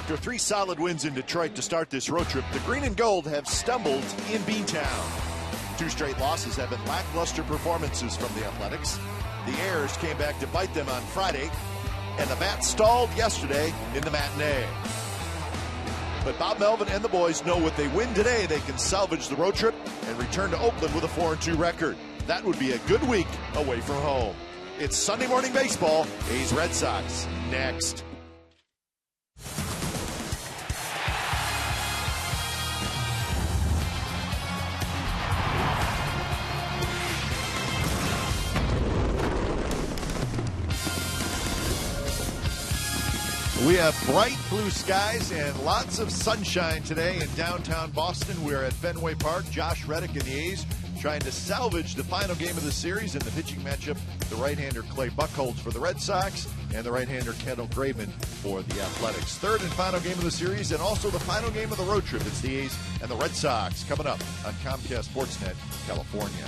After 3 solid wins in Detroit to start this road trip, the Green and Gold have stumbled in Beantown. 2 straight losses have been lackluster performances from the Athletics. The Airs came back to bite them on Friday, and the Bats stalled yesterday in the matinee. But Bob Melvin and the boys know what they win today, they can salvage the road trip and return to Oakland with a 4-2 record. That would be a good week away from home. It's Sunday Morning Baseball, A's Red Sox, next. We have bright blue skies and lots of sunshine today in downtown Boston. We're at Fenway Park. Josh Reddick and the A's trying to salvage the final game of the series in the pitching matchup. The right-hander Clay Buchholz for the Red Sox and the right-hander Kendall Graveman for the Athletics. Third and final game of the series and also the final game of the road trip. It's the A's and the Red Sox coming up on Comcast Sportsnet, California.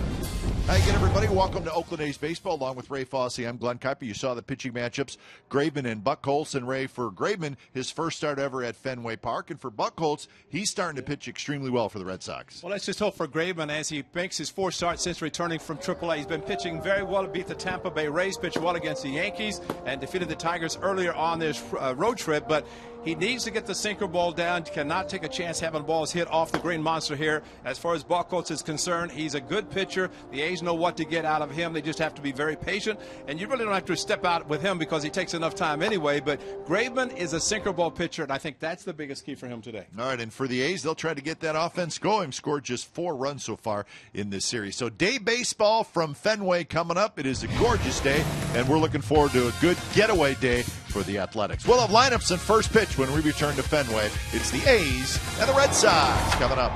Hi again, everybody. Welcome to Oakland A's Baseball along with Ray Fosse. I'm Glenn Kuiper. You saw the pitching matchups, Graveman and Buchholz. And Ray, for Graveman, his first start ever at Fenway Park. And for Buchholz, he's starting to pitch extremely well for the Red Sox. Well, let's just hope for Graveman as he makes his 4th start since returning from AAA. He's been pitching very well to beat the Tampa Bay Rays, pitched well against the Yankees, and defeated the Tigers earlier on this road trip. But he needs to get the sinker ball down. Cannot take a chance having balls hit off the green monster here. As far as Buchholz is concerned, he's a good pitcher. The A's know what to get out of him. They just have to be very patient. And you really don't have to step out with him because he takes enough time anyway. But Graveman is a sinker ball pitcher, and I think that's the biggest key for him today. All right, and for the A's, they'll try to get that offense going. Scored just 4 runs so far in this series. So day baseball from Fenway coming up. It is a gorgeous day, and we're looking forward to a good getaway day for the Athletics. We'll have lineups and first pitch when we return to Fenway. It's the A's and the Red Sox coming up.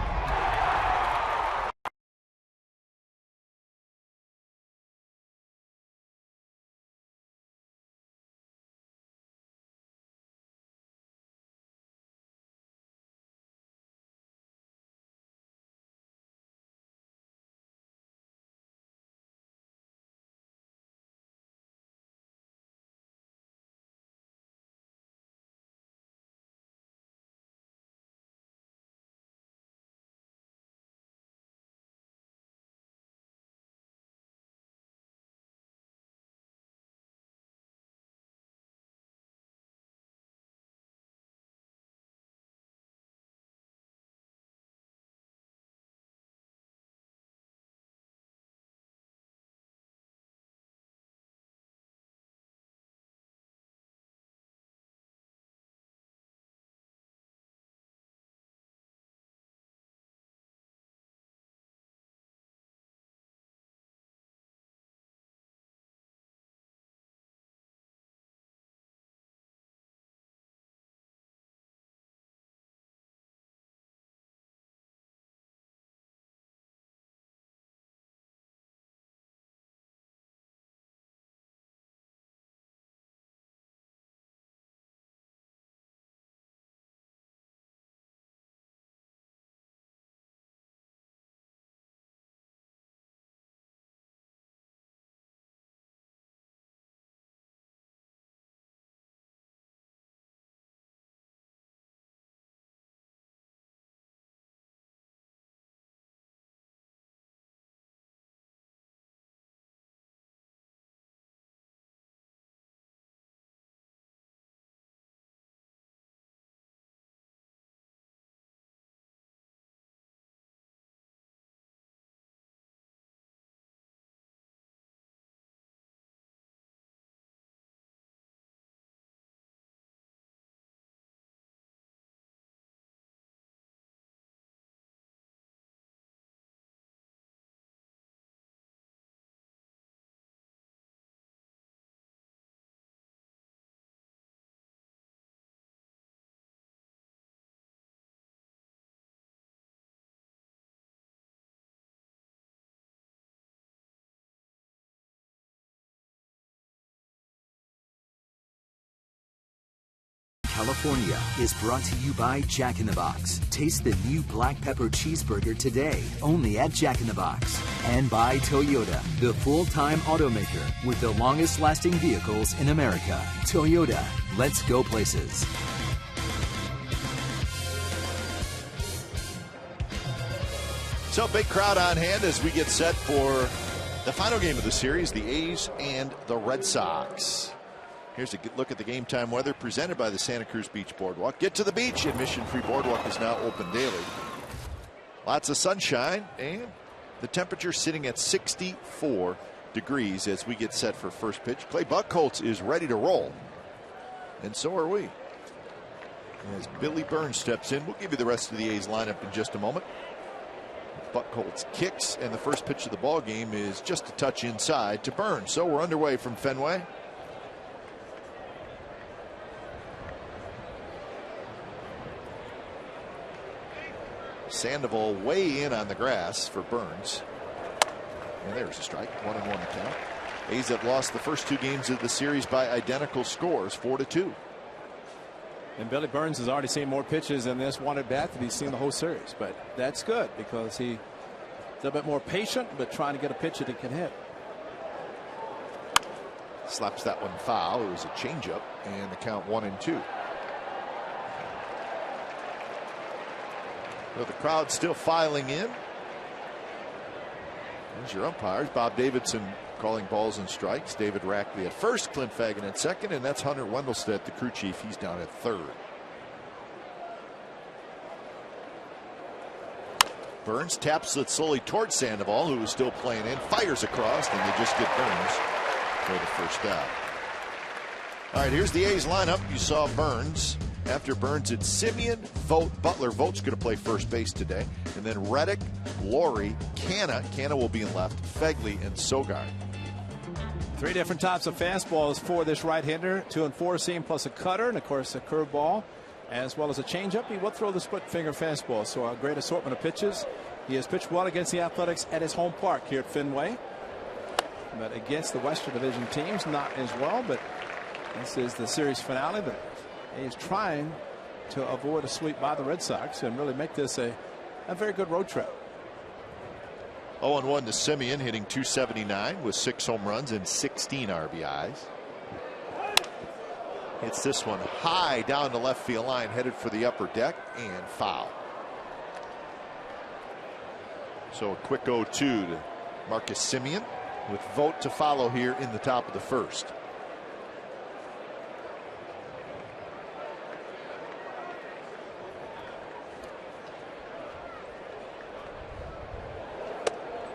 California is brought to you by Jack in the Box. Taste the new black pepper cheeseburger today, only at Jack in the Box. And by Toyota, the full-time automaker with the longest-lasting vehicles in America. Toyota, let's go places. So big crowd on hand as we get set for the final game of the series, the A's and the Red Sox. Here's a look at the game time weather presented by the Santa Cruz Beach Boardwalk. Get to the beach. Admission-free boardwalk is now open daily. Lots of sunshine, and the temperature sitting at 64 degrees as we get set for first pitch. Clay Buchholz is ready to roll, and so are we. As Billy Burns steps in, we'll give you the rest of the A's lineup in just a moment. Buchholz kicks, and the first pitch of the ball game is just a touch inside to Burns. So we're underway from Fenway. Sandoval way in on the grass for Burns. And there's a strike. 1-1 the count. A's have lost the first 2 games of the series by identical scores, 4-2. And Billy Burns has already seen more pitches in this one at bat than he's seen the whole series. But that's good because he's a little bit more patient, but trying to get a pitch that he can hit. Slaps that one foul. It was a changeup, and the count 1-2. So the crowd still filing in. There's your umpires. Bob Davidson calling balls and strikes. David Rackley at first, Clint Fagan at second, and that's Hunter Wendelstedt, the crew chief. He's down at third. Burns taps it slowly towards Sandoval, who is still playing in, fires across, and they just get Burns for the first out. All right, here's the A's lineup. You saw Burns. After Burns, it's Simeon, Vogt, Butler. Vogt's going to play first base today. And then Reddick, Laurie, Canna. Canna will be in left, Fegley, and Sogard. 3 different types of fastballs for this right-hander. 2 and 4 seam plus a cutter, and of course a curveball, as well as a changeup. He will throw the split-finger fastball. So a great assortment of pitches. He has pitched well against the Athletics at his home park here at Fenway. But against the Western Division teams, not as well. But this is the series finale. But he's trying to avoid a sweep by the Red Sox and really make this a very good road trip. 0-1 to Simeon, hitting .279 with 6 home runs and 16 RBIs. Hits this one high down the left field line, headed for the upper deck, and foul. So a quick 0-2 to Marcus Simeon, with Vogt to follow here in the top of the first.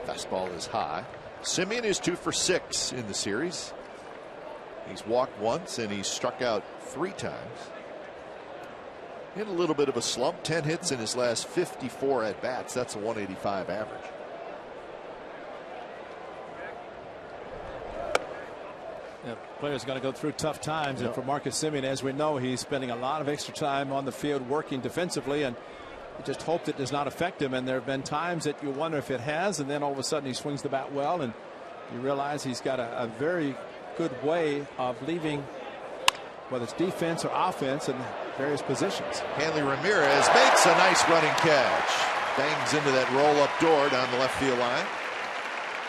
Fastball is high. Simeon is 2 for 6 in the series. He's walked once and he's struck out 3 times. In a little bit of a slump. 10 hits in his last 54 at bats. That's a 185 average. Yeah, players got to go through tough times, and for Marcus Simeon, as we know, he's spending a lot of extra time on the field working defensively, and you just hope it does not affect him. And there have been times that you wonder if it has, and then all of a sudden he swings the bat well, and you realize he's got a very good way of leaving, whether it's defense or offense, in various positions. Hanley Ramirez makes a nice running catch. Bangs into that roll-up door down the left field line.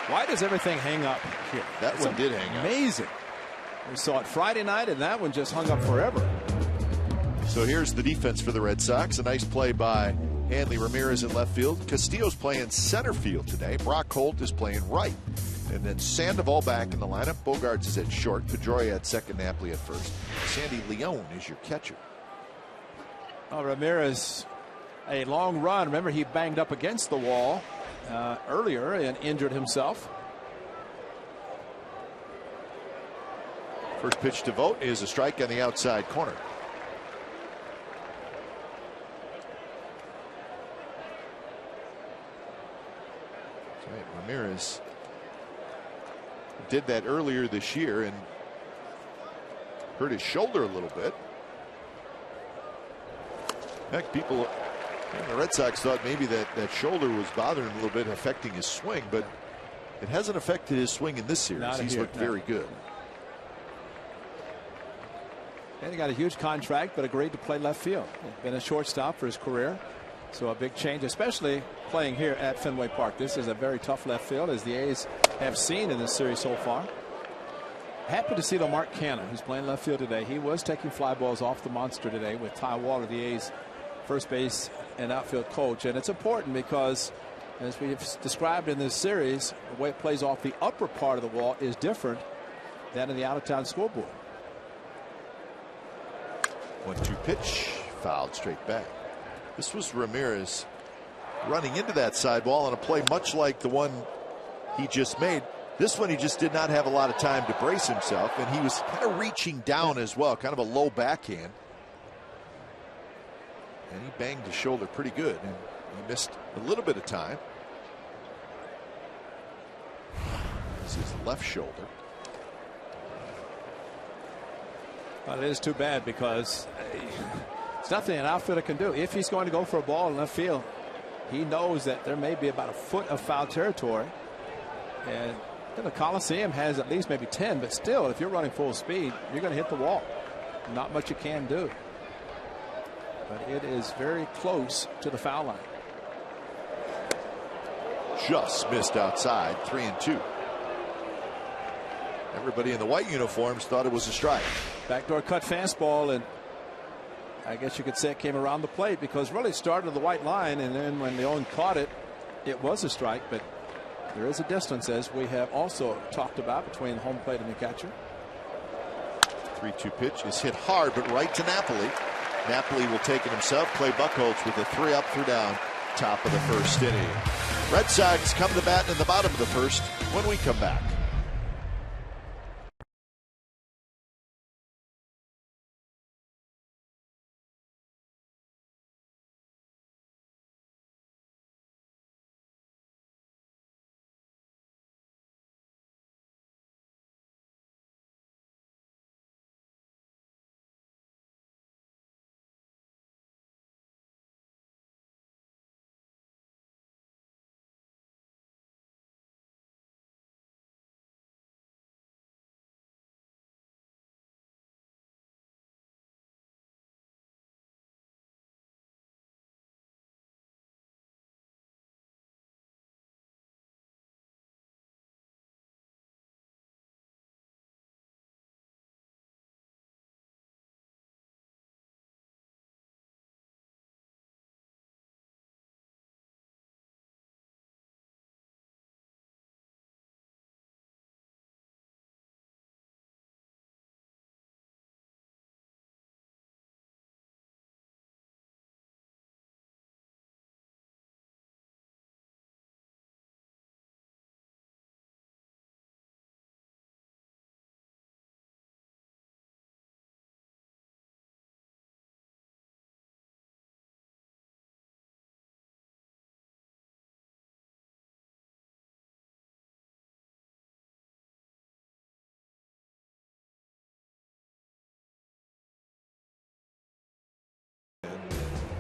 Why does everything hang up here? That one did hang up. Amazing. We saw it Friday night, and that one just hung up forever. So here's the defense for the Red Sox. A nice play by Hanley Ramirez in left field. Castillo's playing center field today. Brock Holt is playing right. And then Sandoval back in the lineup. Bogarts is at short. Pedroia at second. Napoli at first. Sandy Leon is your catcher. Oh, Ramirez, a long run. Remember, he banged up against the wall earlier and injured himself. First pitch to Vogt is a strike on the outside corner. Ramirez did that earlier this year and hurt his shoulder a little bit. Heck, people, the Red Sox thought maybe that shoulder was bothering him a little bit, affecting his swing, but it hasn't affected his swing in this series. He's looked very good. And he got a huge contract, but agreed to play left field. He's been a shortstop for his career. So a big change, especially playing here at Fenway Park. This is a very tough left field, as the A's have seen in this series so far. Happy to see the Mark Canna, who's playing left field today. He was taking fly balls off the monster today with Ty Waller, the A's first base and outfield coach. And it's important because As we've described in this series, the way it plays off the upper part of the wall is different than in the out-of-town scoreboard. 1-2 pitch, fouled straight back. This was Ramirez running into that sidewall on a play much like the one he just made. This one he just did not have a lot of time to brace himself, and he was kind of reaching down as well, kind of a low backhand. And he banged his shoulder pretty good, and he missed a little bit of time. This is the left shoulder. Well, it is too bad because it's nothing an outfielder can do. If he's going to go for a ball in left field, he knows that there may be about a foot of foul territory. And the Coliseum has at least maybe 10, but still, if you're running full speed, you're going to hit the wall. Not much you can do. But it is very close to the foul line. Just missed outside, 3-2. Everybody in the white uniforms thought it was a strike. Backdoor cut fastball, and I guess you could say it came around the plate because really it started at the white line, and then when Leon caught it, it was a strike. But there is a distance, as we have also talked about, between the home plate and the catcher. 3-2 pitch is hit hard, but right to Napoli. Napoli will take it himself. Clay Buchholz with a 3-up, 3-down, top of the first inning. Red Sox come to bat in the bottom of the first when we come back.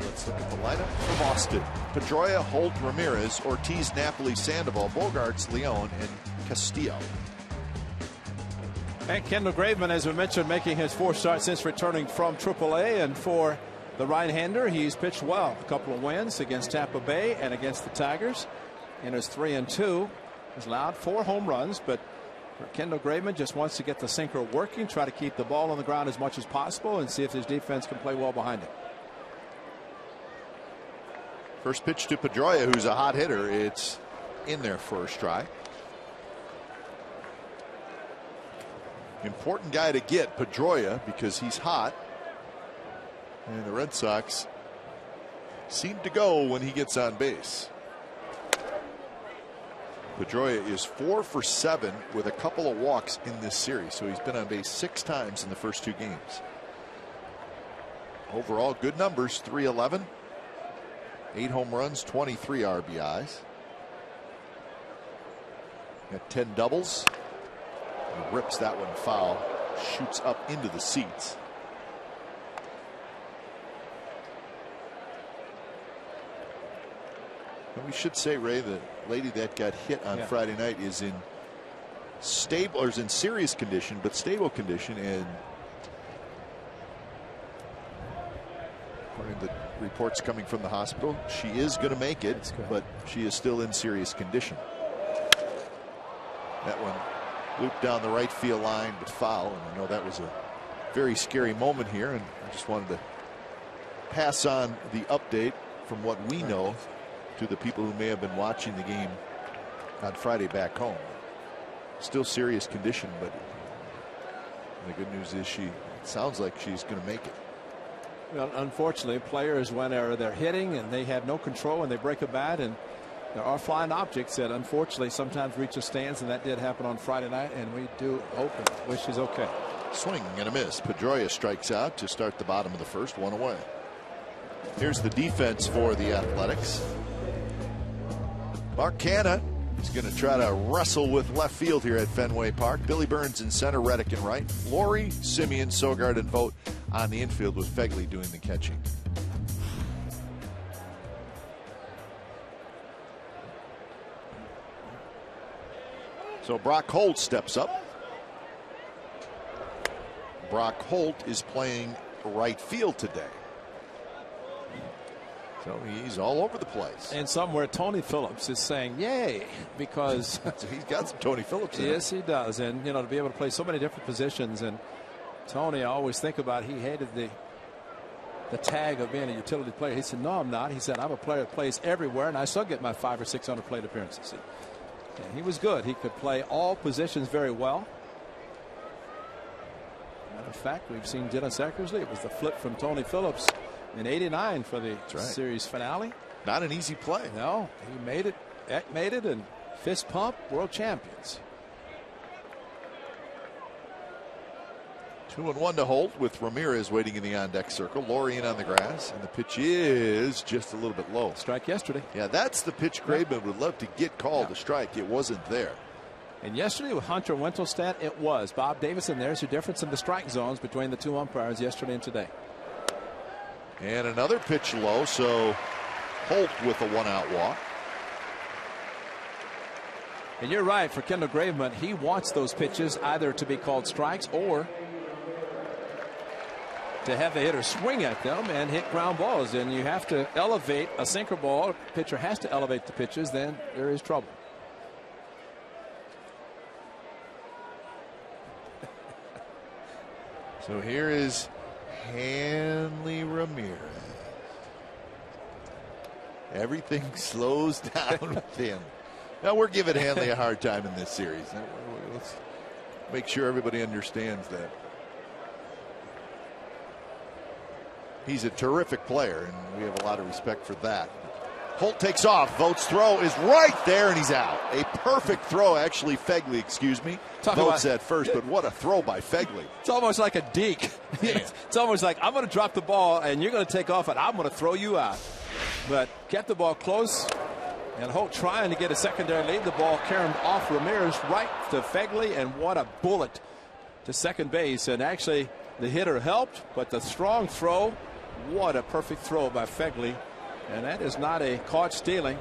Let's look at the lineup for Boston. Pedroia, Holt, Ramirez, Ortiz, Napoli, Sandoval, Bogarts, Leon, and Castillo. And Kendall Graveman, as we mentioned, making his fourth start since returning from AAA. And for the right-hander, he's pitched well. A couple of wins against Tampa Bay and against the Tigers. In his 3-2, he's allowed 4 home runs, but Kendall Graveman just wants to get the sinker working, try to keep the ball on the ground as much as possible, and see if his defense can play well behind it. First pitch to Pedroia, who's a hot hitter. It's in there for a strike. Important guy to get, Pedroia, because he's hot. And the Red Sox seem to go when he gets on base. Pedroia is 4 for 7 with a couple of walks in this series, so he's been on base 6 times in the first 2 games. Overall, good numbers, 311. 8 home runs, 23 RBIs. Got 10 doubles. He rips that one foul. Shoots up into the seats. And we should say, Ray, the lady that got hit on Friday night is in stable, or is in serious condition, but stable condition, and according to the reports coming from the hospital, she is going to make it, but she is still in serious condition. That one looped down the right field line, but foul, and I know that was a very scary moment here, and I just wanted to pass on the update from what we know to the people who may have been watching the game on Friday back home. Still serious condition, but the good news is it sounds like she's going to make it. Well, unfortunately, players, when they're hitting and they have no control and they break a bat, and there are flying objects that unfortunately sometimes reach the stands, and that did happen on Friday night, and we do hope and wish she's okay. Swing and a miss. Pedroia strikes out to start the bottom of the first, 1 away. Here's the defense for the Athletics. Mark Canha is going to try to wrestle with left field here at Fenway Park. Billy Burns in center, Reddick in right. Laurie, Simeon, Sogard, and Vogt on the infield with Fegley doing the catching. So Brock Holt steps up. Brock Holt is playing right field today. So he's all over the place. And somewhere Tony Phillips is saying, yay, because he's got some Tony Phillips in yes, he does. And, you know, to be able to play so many different positions. And Tony, I always think about, he hated the tag of being a utility player. He said, no, I'm not. He said, I'm a player that plays everywhere, and I still get my 500 or 600 plate appearances. And he was good. He could play all positions very well. Matter of fact, we've seen Dennis Eckersley. It was the flip from Tony Phillips in '89 for the series finale. Not an easy play. No, he made it. Eck made it, and fist pump, world champions. 2-1 to Holt with Ramirez waiting in the on-deck circle. Laurie in on the grass, and the pitch is just a little bit low. Strike yesterday. Yeah, that's the pitch Graveman would love to get called a strike. It wasn't there. And yesterday with Hunter Wintelstedt, it was. Bob Davison, there's your difference in the strike zones between the two umpires yesterday and today. And another pitch low, so Holt with a 1-out walk. And you're right, for Kendall Graveman, he wants those pitches either to be called strikes or to have the hitter swing at them and hit ground balls. And you have to elevate a sinker ball. A pitcher has to elevate the pitches, then there is trouble. So here is Hanley Ramirez. Everything slows down with him. Now we're giving Hanley a hard time in this series. Let's make sure everybody understands that. He's a terrific player, and we have a lot of respect for that. Holt takes off. Vogt's throw is right there, and he's out. A perfect throw, actually. Fegley, excuse me. Vogt said first, but what a throw by Fegley. It's almost like a deke. It's almost like, I'm going to drop the ball, and you're going to take off, and I'm going to throw you out. But kept the ball close, and Holt trying to get a secondary lead. The ball carried off Ramirez right to Fegley, and what a bullet to second base. And actually, the hitter helped, but the strong throw, what a perfect throw by Fegley. And that is not a caught stealing.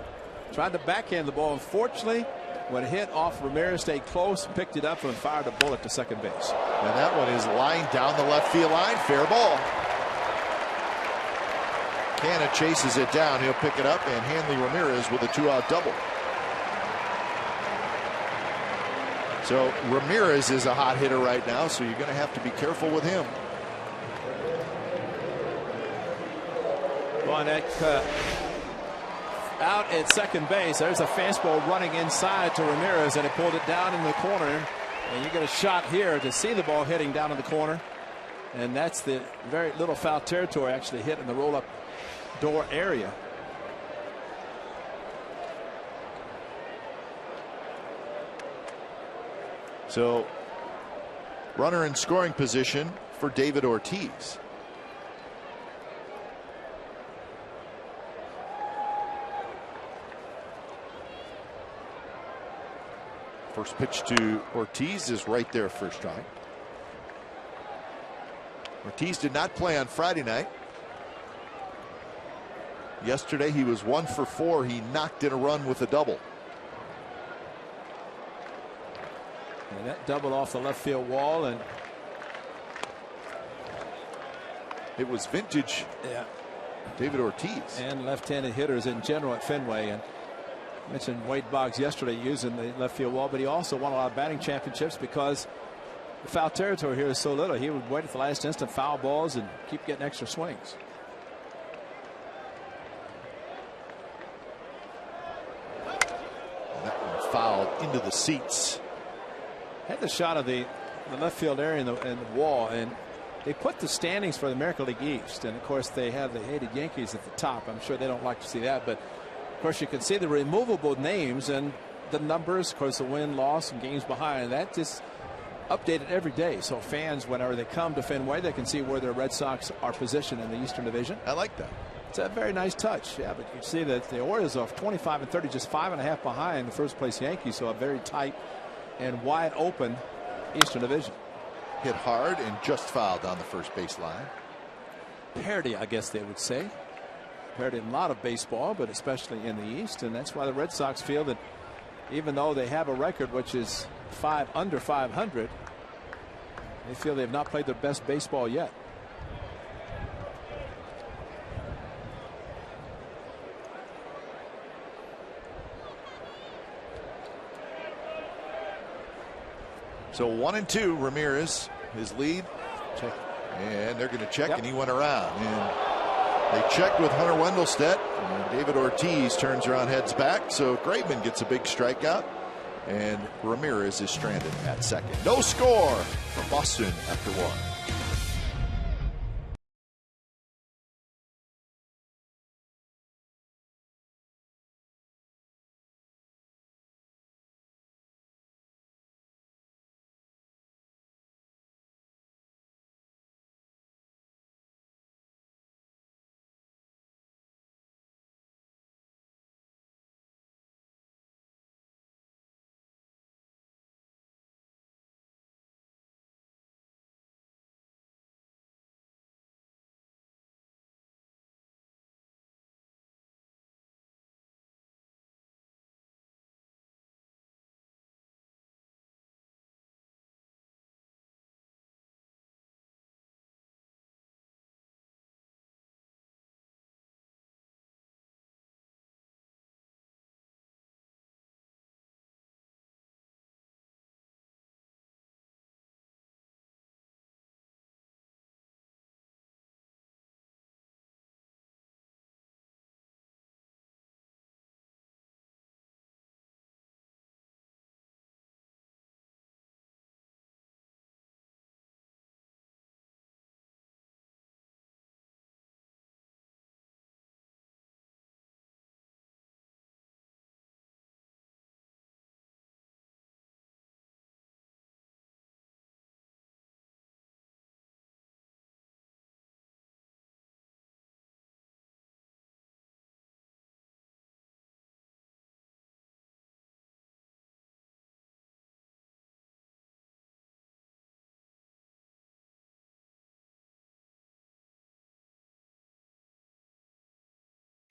Tried to backhand the ball. Unfortunately, when it hit off Ramirez, stayed close, picked it up, and fired a bullet to second base. And that one is lined down the left field line. Fair ball. Canha chases it down. He'll pick it up, and Hanley Ramirez with a 2-out double. So Ramirez is a hot hitter right now, so you're going to have to be careful with him. Out at second base. There's a fastball running inside to Ramirez, and it pulled it down in the corner. And you get a shot here to see the ball hitting down in the corner. And that's the very little foul territory actually hit in the roll-up door area. So runner in scoring position for David Ortiz. First pitch to Ortiz is right there, first strike. Ortiz did not play on Friday night. Yesterday he was 1 for 4. He knocked in a run with a double. And that double off the left field wall, and it was vintage. Yeah, David Ortiz. And left-handed hitters in general at Fenway. And I mentioned Wade Boggs yesterday using the left field wall, but he also won a lot of batting championships because the foul territory here is so little. He would wait at the last instant, foul balls, and keep getting extra swings. into the seats. Had the shot of the left field area in the wall, and they put the standings for the American League East, and of course they have the hated Yankees at the top. I'm sure they don't like to see that, but of course you can see the removable names and the numbers, of course the win, loss, and games behind, and that just updated every day. So fans, whenever they come to Fenway, they can see where their Red Sox are positioned in the Eastern Division. I like that. It's a very nice touch. Yeah, but you see that the Orioles are 25-30, just 5.5 behind the first place Yankees. So a very tight and wide open Eastern Division. Hit hard and just fouled on the first base line. Parity, I guess they would say. Parity in a lot of baseball, but especially in the East, and that's why the Red Sox feel that even though they have a record which is under 500, they feel they have not played their best baseball yet. So 1-2, Ramirez, his lead. Check. And they're going to check, and he went around. And they checked with Hunter Wendelstedt. And David Ortiz turns around, heads back. So Graveman gets a big strikeout. And Ramirez is stranded at second. No score for Boston after one.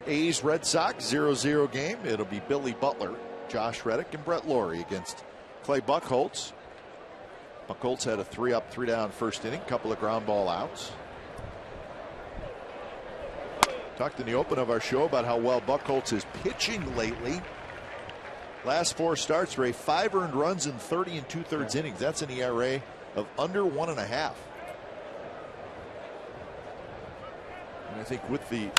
A's Red Sox 0-0 game. It'll be Billy Butler, Josh Reddick, and Brett Lawrie against Clay Buchholz. Buchholz had a 3-up, 3-down first inning, couple of ground ball outs. Talked in the open of our show about how well Buchholz is pitching lately. Last 4 starts, Ray, 5 earned runs in 30 2/3 innings. That's an ERA of under 1.5. And I think with the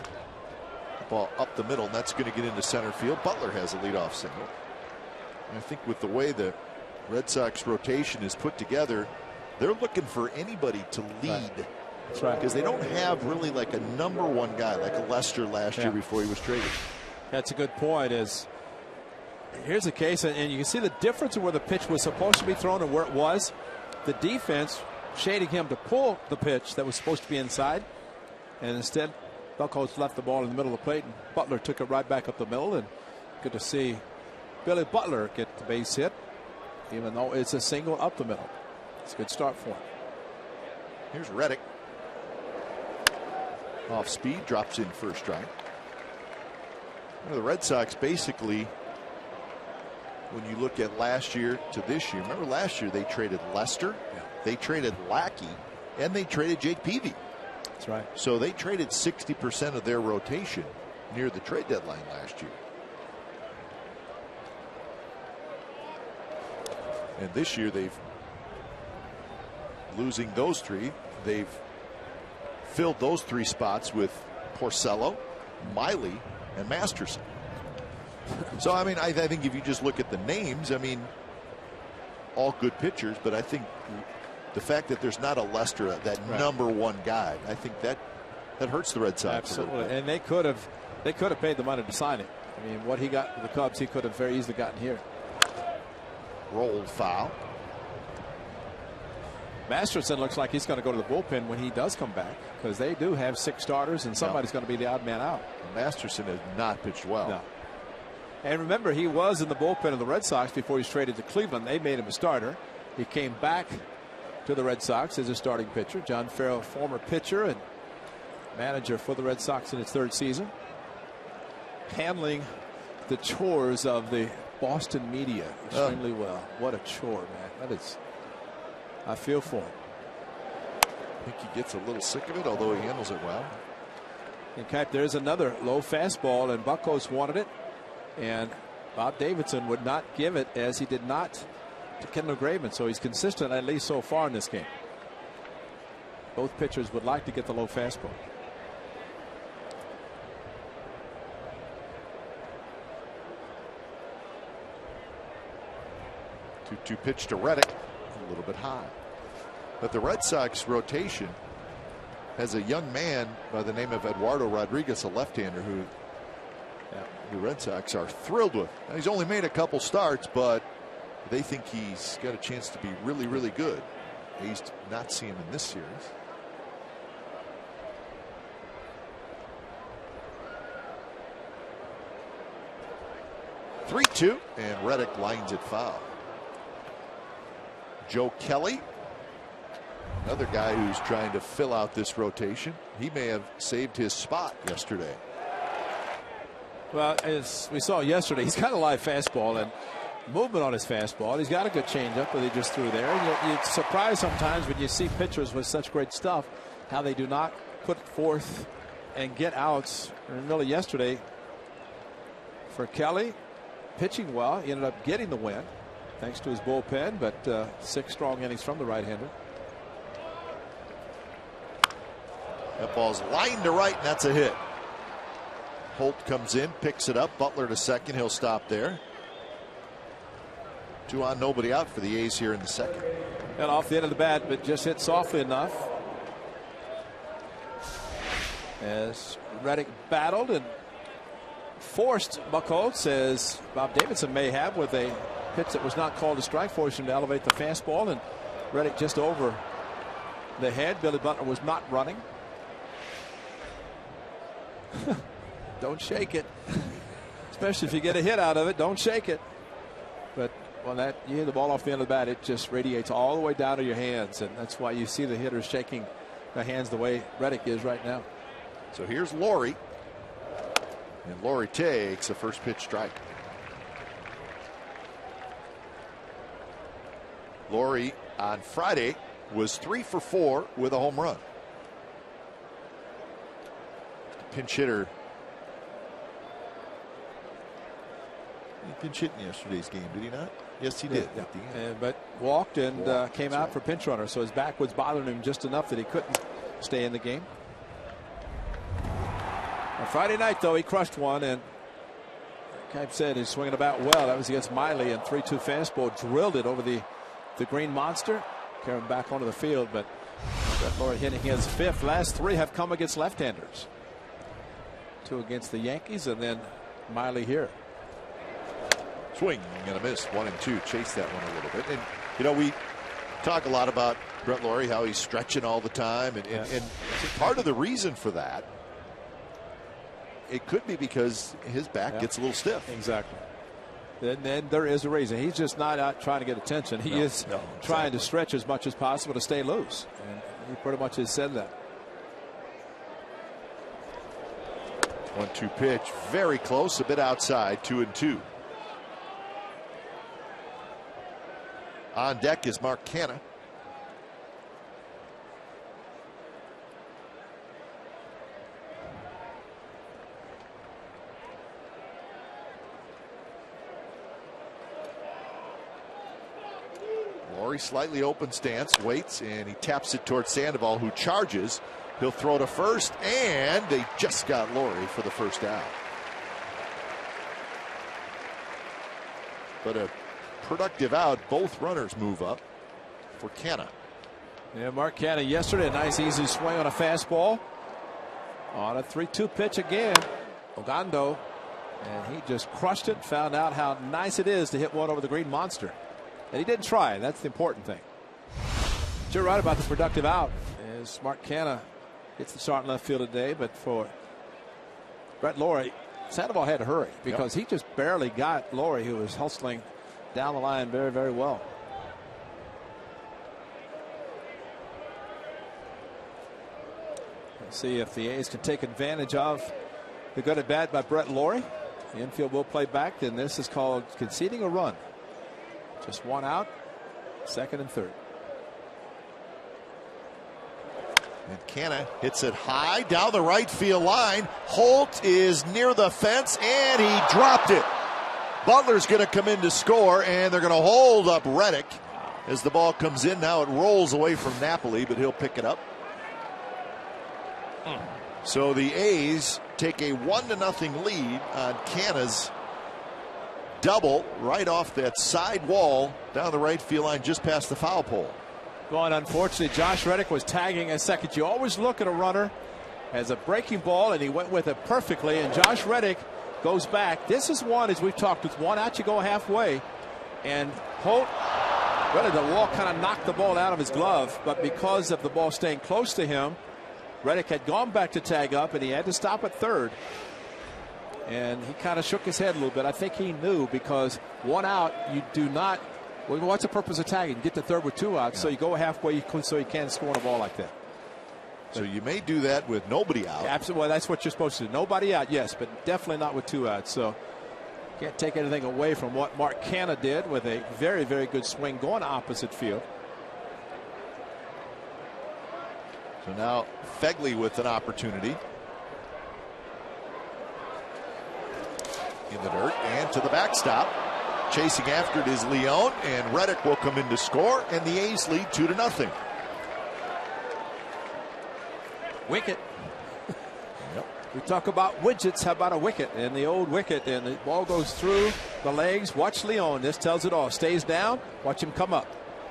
ball up the middle, and that's going to get into center field. Butler has a leadoff single. And I think with the way the Red Sox rotation is put together, they're looking for anybody to lead. That's right. Because they don't have really like a #1 guy like a Lester last year before he was traded. That's a good point. Here's a case, and you can see the difference of where the pitch was supposed to be thrown and where it was. The defense shading him to pull the pitch that was supposed to be inside, and instead Buchholz left the ball in the middle of the plate, and Butler took it right back up the middle. And good to see Billy Butler get the base hit, even though it's a single up the middle. It's a good start for him. Here's Reddick. Off speed, drops in first strike. The Red Sox basically, when you look at last year to this year, remember last year they traded Lester, they traded Lackey, and they traded Jake Peavy. That's right. So they traded 60% of their rotation near the trade deadline last year. And this year they've, losing those 3, they've filled those 3 spots with Porcello, Miley, and Masterson. So, I mean, I think if you just look at the names, I mean, all good pitchers, but I think the fact that there's not a Lester, that #1 guy, I think that hurts the Red Sox. Absolutely, and they could have paid the money to sign him. I mean, what he got with the Cubs, he could have very easily gotten here. Rolled foul. Masterson looks like he's going to go to the bullpen when he does come back, because they do have 6 starters, and somebody's going to be the odd man out. Masterson has not pitched well. No. And remember, he was in the bullpen of the Red Sox before he was traded to Cleveland. They made him a starter. He came back to the Red Sox as a starting pitcher. John Farrell, former pitcher and manager for the Red Sox in his 3rd season, handling the chores of the Boston media extremely well. What a chore, man. That is, I feel for him. I think he gets a little sick of it, although he handles it well. In fact, there's another low fastball, and Buckos wanted it, and Bob Davidson would not give it, as he did not to Kendall Graveman. So he's consistent, at least so far in this game. Both pitchers would like to get the low fastball. Two pitch to Reddick, a little bit high. But the Red Sox rotation has a young man by the name of Eduardo Rodriguez, a left-hander, who the Red Sox are thrilled with. Now, he's only made a couple starts, but they think he's got a chance to be really, really good. He's not seeing him in this series. (3-2) and Reddick lines it foul. Joe Kelly, another guy who's trying to fill out this rotation. He may have saved his spot yesterday. Well, as we saw yesterday, he's got a live fastball and movement on his fastball. He's got a good changeup that he just threw there. You're surprised sometimes when you see pitchers with such great stuff, how they do not put forth and get outs. And really yesterday, for Kelly, pitching well, he ended up getting the win thanks to his bullpen, but 6 strong innings from the right-hander. That ball's lined to right, and that's a hit. Holt comes in, picks it up. Butler to second. He'll stop there. 2 on, nobody out for the A's here in the second. And off the end of the bat, but just hit softly enough. As Reddick battled and forced Buckholz, as Bob Davidson may have, with a pitch that was not called a strike, forced him to elevate the fastball, and Reddick just over the head. Billy Butler was not running. Don't shake it, especially if you get a hit out of it. Don't shake it. But when you hit the ball off the end of the bat, it just radiates all the way down to your hands, and that's why you see the hitters shaking their hands the way Reddick is right now. So here's Laurie, and Laurie takes a first pitch strike. Laurie on Friday was 3 for 4 with a home run. Pinch hitter. He pinch hit in yesterday's game, did he not? Yes, he did. Yeah. But walked and came out for pinch runner, so his back was bothering him just enough that he couldn't stay in the game. On Friday night, though, he crushed one, and like I said, he's swinging about well. That was against Miley, and 3-2 fastball drilled it over the green monster, carrying him back onto the field. But Brett Laurie hitting his 5th. Last 3 have come against left-handers. 2 against the Yankees, and then Miley here. Swing and a miss. 1 and 2. Chase that one a little bit. And you know, we talk a lot about Brett Laurie, how he's stretching all the time, and part of the reason for that, it could be because his back gets a little stiff. Exactly. Then there is a reason. He's just not out trying to get attention. He is trying to stretch as much as possible to stay loose, and he pretty much has said that. 1-2 pitch, very close, a bit outside. 2 and 2. On deck is Mark Canha. Laurie slightly open stance, waits, and he taps it towards Sandoval, who charges. He'll throw to first, and they just got Laurie for the first out. but a productive out. Both runners move up for Canha. Yeah, Mark Canha yesterday, a nice easy swing on a fastball. On a 3-2 pitch again, Ogando, and he just crushed it. Found out how nice it is to hit one over the green monster, and he didn't try. That's the important thing. But you're right about the productive out. As Mark Canha hits the start in left field today, but for Brett Lawrie, Sandoval had to hurry because he just barely got Lawrie, who was hustling down the line very, very well. Let's see if the A's can take advantage of the good at bat by Brett Lawrie. The infield will play back. Then this is called conceding a run. Just one out, second and third. And Canha hits it high down the right field line. Holt is near the fence, and he dropped it. Butler's going to come in to score, and they're going to hold up Reddick as the ball comes in. Now it rolls away from Napoli, but he'll pick it up. So the A's take a 1-0 lead on Canha's double right off that side wall down the right field line just past the foul pole. Well, and unfortunately, Josh Reddick was tagging a second. You always look at a runner as a breaking ball, and he went with it perfectly. And Josh Reddick goes back. This is one, as we've talked, with one out, you go halfway. And Holt, really, the wall kind of knocked the ball out of his glove, but because of the ball staying close to him, Reddick had gone back to tag up, and he had to stop at third. And he kind of shook his head a little bit. I think he knew, because one out, you do not. Well, what's the purpose of tagging? Get to third with two outs, so you go halfway so you can score on a ball like that. So you may do that with nobody out. Absolutely, well, that's what you're supposed to do. Nobody out, yes, but definitely not with two outs. So can't take anything away from what Mark Canha did with a very, very good swing going opposite field. So now Fegley with an opportunity. In the dirt and to the backstop. Chasing after it is Leone, and Reddick will come in to score, and the A's lead 2-0. Wicket. We talk about widgets. How about a wicket? And the old wicket, and the ball goes through the legs. Watch Leone. This tells it all. Stays down. Watch him come up.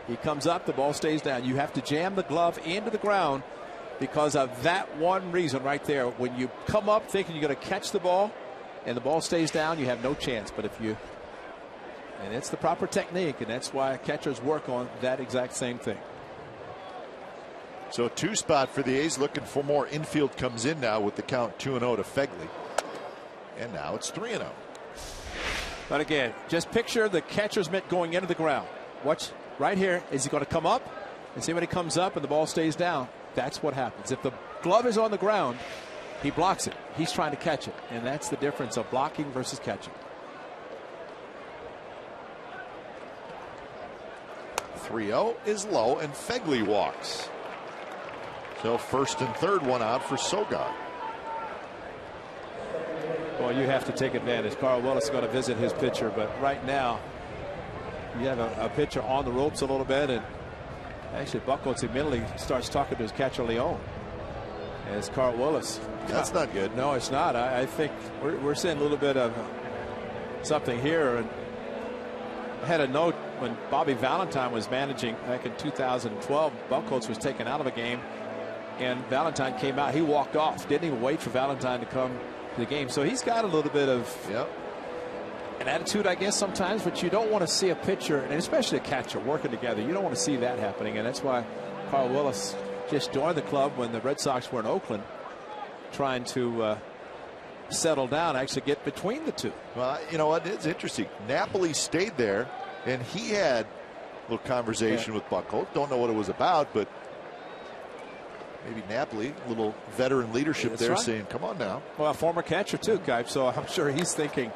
He comes up. The ball stays down. You have to jam the glove into the ground because of that one reason right there. When you come up thinking you're going to catch the ball and the ball stays down, you have no chance. But if you And it's the proper technique, and that's why catchers work on that exact same thing. So a two spot for the A's, looking for more. Infield comes in now with the count 2-0 to Fegley. And now it's 3-0. But again, just picture the catcher's mitt going into the ground. Watch right here. Is he going to come up? And see when he comes up and the ball stays down. That's what happens. If the glove is on the ground, he blocks it. He's trying to catch it. And that's the difference of blocking versus catching. 3-0 is low, and Fegley walks. So first and third, one out for Sogard. Well, you have to take advantage. Carl Willis is going to visit his pitcher, but right now you have a pitcher on the ropes a little bit, and actually Buchholz immediately starts talking to his catcher Leone. As Carl Willis. That's not good. No, it's not. I think we're seeing a little bit of something here. And I had a note when Bobby Valentine was managing back in 2012. Buchholz was taken out of a game, and Valentine came out. He walked off. Didn't even wait for Valentine to come to the game. So he's got a little bit of an attitude, I guess, sometimes. But you don't want to see a pitcher, and especially a catcher, working together. You don't want to see that happening, and that's why Carl Willis just joined the club when the Red Sox were in Oakland, trying to settle down, actually get between the two. Well, you know what? It's interesting. Napoli stayed there, and he had a little conversation with Buchholz. Don't know what it was about, but maybe Napoli, a little veteran leadership there, saying, come on now. Well, a former catcher too, Kipe, so I'm sure he's thinking,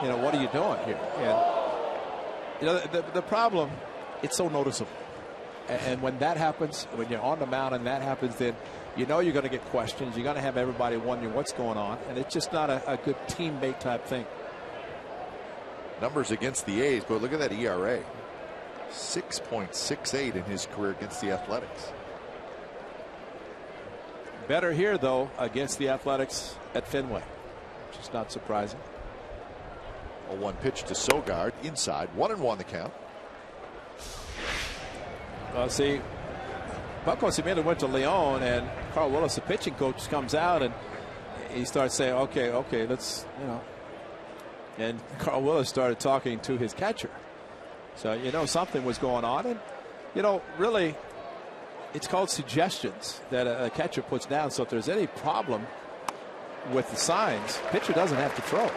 you know, what are you doing here? And, you know, the problem, it's so noticeable. And when that happens, when you're on the mound and that happens, then you know you're going to get questions. You're going to have everybody wondering what's going on. And it's just not a good teammate type thing. Numbers against the A's, but look at that ERA. 6.68 in his career against the Athletics. Better here, though, against the Athletics at Fenway, which is not surprising. 0-1 pitch to Sogard inside. 1-1 the count. Well, see, Buckles immediately went to Leon, and Carl Willis, the pitching coach, comes out and he starts saying, okay, let's, and Carl Willis started talking to his catcher. So, something was going on. And, really, it's called suggestions that a catcher puts down. So if there's any problem with the signs, pitcher doesn't have to throw.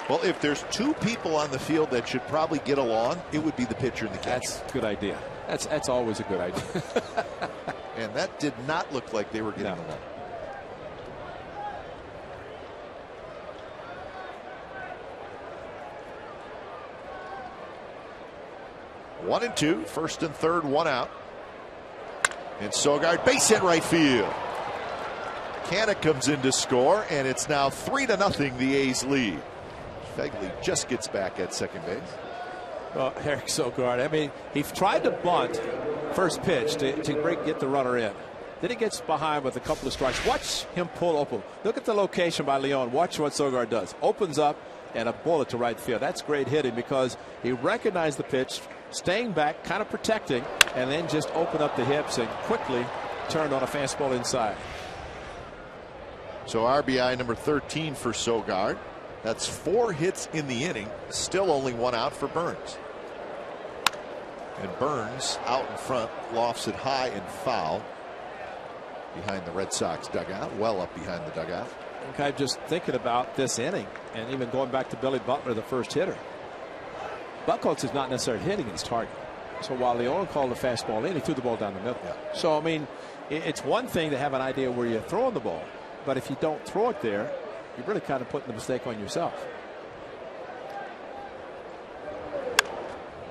Well, if there's two people on the field that should probably get along, it would be the pitcher and the catcher. That's a good idea. That's always a good idea. And that did not look like they were getting along. One and two, first and third, one out. And Sogard, base hit right field. Canna comes in to score, and it's now 3-0 the A's lead. Fegley just gets back at second base. Well, Eric Sogard, I mean, he tried to bunt first pitch to get the runner in. Then he gets behind with a couple of strikes. Watch him pull open. Look at the location by Leon. Watch what Sogard does. Opens up and a bullet to right field. That's great hitting because he recognized the pitch, staying back, kind of protecting, and then just opened up the hips and quickly turned on a fastball inside. So RBI number 13 for Sogard. That's 4 hits in the inning. Still only 1 out for Burns. And Burns out in front lofts it high and foul behind the Red Sox dugout, well up behind the dugout. Okay, just thinking about this inning and even going back to Billy Butler, the first hitter. Buchholz is not necessarily hitting his target. So while Leon called the fastball in, he threw the ball down the middle. Yeah. So, I mean, it's one thing to have an idea where you're throwing the ball, but if you don't throw it there, you're really kind of putting the mistake on yourself.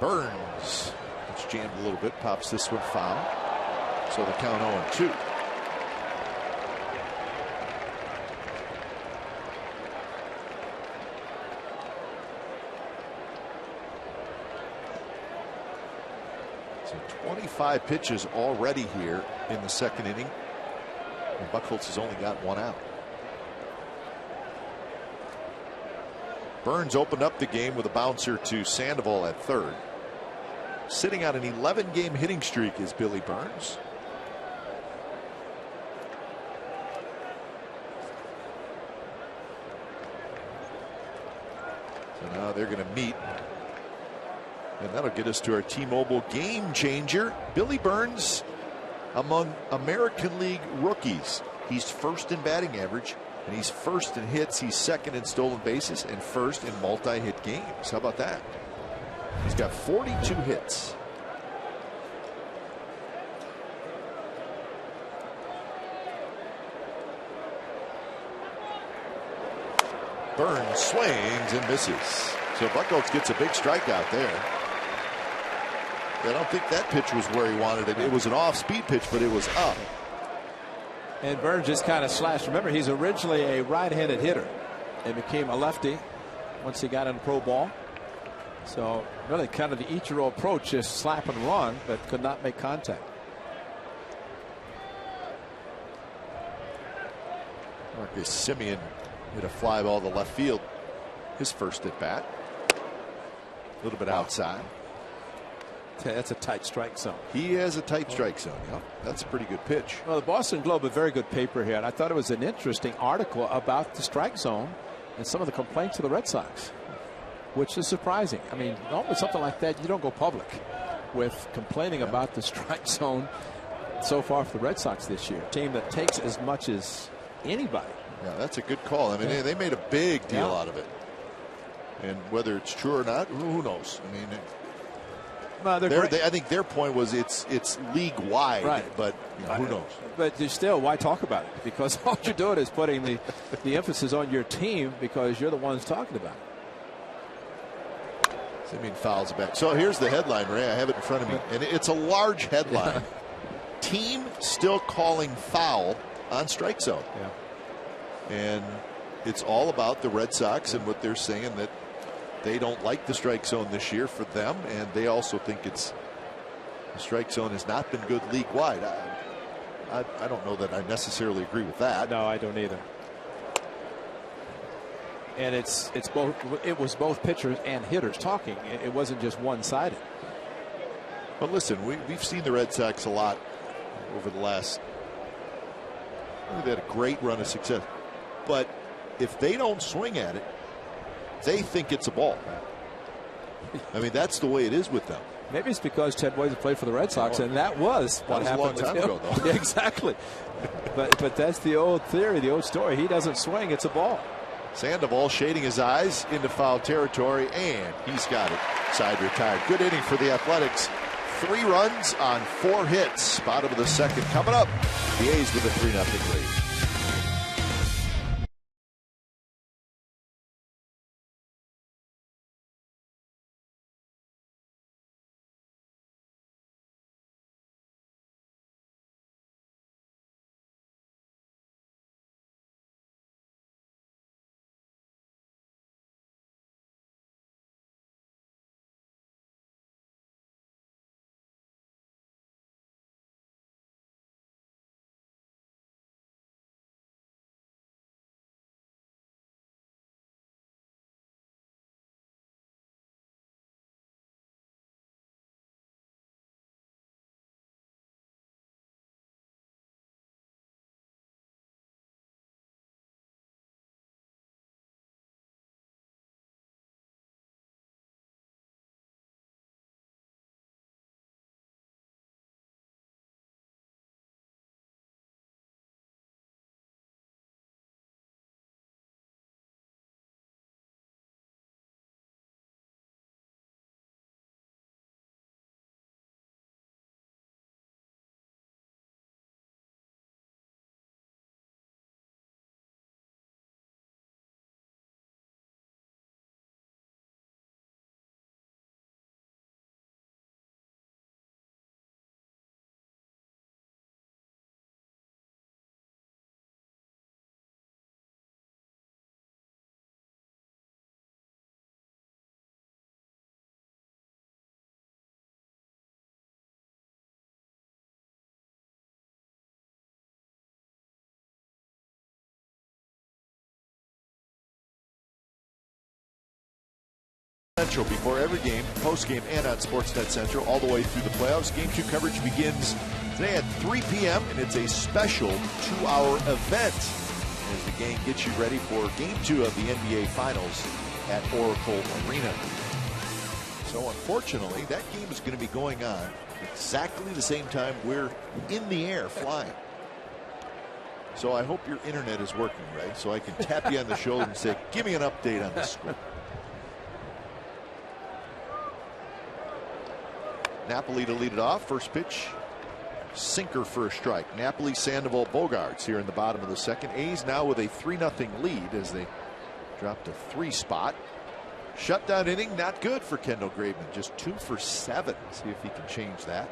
Burns, it's jammed a little bit, pops this one foul. So the count 0-2. So 25 pitches already here in the second inning. And Buchholz has only got 1 out. Burns opened up the game with a bouncer to Sandoval at third. Sitting on an 11-game hitting streak is Billy Burns. So now they're going to meet. And that'll get us to our T-Mobile game changer. Billy Burns among American League rookies. He's first in batting average. And he's first in hits. He's second in stolen bases and first in multi-hit games. How about that? He's got 42 hits. Burns swings and misses. So Buchholz gets a big strikeout there. I don't think that pitch was where he wanted it. It was an off-speed pitch, but it was up. And Burns just kind of slashed. Remember, he's originally a right-handed hitter and became a lefty once he got in pro ball. So really kind of the Ichiro approach, just slap and run, but could not make contact. Marcus Semien hit a fly ball to left field. His first at bat. A little bit outside. That's a tight strike zone. He has a tight strike zone. Yeah, that's a pretty good pitch. Well, the Boston Globe, a very good paper here, and I thought it was an interesting article about the strike zone and some of the complaints of the Red Sox, which is surprising. I mean, normally something like that, you don't go public with complaining about the strike zone so far for the Red Sox this year. A team that takes as much as anybody. Yeah, that's a good call. I mean, they made a big deal out of it. And whether it's true or not, who knows? I mean, I think their point was it's league wide, right. But who knows? But still, why talk about it? Because all you're doing is putting the emphasis on your team because you're the ones talking about it. Semien fouls it back. So here's the headline, Ray. I have it in front of me, and it's a large headline. Team still calling foul on strike zone. Yeah. And it's all about the Red Sox and what they're saying that they don't like the strike zone this year for them, and they also think the strike zone has not been good league wide. I don't know that I necessarily agree with that. No, I don't either. And it was both pitchers and hitters talking. It wasn't just one-sided. But listen, we've seen the Red Sox a lot over the last. They've had a great run of success. But if they don't swing at it, they think it's a ball. I mean, that's the way it is with them. Maybe it's because Ted Williams played for the Red Sox, and that was what happened with him. A long time ago, though. Yeah, exactly. But that's the old theory, the old story. He doesn't swing, it's a ball. Sandoval shading his eyes into foul territory, and he's got it. Side retired. Good inning for the Athletics. 3 runs on 4 hits. Bottom of the second coming up. The A's with a 3-0 lead. Central before every game, post-game, and on Sportsnet Central all the way through the playoffs. Game 2 coverage begins today at 3 p.m. and it's a special 2-hour event as the gang gets you ready for Game 2 of the NBA Finals at Oracle Arena. So unfortunately, that game is going to be going on exactly the same time we're in the air flying. So I hope your internet is working, Ray, so I can tap you on the shoulder and say, give me an update on the score. Napoli to lead it off. First pitch, sinker for a strike. Napoli, Sandoval, Bogaerts here in the bottom of the second. A's now with a 3-0 lead as they dropped a 3 spot. Shutdown inning, not good for Kendall Graveman. Just 2 for 7. See if he can change that.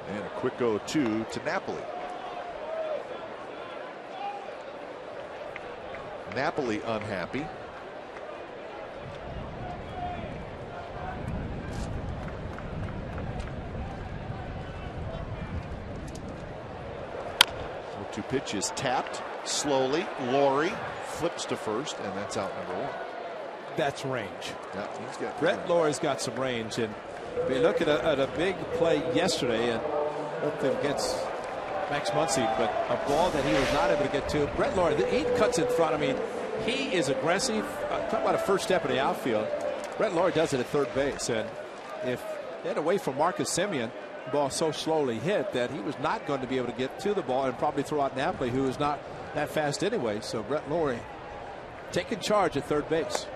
And a quick 0-2 to Napoli. Napoli unhappy. Two pitches tapped slowly. Laurie flips to first, and that's out number 1. That's range. Yeah, he's got Brett Laurie's got some range, and we look at a big play yesterday, and against Max Muncy, but a ball that he was not able to get to. Brett Laurie, he cuts in front. I mean, he is aggressive. Talk about a first step in the outfield. Brett Laurie does it at third base, and if they had away from Marcus Semien, the ball so slowly hit that he was not going to be able to get to the ball and probably throw out Napoli, who is not that fast anyway. So Brett Laurie taking charge at third base.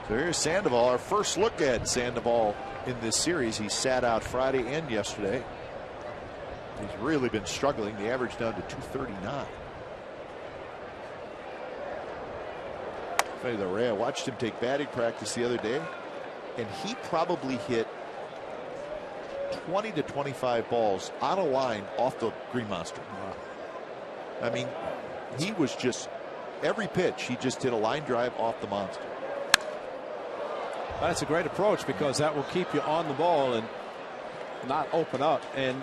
So here's Sandoval. Our first look at Sandoval in this series. He sat out Friday and yesterday. He's really been struggling. The average down to 239. Funny though, Ray, I watched him take batting practice the other day, and he probably hit 20 to 25 balls on a line off the Green Monster. I mean, he was just, every pitch, he just hit a line drive off the monster. That's a great approach because that will keep you on the ball and not open up. And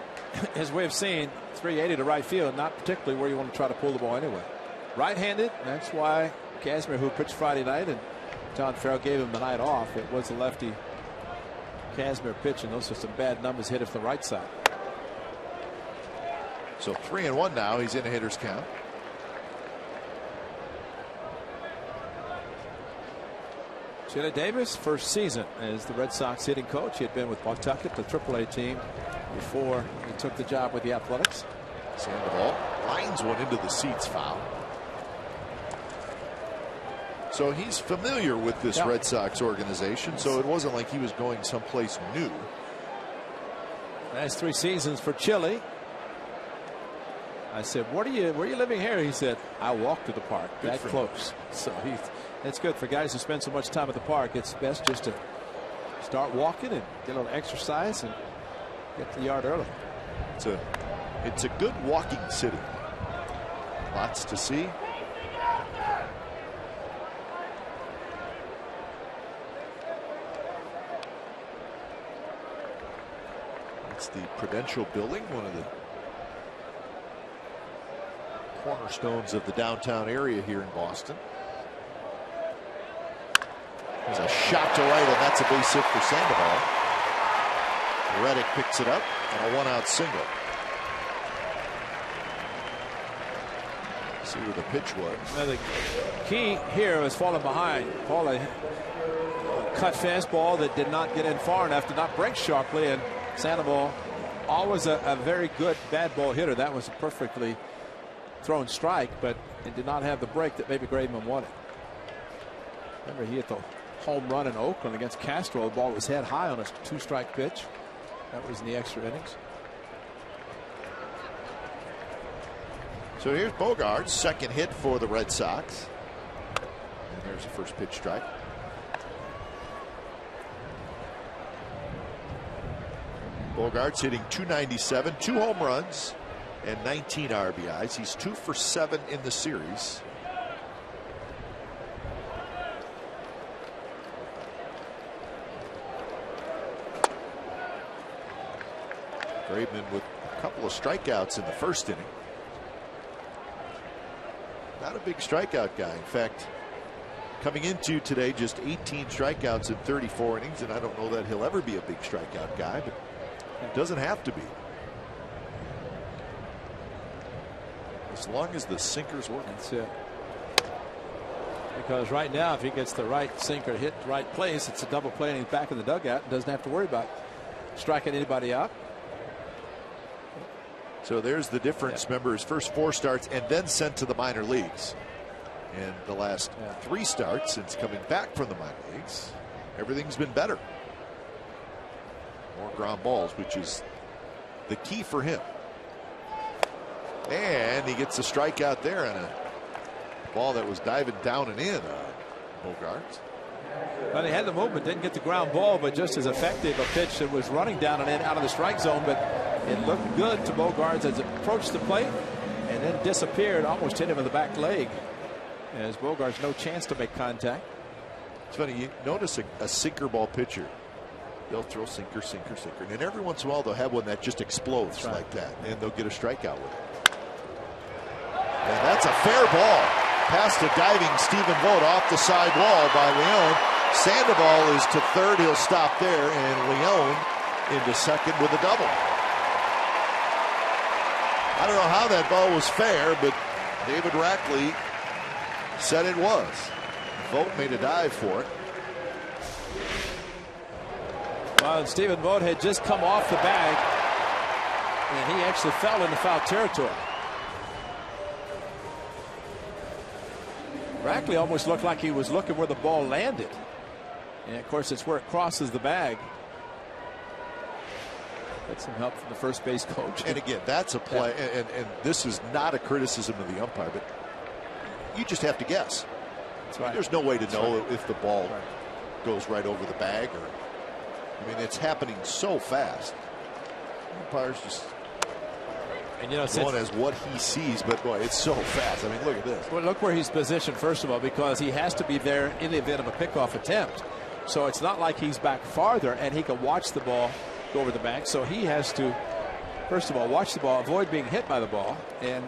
as we have seen, 380 to right field, not particularly where you want to try to pull the ball anyway. right-handed. That's why Casimir, who pitched Friday night, and John Farrell gave him the night off. It was a lefty Casimir pitching. Those are some bad numbers hit off the right side. So 3-1 now. He's in a hitter's count. Chili Davis, first season as the Red Sox hitting coach. He had been with Pawtucket, the AAA team, before he took the job with the Athletics. Sandoval lines one into the seats, foul. So he's familiar with this Red Sox organization, so it wasn't like he was going someplace new. Last 3 seasons for Chili. I said, where are you living here? He said, I walk to the park. That close. So it's good for guys who spend so much time at the park. It's best just to start walking and get a little exercise and get to the yard early. It's a good walking city. Lots to see. It's the Prudential Building, one of the cornerstones of the downtown area here in Boston. There's a shot to right, and that's a base hit for Sandoval. Reddick picks it up, and a 1-out single. See where the pitch was. Now the key here was falling behind. Paula cut fastball that did not get in far enough to not break sharply, and Sandoval, always a very good bad ball hitter. That was a perfectly thrown strike, but it did not have the break that maybe Graveman wanted. Remember, he hit the home run in Oakland against Castro. The ball was head high on a 2-strike pitch. That was in the extra innings. So here's Bogaerts, second hit for the Red Sox. And there's the first pitch strike. Bogaerts hitting .297, 2 home runs, and 19 RBIs. He's 2 for 7 in the series. Graveman with a couple of strikeouts in the first inning. Not a big strikeout guy. In fact, coming into today, just 18 strikeouts in 34 innings, and I don't know that he'll ever be a big strikeout guy, but it doesn't have to be. As long as the sinker's working. That's it. Because right now, if he gets the right sinker hit the right place, it's a double play and he's back in the dugout and doesn't have to worry about striking anybody out. So there's the difference. Remember, his first 4 starts and then sent to the minor leagues. And the last 3 starts since coming back from the minor leagues, everything's been better. More ground balls, which is the key for him. And he gets a strikeout there on a ball that was diving down and in. Bogaerts. Well, he had the movement, didn't get the ground ball, but just as effective a pitch that was running down and in out of the strike zone. But it looked good to Bogaerts as it approached the plate and then disappeared, almost hit him in the back leg. As Bogaerts no chance to make contact. It's funny, you notice a sinker ball pitcher. They'll throw sinker, sinker, sinker. And then every once in a while they'll have one that just explodes like that. And they'll get a strikeout with it. And that's a fair ball. Past a diving Stephen Vogt off the side wall by Leon. Sandoval is to third. He'll stop there. And Leon into second with a double. I don't know how that ball was fair, but David Rackley said it was. Vogt made a dive for it. Well, Stephen Vogt had just come off the bag, and he actually fell into foul territory. Rackley almost looked like he was looking where the ball landed. And, of course, it's where it crosses the bag. Get some help from the first base coach. And, again, that's a play, and this is not a criticism of the umpire, but you just have to guess. That's right. There's no way to know if the ball goes right over the bag. Or, I mean, it's happening so fast. Umpire's just going as what he sees, but boy, it's so fast. I mean, look at this. Well, look where he's positioned, first of all, because he has to be there in the event of a pickoff attempt. So it's not like he's back farther and he can watch the ball go over the bag. So he has to, first of all, watch the ball, avoid being hit by the ball, and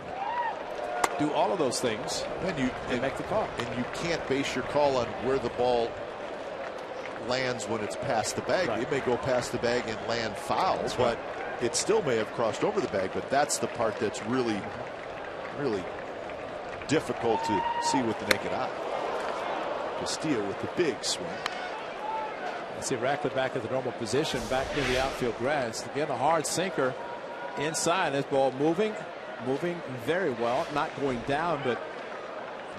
do all of those things and make the call. And you can't base your call on where the ball lands when it's past the bag. Right. It may go past the bag and land foul, but it still may have crossed over the bag. But that's the part that's really, really difficult to see with the naked eye. Castillo with the big swing. See Ratcliffe back at the normal position, back near the outfield grass. Again, a hard sinker inside. This ball moving very well, not going down, but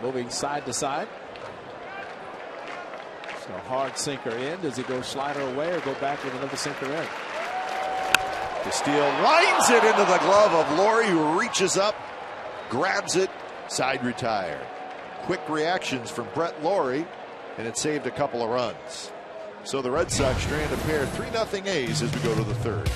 moving side to side. So hard sinker in. Does he go slider away or go back with another sinker in? Castillo lines it into the glove of Laurie, who reaches up, grabs it, side retired. Quick reactions from Brett Laurie, and it saved a couple of runs. So the Red Sox strand a pair 3-0 A's as we go to the third.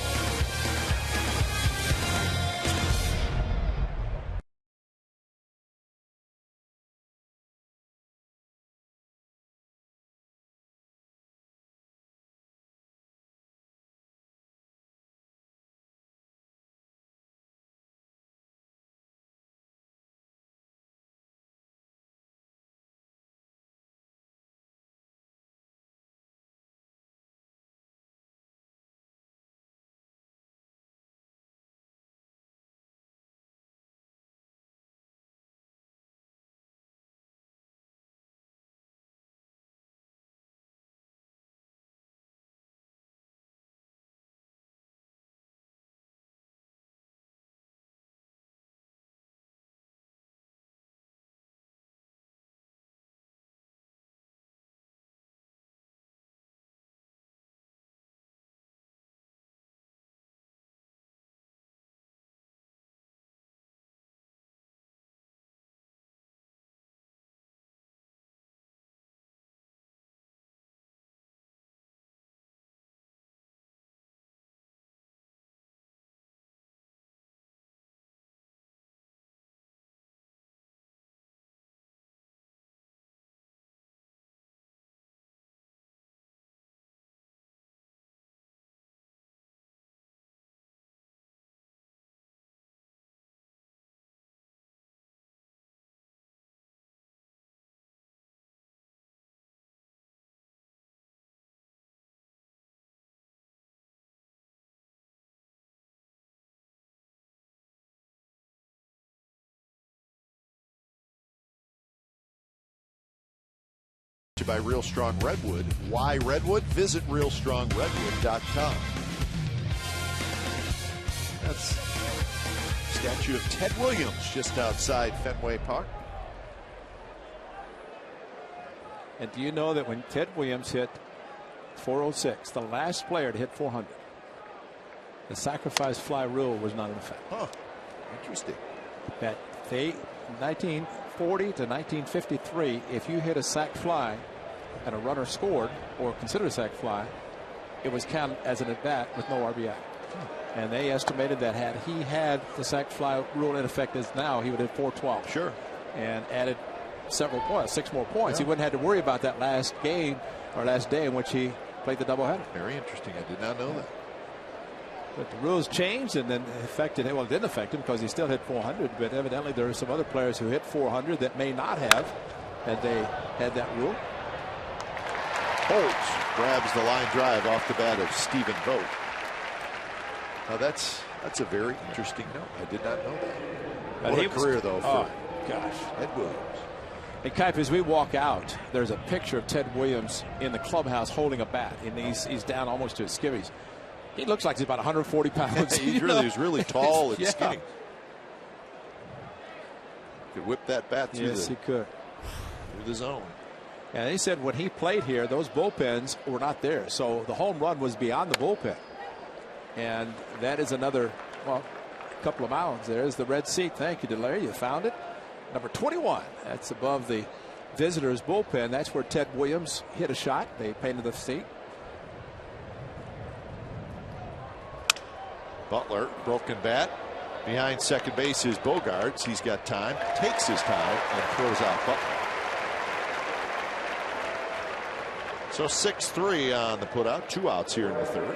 By Real Strong Redwood. Why Redwood? Visit realstrongredwood.com. That's a statue of Ted Williams just outside Fenway Park. And do you know that when Ted Williams hit 406, the last player to hit 400, the sacrifice fly rule was not in effect? Huh. Interesting. That 1940 to 1953, if you hit a sac fly and a runner scored or considered a sac fly, it was counted as an at-bat with no RBI. And they estimated that had he had the sac fly rule in effect as now, he would have 412. Sure. And added several points, 6 more points. Yeah. He wouldn't have to worry about that last game or last day in which he played the doubleheader. Very interesting. I did not know that. But the rules changed and then affected him. Well, it didn't affect him because he still hit 400. But evidently there are some other players who hit 400 that may not have had they had that rule. Holtz grabs the line drive off the bat of Stephen Vogt. Now that's a very interesting note. I did not know that. What a career though for Ted Williams. Hey, Kipe, as we walk out, there's a picture of Ted Williams in the clubhouse holding a bat, and he's down almost to his skivvies. He looks like he's about 140 pounds. He's really tall and skinny. Could whip that bat through he could. Through the zone. And they said when he played here, those bullpens were not there. So the home run was beyond the bullpen. And that is another, couple of mounds. There's the red seat. Thank you, Larry. You found it. Number 21. That's above the visitors' bullpen. That's where Ted Williams hit a shot. They painted the seat. Butler, broken bat. Behind second base is Bogarts. He's got time. Takes his time and throws out Butler. So 6-3 on the putout. 2 outs here in the third.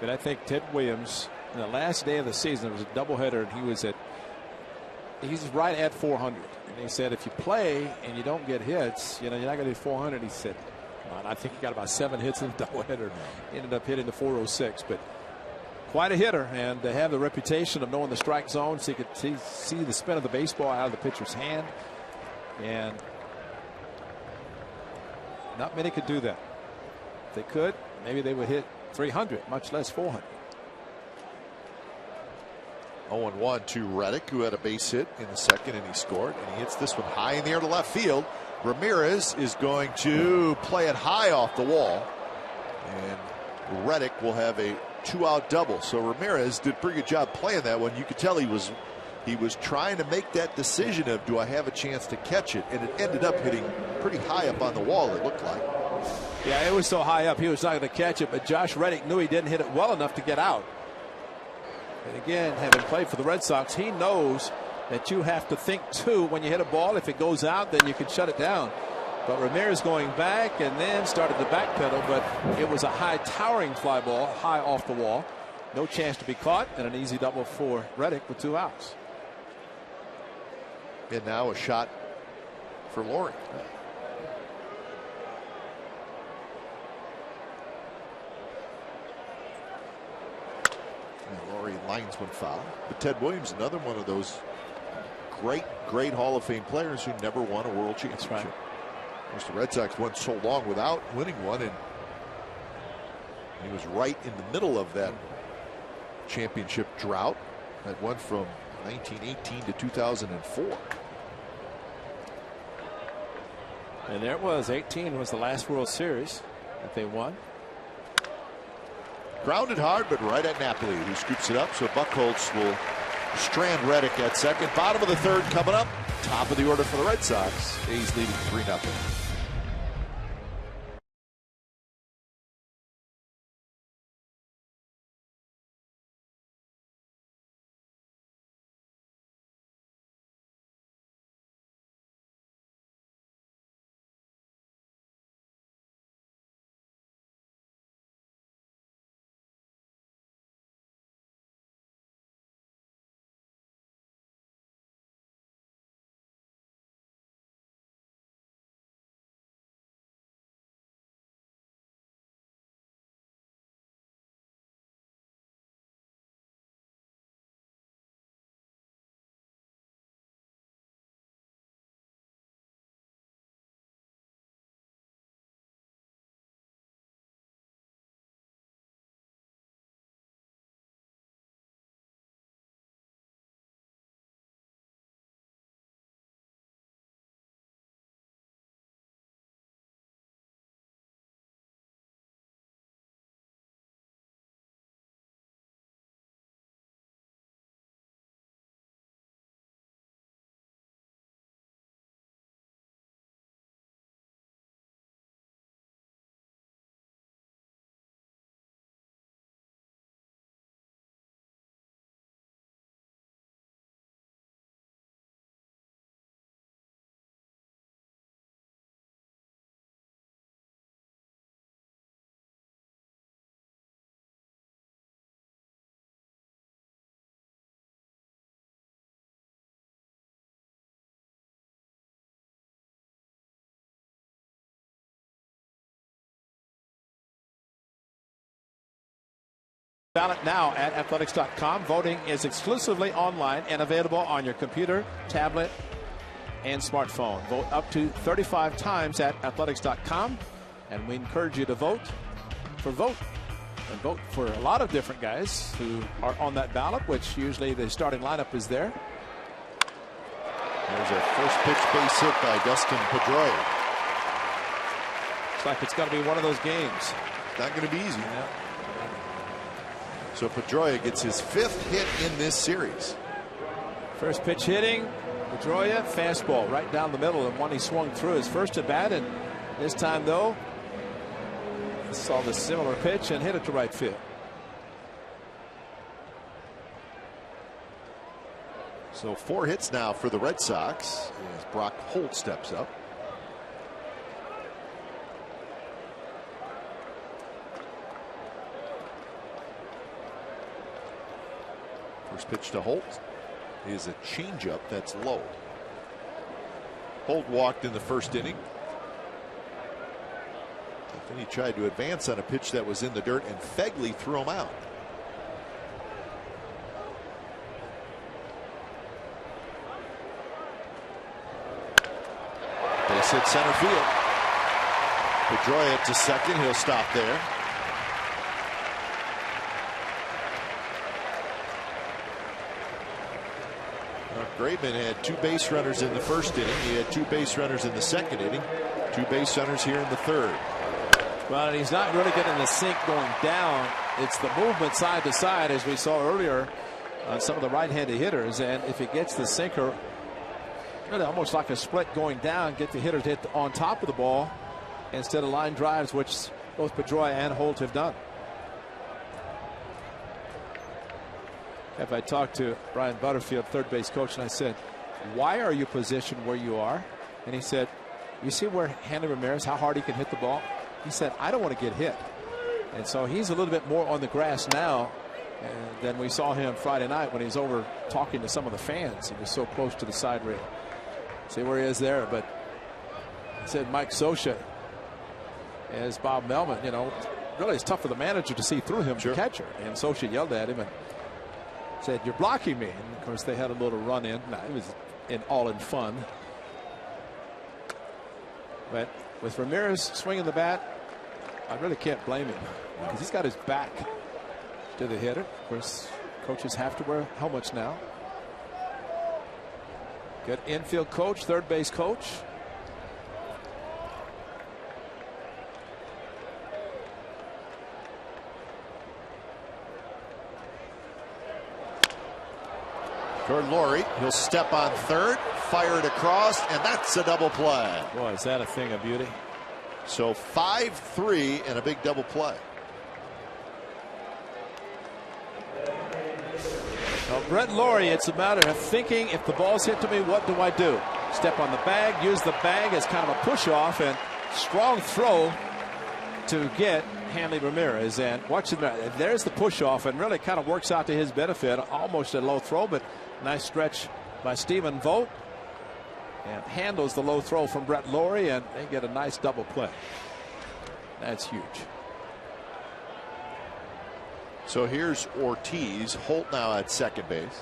And I think Ted Williams the last day of the season, it was a doubleheader, and he's right at 400. And he said, if you play and you don't get hits, you're not going to do 400. He said, I think he got about 7 hits in the doubleheader. He ended up hitting the 406, but quite a hitter, and to have the reputation of knowing the strike zone, so you could see the spin of the baseball out of the pitcher's hand, and not many could do that. If they could, maybe they would hit 300, much less 400. 0-1 to Reddick, who had a base hit in the second, and he scored, and he hits this one high in the air to left field. Ramirez is going to play it high off the wall, and Reddick will have a 2-out double. So Ramirez did a pretty good job playing that one. You could tell he was trying to make that decision of, do I have a chance to catch it? And it ended up hitting pretty high up on the wall, it looked like. Yeah, it was so high up he was not going to catch it, but Josh Reddick knew he didn't hit it well enough to get out. And again, having played for the Red Sox, he knows that you have to think too when you hit a ball. If it goes out, then you can shut it down. But Ramirez going back and then started to backpedal, but it was a high towering fly ball, high off the wall. No chance to be caught, and an easy double for Reddick with 2 outs. And now a shot for Laurie. And Laurie lines one foul. But Ted Williams, another one of those great Hall of Fame players who never won a world championship. That's right. The Red Sox went so long without winning one, and he was right in the middle of that championship drought that went from 1918 to 2004. And there it was. 18 was the last World Series that they won. Grounded hard, but right at Napoli, who scoops it up. So Buchholz will strand Reddick at second. Bottom of the third coming up. Top of the order for the Red Sox. A's leading 3-0. Ballot now at athletics.com. Voting is exclusively online and available on your computer, tablet, and smartphone. Vote up to 35 times at athletics.com, and we encourage you to vote for vote. And vote for a lot of different guys who are on that ballot, which usually the starting lineup is there. There's a first pitch base hit by Dustin Pedroia. Looks like it's going to be one of those games. It's not going to be easy. Yeah. So Pedroia gets his 5th hit in this series. First pitch hitting, Pedroia, fastball right down the middle, and one he swung through his first at bat, and this time though, saw the similar pitch and hit it to right field. So 4 hits now for the Red Sox as Brock Holt steps up. First pitch to Holt is a changeup that's low. Holt walked in the first inning. But then he tried to advance on a pitch that was in the dirt, and Fegley threw him out. Base hit center field. Pedroia to second. He'll stop there. Graveman had 2 base runners in the first inning. He had 2 base runners in the second inning. 2 base runners here in the third. Well, he's not really getting the sink going down. It's the movement side to side, as we saw earlier on some of the right-handed hitters. And if he gets the sinker, really almost like a split going down, get the hitter to hit on top of the ball instead of line drives, which both Pedroia and Holt have done. If I talked to Brian Butterfield, third base coach, and I said, why are you positioned where you are? And he said, you see where Hanley Ramirez, how hard he can hit the ball? He said, I don't want to get hit. And so he's a little bit more on the grass now than we saw him Friday night when he was over talking to some of the fans. He was so close to the side rail. See where he is there. But he said Mike Scioscia, as Bob Melvin, you know, really it's tough for the manager to see through him, the catcher. And Scioscia yelled at him and said, you're blocking me. And of course they had a little run in. Nah, it was all in fun. But with Ramirez swinging the bat, I really can't blame him because he's got his back to the hitter. Of course, coaches have to wear helmets now. Good infield coach, third base coach. Jordan Laurie, he'll step on third, fire it across, and that's a double play. Boy, is that a thing of beauty. So 5-3 and a big double play. Well, Brett Laurie, it's a matter of thinking, if the ball's hit to me, what do I do? Step on the bag, use the bag as kind of a push off, and strong throw to get Hanley Ramirez. And watch it, there's the push off, and really kind of works out to his benefit. Almost a low throw, but nice stretch by Stephen Vogt. And handles the low throw from Brett Laurie, and they get a nice double play. That's huge. So here's Ortiz. Holt now at second base.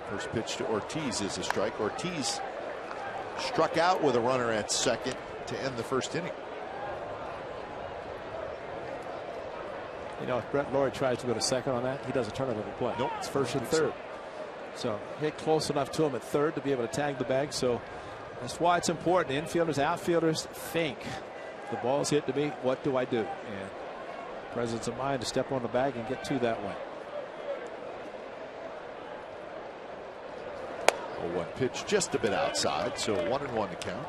First pitch to Ortiz is a strike. Ortiz struck out with a runner at second to end the first inning. You know, if Brett Laurie tries to go to second on that, he doesn't turn it over play. Nope. It's first and third. So hit close enough to him at third to be able to tag the bag. So that's why it's important. Infielders, outfielders think. The ball's hit to me, what do I do? And presence of mind to step on the bag and get to that one. Oh, one pitch just a bit outside, so 1-1 to count.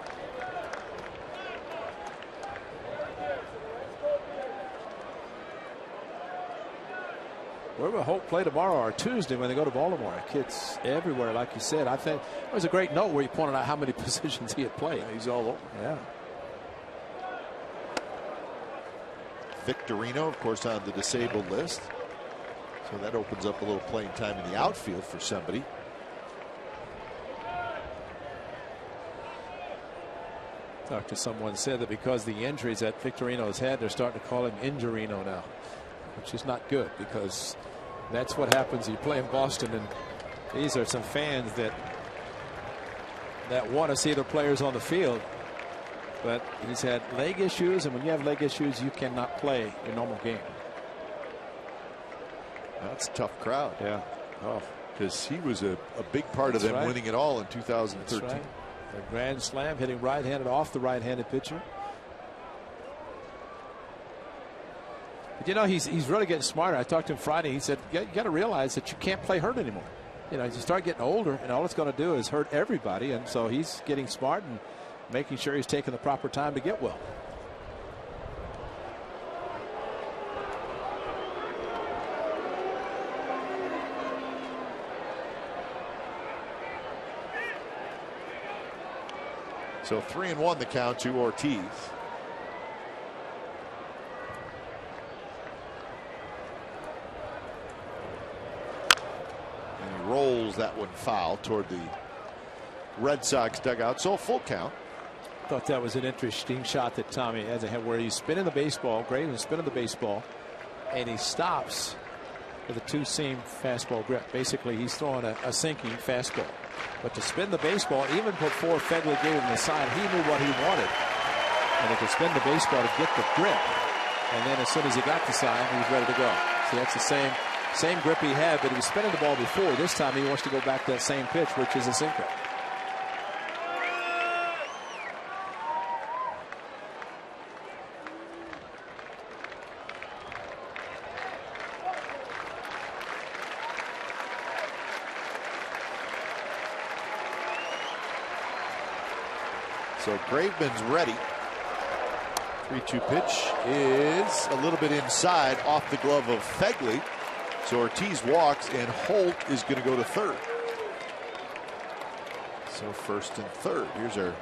Where will Holt play tomorrow or Tuesday when they go to Baltimore? Kids everywhere, like you said. I think there was a great note where he pointed out how many positions he had played. Yeah, he's all over. Yeah. Victorino, of course, on the disabled list. So that opens up a little playing time in the outfield for somebody. Talked to someone said that because the injuries that Victorino's had, they're starting to call him Injurino now, which is not good because that's what happens. You play in Boston, and these are some fans that want to see their players on the field. But he's had leg issues, and when you have leg issues, you cannot play a normal game. That's a tough crowd. Yeah. Oh, because he was a big part of them winning it all in 2013. That's right. A grand slam, hitting right-handed off the right-handed pitcher. But you know, he's really getting smarter. I talked to him Friday. He said, you got to realize that you can't play hurt anymore. You know, as you start getting older, and all it's going to do is hurt everybody. And so he's getting smart and making sure he's taking the proper time to get well. So 3-1 the count to Ortiz. throws that one foul toward the Red Sox dugout. So a full count. Thought that was an interesting shot that Tommy has a head where he's spinning the baseball. Graveman's spinning the baseball, and he stops with a two-seam fastball grip. Basically, he's throwing a sinking fastball. But to spin the baseball, even before Fegley gave him the sign, he knew what he wanted. And he could spin the baseball to get the grip. And then as soon as he got the sign, he was ready to go. See, that's the same grip he had, but he was spinning the ball before. This time he wants to go back to that same pitch, which is a sinker. So Graveman's ready. 3-2 pitch is a little bit inside off the glove of Fegley. So Ortiz walks and Holt is going to go to third. So first and third. Here's our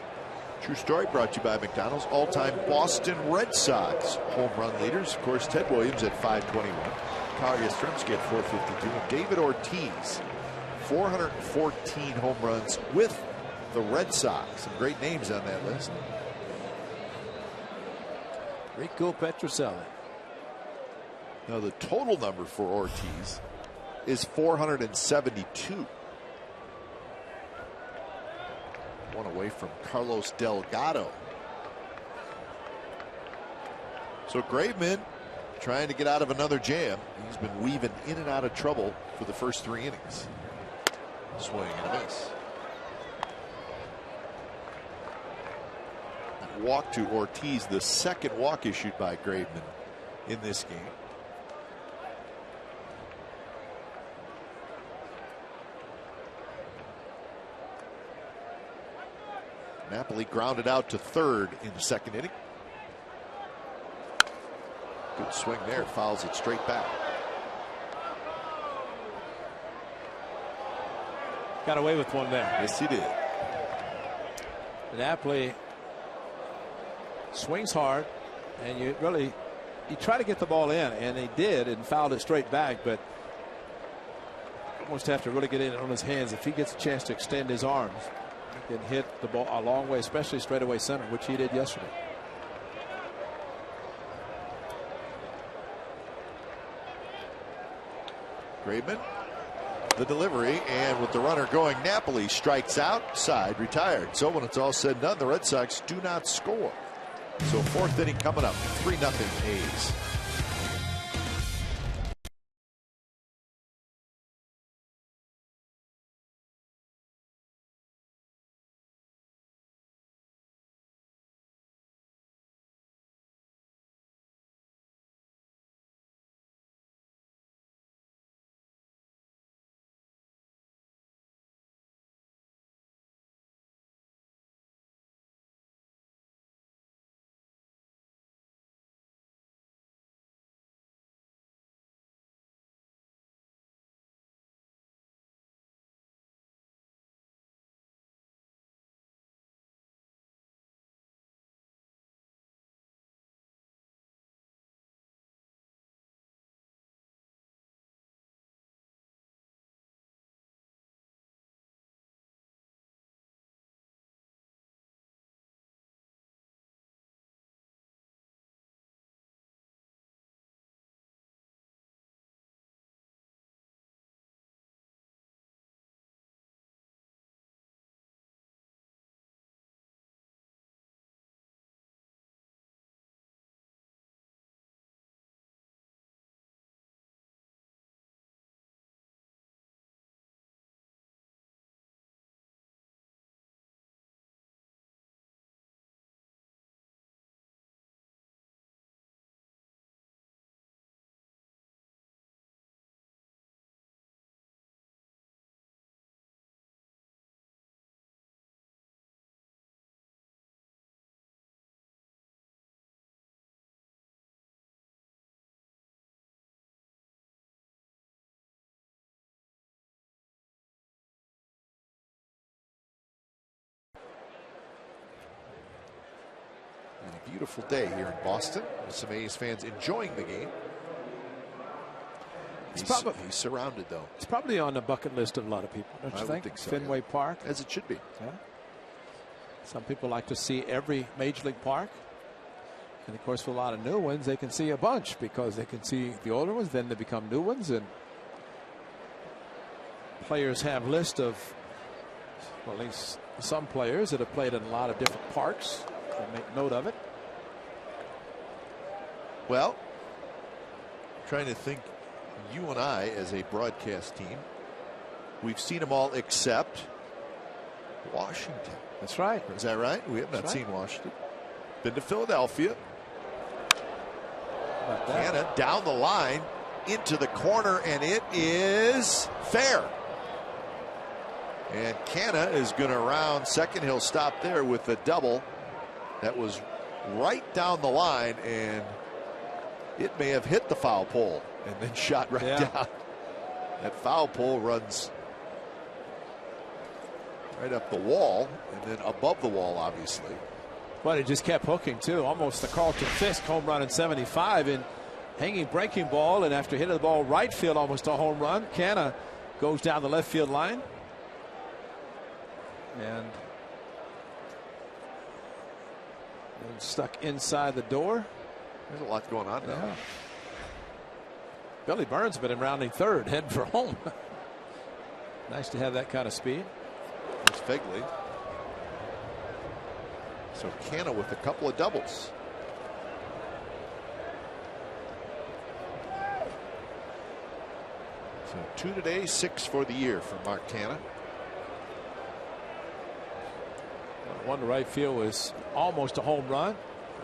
true story brought to you by McDonald's. All-time Boston Red Sox home run leaders. Of course, Ted Williams at 521. Kyle Yastrzemski at 452. And David Ortiz, 414 home runs with the Red Sox. Some great names on that list. Rico Petrocelli. Now the total number for Ortiz is 472. One away from Carlos Delgado. So Graveman trying to get out of another jam. He's been weaving in and out of trouble for the first 3 innings. Swing and a miss. Walk to Ortiz, the second walk issued by Graveman in this game. Napoli grounded out to third in the second inning. Good swing there, fouls it straight back. Got away with one there. Yes, he did. Napoli swings hard, and you try to get the ball in, and they did, and fouled it straight back, but almost have to really get in on his hands. If he gets a chance to extend his arms, he can hit the ball a long way, especially straightaway center, which he did yesterday. Graveman, the delivery, and with the runner going, Napoli strikes out, side retired. So when it's all said and done, the Red Sox do not score. So fourth inning coming up, 3-0 A's. And a beautiful day here in Boston with some A's fans enjoying the game. He's surrounded, though. It's probably on the bucket list of a lot of people, don't you think? So, Fenway Park. As it should be. Yeah. Some people like to see every Major League park. And, of course, for a lot of new ones, they can see a bunch because they can see the older ones, then they become new ones. And players have lists of, well, at least some players that have played in a lot of different parks. They make note of it. Well, trying to think, you and I, as a broadcast team, we've seen them all except Washington. That's right. Is that right? We have not seen Washington. Been to Philadelphia. Canna down the line into the corner, and it is fair. And Canna is going to round second. He'll stop there with the double. That was right down the line, and it may have hit the foul pole and then shot right down. That foul pole runs right up the wall and then above the wall, obviously. But it just kept hooking, too. Almost the Carlton Fisk home run in '75 in hanging breaking ball. And after hitting the ball right field, almost a home run, Canna goes down the left field line. And stuck inside the door. There's a lot going on now. Yeah. Billy Burns been in rounding third, heading for home. Nice to have that kind of speed. It's Fegley. So Canna with a couple of doubles. So 2 today, 6 for the year for Mark Canna. One to right field was almost a home run.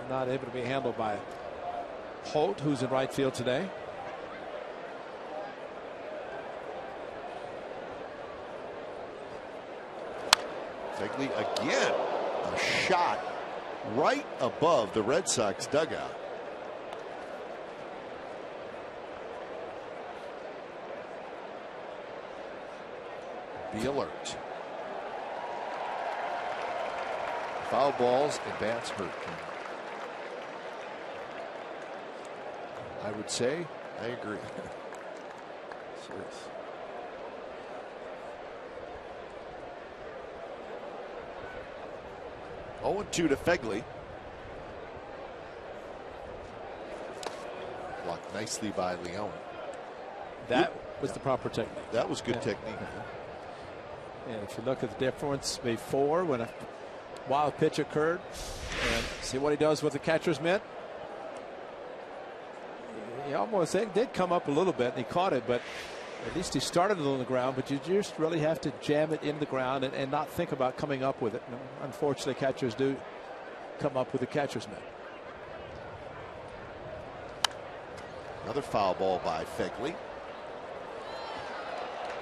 Not able to be handled by Holt, who's in right field today. Fegley again. A shot right above the Red Sox dugout. Be alert. Foul balls and bats hurt. I would say I agree. Serious. Oh, 2 to Fegley. Blocked nicely by Leone. That was the proper technique. That was good technique. And if you look at the difference before when a wild pitch occurred and see what he does with the catcher's mitt. He almost did come up a little bit and he caught it, but at least he started it on the ground. But you just really have to jam it in the ground and not think about coming up with it. And unfortunately, catchers do come up with the catcher's mitt. Another foul ball by Fegley.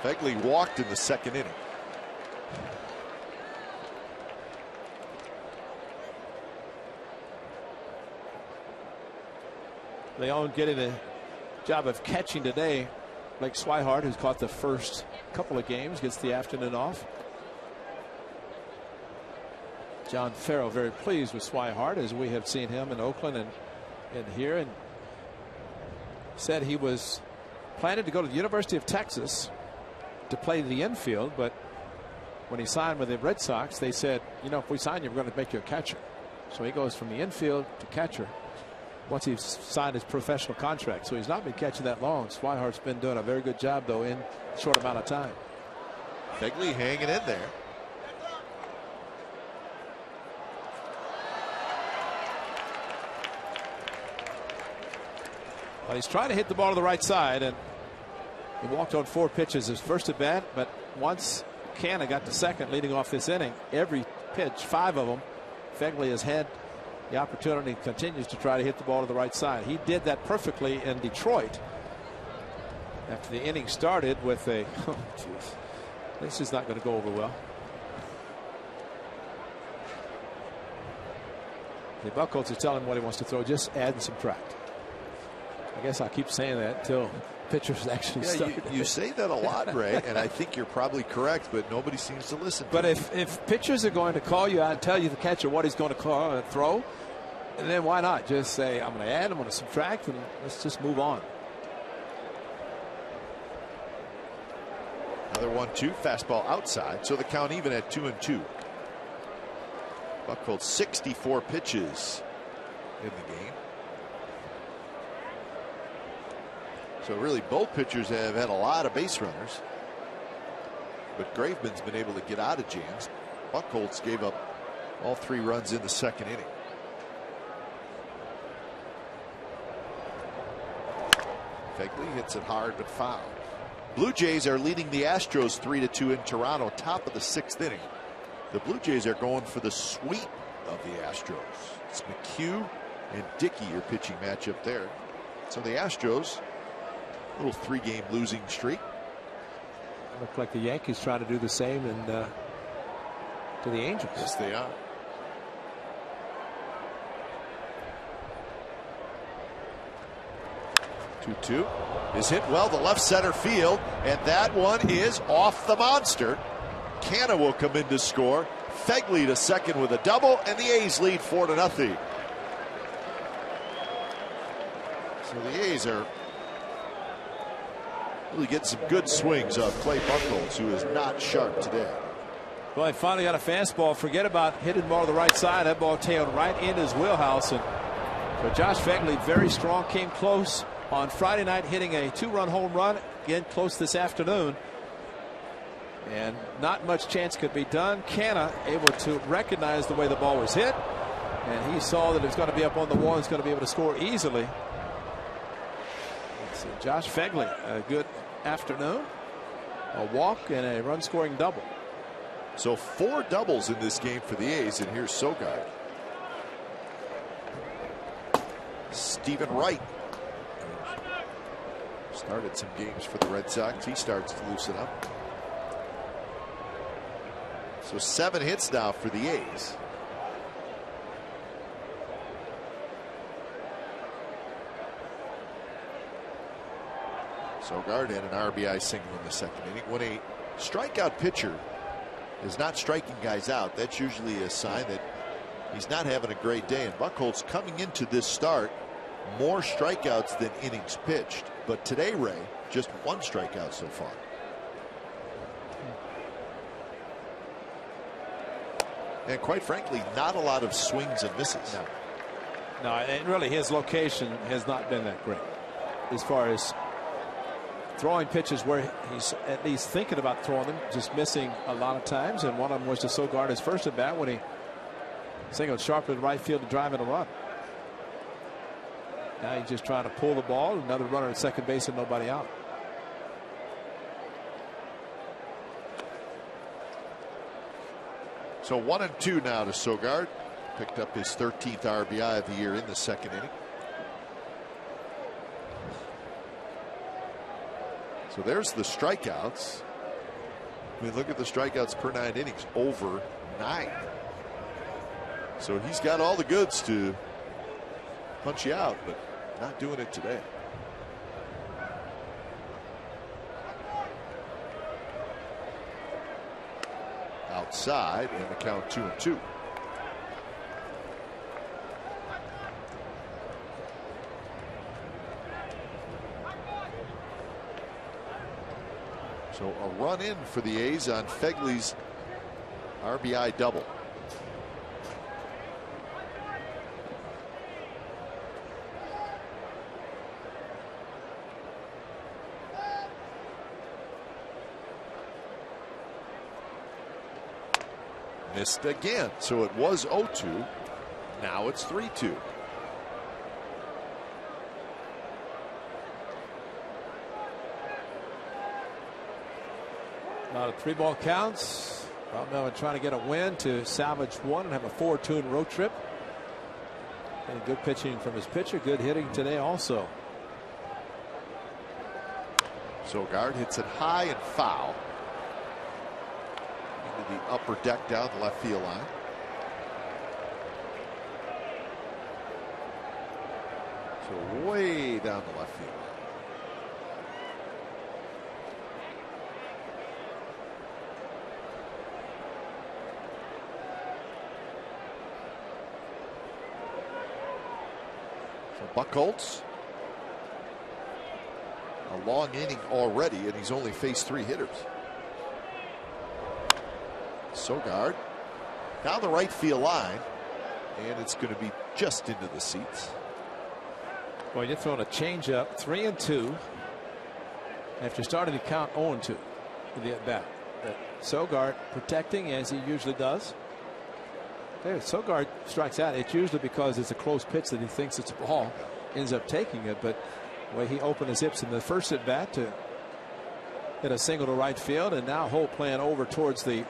Fegley walked in the second inning. Leone getting the job of catching today. Blake Swihart, who's caught the first couple of games, gets the afternoon off. John Farrell very pleased with Swihart, as we have seen him in Oakland and here, and said he was planning to go to the University of Texas to play the infield, but when he signed with the Red Sox, they said, you know, if we sign you, we're going to make you a catcher. So he goes from the infield to catcher once he's signed his professional contract. So he's not been catching that long. Swihart's been doing a very good job, though, in a short amount of time. Fegley hanging in there. Well, he's trying to hit the ball to the right side, and he walked on 4 pitches his first at bat, but once Canna got to second leading off this inning, every pitch, 5 of them, Fegley has had the opportunity, continues to try to hit the ball to the right side. He did that perfectly in Detroit after the inning started with a, oh, geez, this is not going to go over well. The Buckholz is telling him what he wants to throw, just add and subtract. I guess I'll keep saying that until pitchers actually start. You say that a lot, Ray, and I think you're probably correct, but nobody seems to listen to But me. if pitchers are going to call you out and tell you, the catcher, what he's going to call and throw, and then why not just say, I'm going to add, I'm going to subtract, and let's just move on. Another 1-2 fastball outside, so the count even at 2-2. Buchholz 64 pitches in the game. So really both pitchers have had a lot of base runners, but Graveman's been able to get out of jams. Buchholz gave up all 3 runs in the second inning. Fegley hits it hard but foul. Blue Jays are leading the Astros 3-2 in Toronto, top of the 6th inning. The Blue Jays are going for the sweep of the Astros. It's McHugh and Dickey, your pitching matchup there. So the Astros, a little 3-game losing streak. Look like the Yankees try to do the same and to the Angels. Yes, they are. Two is hit well to left center field, and that one is off the monster. Canna will come in to score. Fegley to second with a double, and the A's lead 4-0. So the A's are really getting some good swings off Clay Buchholz, who is not sharp today. Well, he finally got a fastball. Forget about hitting the ball to the right side. That ball tailed right into his wheelhouse. And but Josh Fegley, very strong, came close on Friday night, hitting a 2-run home run. Again, close this afternoon. And not much chance could be done. Canna able to recognize the way the ball was hit, and he saw that it was going to be up on the wall. He's going to be able to score easily. So Josh Fegley, a good afternoon, a walk and a run-scoring double. So 4 doubles in this game for the A's, and here's Sogard. Stephen Wright started some games for the Red Sox. He starts to loosen up. So 7 hits now for the A's. Sogard had an RBI single in the second inning. When a strikeout pitcher is not striking guys out, that's usually a sign that he's not having a great day. And Buchholz coming into this start, more strikeouts than innings pitched. But today, Ray, just 1 strikeout so far. And quite frankly, not a lot of swings and misses. No, and really his location has not been that great as far as throwing pitches where he's at least thinking about throwing them, just missing a lot of times. And one of them was to Sogard his first at bat when he singled sharply to right field to drive in a run. Now he's just trying to pull the ball. Another runner at second base and nobody out. So 1-2 now to Sogard. Picked up his 13th RBI of the year in the second inning. So there's the strikeouts. I mean, look at the strikeouts per 9 innings, over 9. So he's got all the goods to punch you out, but not doing it today. Outside, and the count 2-2. So a run in for the A's on Fegley's RBI double. Missed again. So it was 0-2. Now it's 3-2. Now the 3-ball counts. Melvin trying to get a win to salvage one and have a 4-2 road trip. And good pitching from his pitcher. Good hitting today also. Sogard hits it high and foul into the upper deck down the left field line. So way down the left field line. So Buchholz, a long inning already, and he's only faced 3 hitters. Sogard down the right field line, and it's going to be just into the seats. Well, you're throwing a changeup, 3-2. After starting to count 0-2 with the at bat. Sogard protecting as he usually does. There, Sogard strikes out. It's usually because it's a close pitch that he thinks it's a ball, ends up taking it. But the way he opened his hips in the first at bat to hit a single to right field, and now Holt playing over towards the,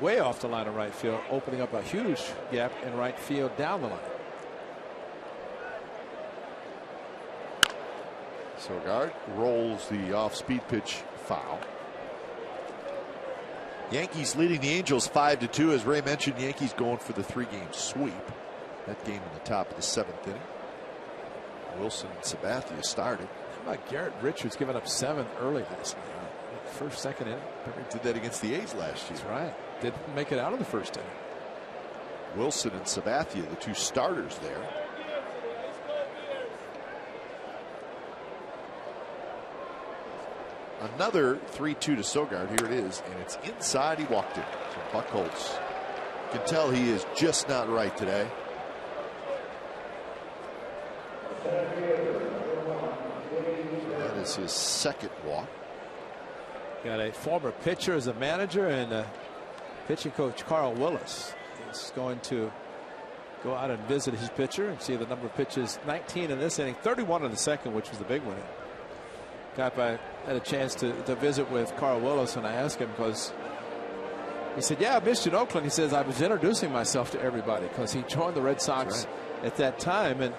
way off the line of right field, opening up a huge gap in right field down the line. Sogard rolls the off-speed pitch foul. Yankees leading the Angels 5-2. As Ray mentioned, the Yankees going for the 3-game sweep. That game in the top of the 7th inning. Wilson and Sabathia started. How about Garrett Richards giving up 7 early last night? First, second inning. Did that against the A's last year. That's right. Didn't make it out of the first inning. Wilson and Sabathia, the 2 starters there. Another 3-2 to Sogard. Here it is, and it's inside. He walked it. So Buck Holtz. You can tell he is just not right today. That is his second walk. Got a former pitcher as a manager, and pitching coach Carl Willis is going to go out and visit his pitcher and see the number of pitches. 19 in this inning, 31 in the second, which was the big one. I had a chance to visit with Carl Willis, and I asked him because he said, yeah, I missed you in Oakland. He says, I was introducing myself to everybody because he joined the Red Sox at that time. And,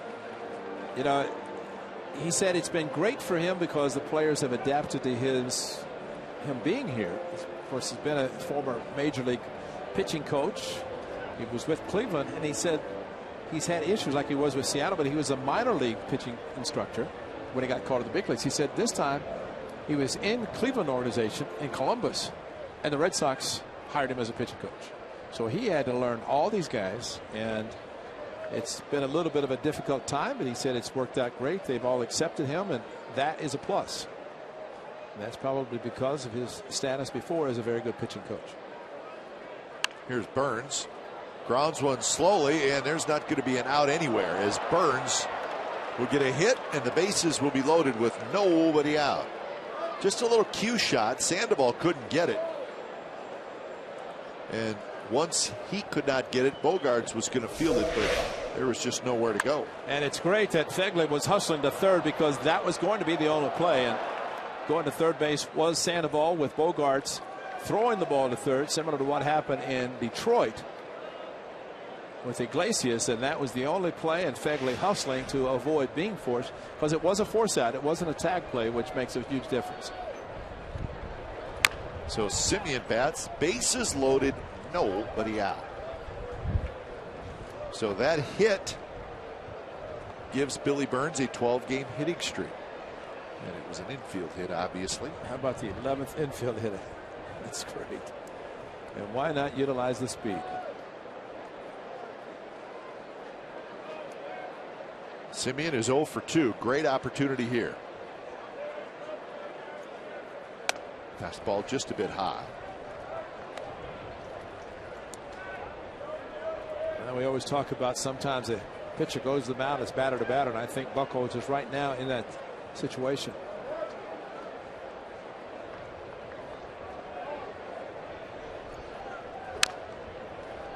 you know, he said it's been great for him because the players have adapted to him being here. Of course, he's been a former major league pitching coach. He was with Cleveland, and he said he's had issues like he was with Seattle, but he was a minor league pitching instructor when he got called to the big leagues. He said this time he was in Cleveland organization in Columbus, and the Red Sox hired him as a pitching coach. So he had to learn all these guys, and it's been a little bit of a difficult time, but he said it's worked out great. They've all accepted him, and that is a plus. And that's probably because of his status before as a very good pitching coach. Here's Burns. Grounds one slowly, and there's not going to be an out anywhere as Burns will get a hit, and the bases will be loaded with nobody out. Just a little cue shot. Sandoval couldn't get it. And once he could not get it, Bogaerts was going to field it, but there was just nowhere to go. And it's great that Fegley was hustling to third because that was going to be the only play. And going to third base was Sandoval, with Bogaerts throwing the ball to third, similar to what happened in Detroit with Iglesias, and that was the only play, and Fegley hustling to avoid being forced because it was a force out. It wasn't a tag play, which makes a huge difference. So Semien bats, bases loaded, nobody out. So that hit gives Billy Burns a 12-game hitting streak. And it was an infield hit, obviously. How about the 11th infield hit? That's great. And why not utilize the speed? Semien is 0 for 2. Great opportunity here. Fastball just a bit high. Well, we always talk about sometimes a pitcher goes to the mound as batter to batter, and I think Buchholz is right now in that situation.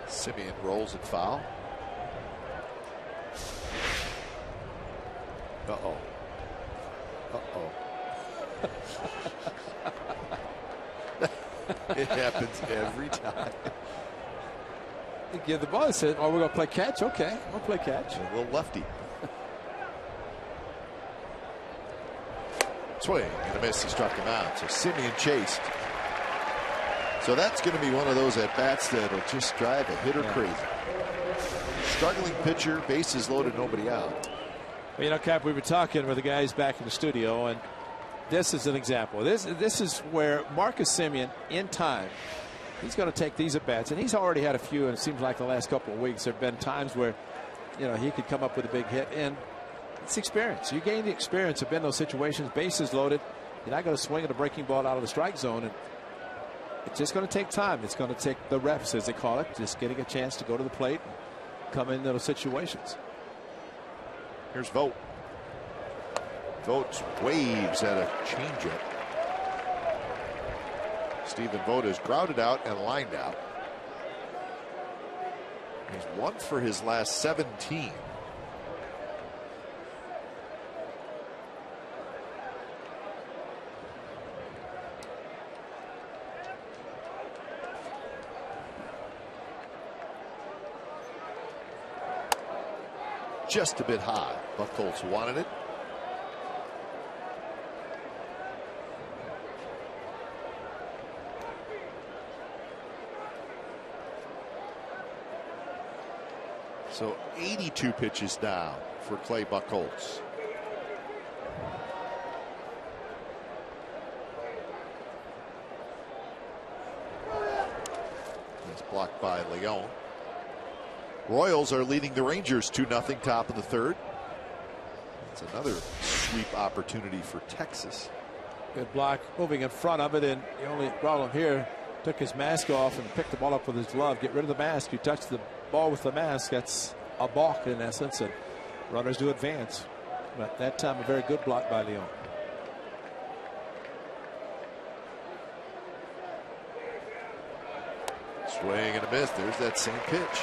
Semien rolls it foul. Uh-oh. Uh-oh. It happens every time. You give the ball, said, oh, we're going to play catch? Okay, we'll play catch. A little lefty. Swing and a miss. He struck him out. So Semien chased. So that's going to be one of those at-bats that'll just drive a hitter crazy. Struggling pitcher, bases loaded, nobody out. Well, you know, Cap, we were talking with the guys back in the studio, and this is an example. This is where Marcus Semien, in time, he's going to take these at-bats, and he's already had a few, and it seems like the last couple of weeks there have been times where, you know, he could come up with a big hit, and it's experience. You gain the experience of being in those situations, bases loaded. You're not going to swing at a breaking ball out of the strike zone, and it's just going to take time. It's going to take the reps, as they call it, just getting a chance to go to the plate and come in those situations. Here's Vogt. Vogt waves at a changeup. Stephen Vogt is grounded out and lined out. He's 1 for his last 17. Just a bit high. Buchholz wanted it. So 82 pitches now for Clay Buchholz. It's blocked by Leon. Royals are leading the Rangers 2-0, top of the third. It's another sweep opportunity for Texas. Good block moving in front of it, and the only problem here, took his mask off and picked the ball up with his glove. Get rid of the mask. You touch the ball with the mask, that's a balk in essence, and runners do advance. But that time a very good block by Leon. Swing and a miss. There's that same pitch.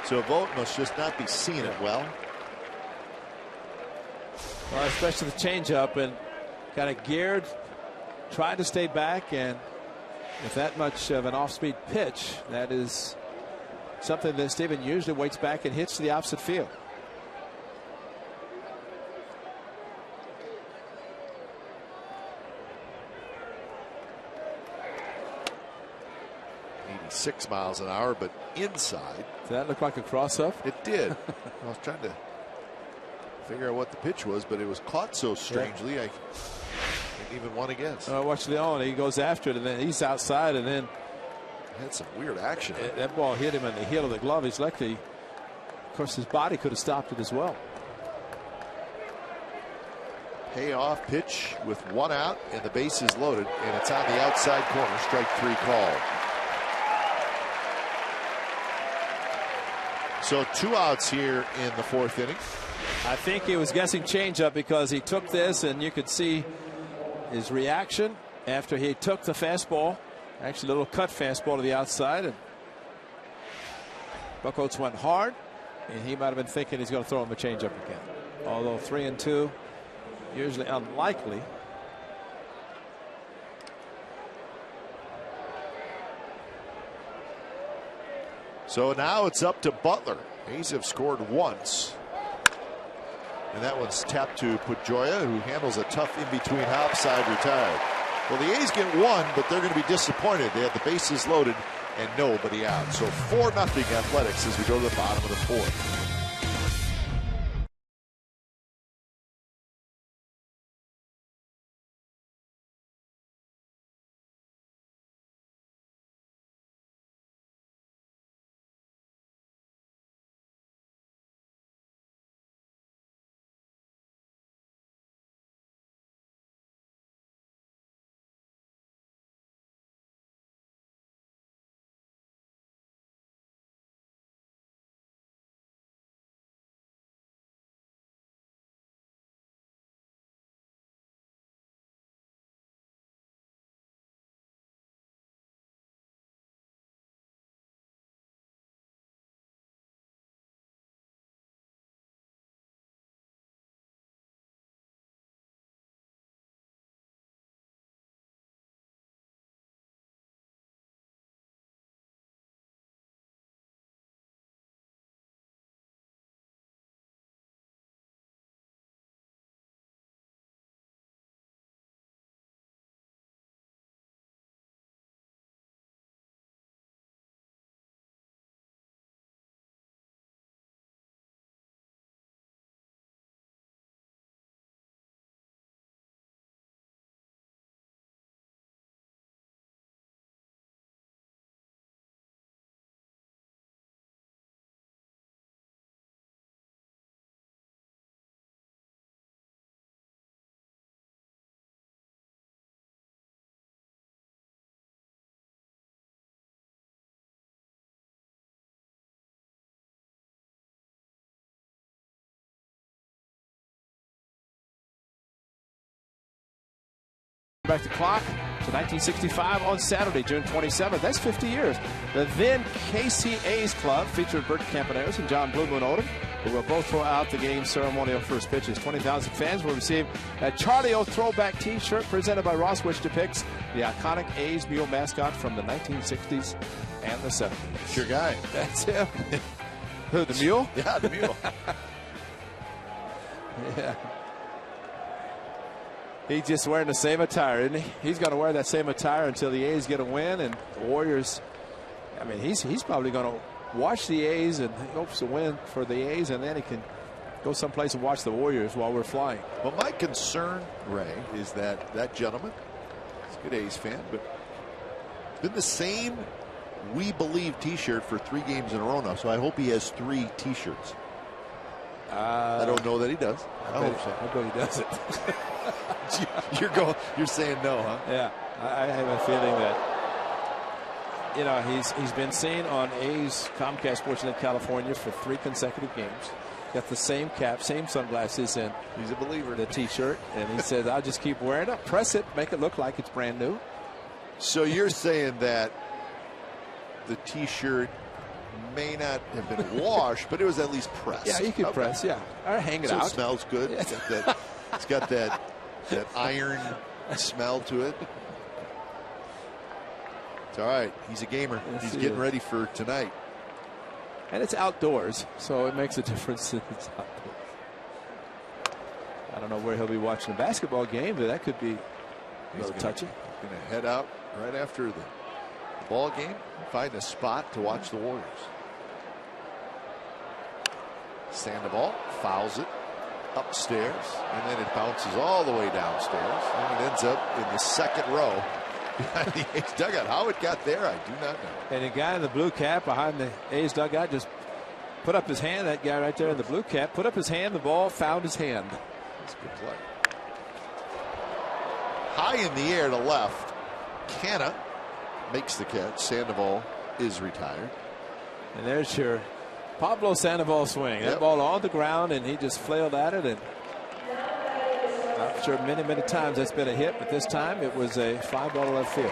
So Vogt must just not be seeing it well. Well, especially the changeup, and kind of geared, tried to stay back, and with that much of an off-speed pitch, that is something that Steven usually waits back and hits to the opposite field. .86 miles an hour, but inside. Did that look like a cross-up? It did. I was trying to figure out what the pitch was, but it was caught so strangely. I didn't even want to guess. Watch Leon. He goes after it, and then he's outside, and then had some weird action. That ball hit him in the heel of the glove. He's lucky. Of course, his body could have stopped it as well. Payoff pitch with 1 out, and the base is loaded, and it's on the outside corner. Strike 3 call. So 2 outs here in the 4th inning. I think he was guessing changeup because he took this, and you could see his reaction after he took the fastball. Actually, a little cut fastball to the outside, and Buchholz went hard, and he might have been thinking he's going to throw him a changeup again. Although 3-2, usually unlikely. So now it's up to Butler. A's have scored once. And that one's tapped to Pedroia, who handles a tough in-between hop, side retired. Well, the A's get 1, but they're going to be disappointed. They have the bases loaded and nobody out. So 4-0 Athletics as we go to the bottom of the 4th. Back the clock to 1965 on Saturday, June 27th. That's 50 years. The then KC A's club featured Bert Campaneris and John Blue Moon Odom, who will both throw out the game's ceremonial first pitches. 20,000 fans will receive a Charlie O throwback T-shirt presented by Ross, which depicts the iconic A's mule mascot from the 1960s and the 70s. It's your guy. That's him. Who, the mule? Yeah, the mule. Yeah. He's just wearing the same attire, isn't he? He's going to wear that same attire until the A's get a win, and the Warriors. I mean, he's probably going to watch the A's and hopes to win for the A's, and then he can go someplace and watch the Warriors while we're flying. Well, my concern, Ray, is that gentleman, he's a good A's fan, but it's been the same "We Believe" T-shirt for 3 games in a row now. So I hope he has 3 T-shirts. I don't know that he does. I hope so. I bet he doesn't. You're saying no, huh? Yeah, I have a feeling that he's been seen on A's Comcast Sports in California for 3 consecutive games. Got the same cap, same sunglasses, and he's a believer. The T-shirt, and he says, "I'll just keep wearing it, press it, make it look like it's brand new." So you're saying that the T-shirt may not have been washed, but it was at least pressed. Yeah, you can press, yeah, or hang it so out. It smells good. Yeah. It's got that iron smell to it. It's all right. He's a gamer. He's getting ready for tonight. And it's outdoors, so it makes a difference if it's outdoors. I don't know where he'll be watching a basketball game, but that could be a little touchy. He's going to head out right after the ball game, find a spot to watch the Warriors. Sandoval fouls it upstairs, and then it bounces all the way downstairs, and it ends up in the second row behind the A's dugout. How it got there, I do not know. And the guy in the blue cap behind the A's dugout just put up his hand. That guy right there in the blue cap put up his hand. The ball found his hand. That's a good play. High in the air to left. Canna makes the catch. Sandoval is retired. And there's your Pablo Sandoval swing. That ball on the ground, and he just flailed at it. And I'm sure many times that's been a hit, but this time it was a fly ball to left field.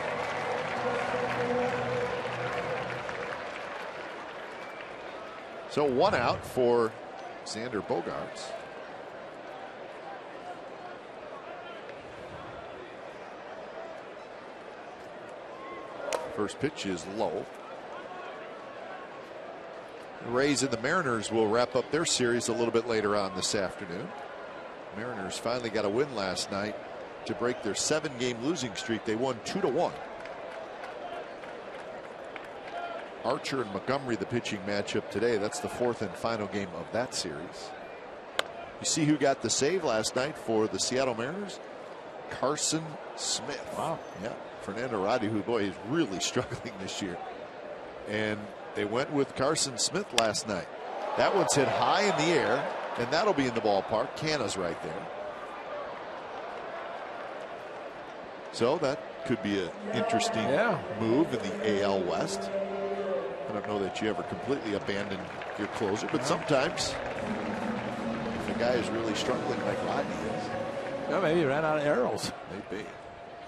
So 1 out for Xander Bogaerts. First pitch is low. The Rays and the Mariners will wrap up their series a little bit later on this afternoon. Mariners finally got a win last night to break their 7-game losing streak. They won 2-1. Archer and Montgomery, the pitching matchup today. That's the 4th and final game of that series. You see who got the save last night for the Seattle Mariners? Carson Smith. Wow. Yeah. Fernando Roddy, who, boy, is really struggling this year. And they went with Carson Smith last night. That one's hit high in the air, and that'll be in the ballpark. Canna's right there. So that could be an interesting move in the AL West. I don't know that you ever completely abandon your closer, but sometimes if a guy is really struggling like Rodney is. Well, maybe he ran out of arrows. Maybe.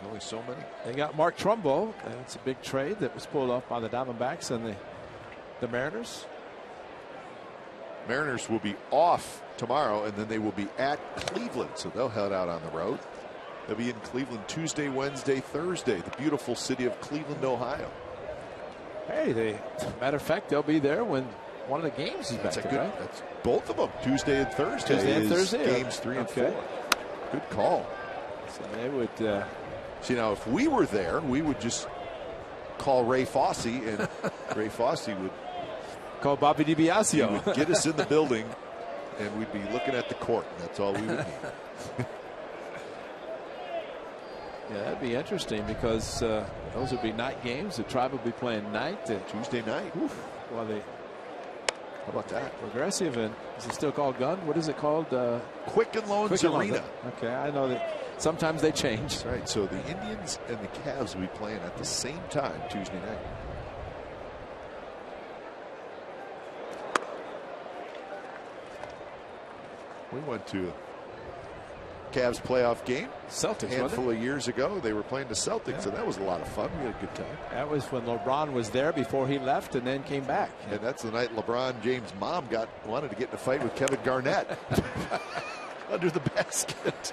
Only so many. They got Mark Trumbo. That's a big trade that was pulled off by the Diamondbacks and the Mariners. Mariners will be off tomorrow, and then they will be at Cleveland, so they'll head out on the road. They'll be in Cleveland Tuesday, Wednesday, Thursday, the beautiful city of Cleveland, Ohio. Hey, matter of fact, they'll be there when one of the games is back there, right? That's both of them, Tuesday and Thursday. Tuesday and Thursday. Games 3 and 4. Good call. So they would. See, now if we were there, we would just call Ray Fosse, and Ray Fosse would call Bobby DiBiasio. He would get us in the building, and we'd be looking at the court. That's all we would need. Yeah, that'd be interesting because those would be night games. The Tribe would be playing night. Tuesday night. Well, how about that? Progressive, and is it still called Gun? What is it called? Quicken Loans Arena. Okay, I know that sometimes they change. That's right. So the Indians and the Cavs will be playing at the same time Tuesday night. We went to Cavs playoff game. Celtics, a handful of years ago. They were playing the Celtics, so that was a lot of fun. We had a good time. That was when LeBron was there before he left and then came back. And that's the night LeBron James' mom wanted to get in a fight with Kevin Garnett under the basket.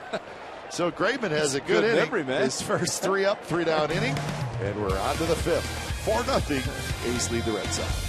So Graveman has a good inning. Memory, man. His first 3 up, 3 down inning. And we're on to the 5th. 4-0. A's lead the Red Sox.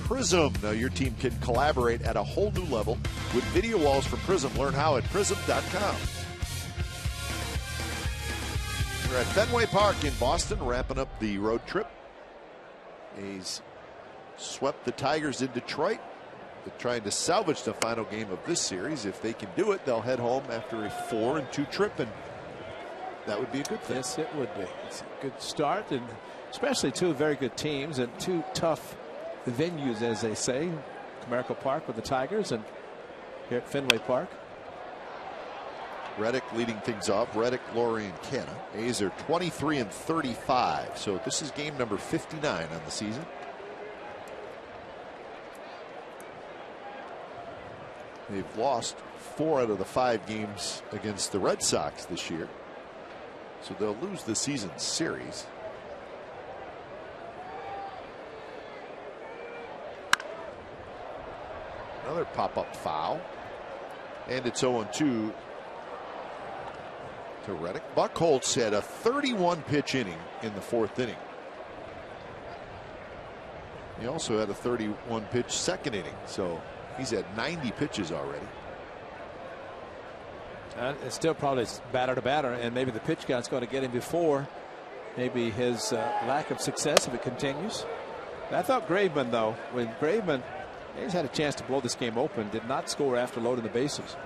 Prism. Now your team can collaborate at a whole new level with video walls from Prism. Learn how at prism.com. We're at Fenway Park in Boston, wrapping up the road trip. A's swept the Tigers in Detroit. They're trying to salvage the final game of this series. If they can do it, they'll head home after a 4-2 trip, and that would be a good thing. Yes, it would be. It's a good start, and especially 2 very good teams and 2 tough venues, as they say. Comerica Park with the Tigers, and here at Fenway Park. Reddick leading things off. Reddick, Laurie, and Canna. A's are 23-35. So this is game number 59 on the season. They've lost 4 out of the 5 games against the Red Sox this year. So they'll lose the season series. Another pop-up foul. And it's 0-2 to Reddick. Buchholz had a 31-pitch inning in the 4th inning. He also had a 31-pitch second inning. So he's had 90 pitches already. It's still probably batter to batter, and maybe the pitch count's going to get him before maybe his lack of success if it continues. I thought Graveman, though, when Graveman, he's had a chance to blow this game open, did not score after loading the bases.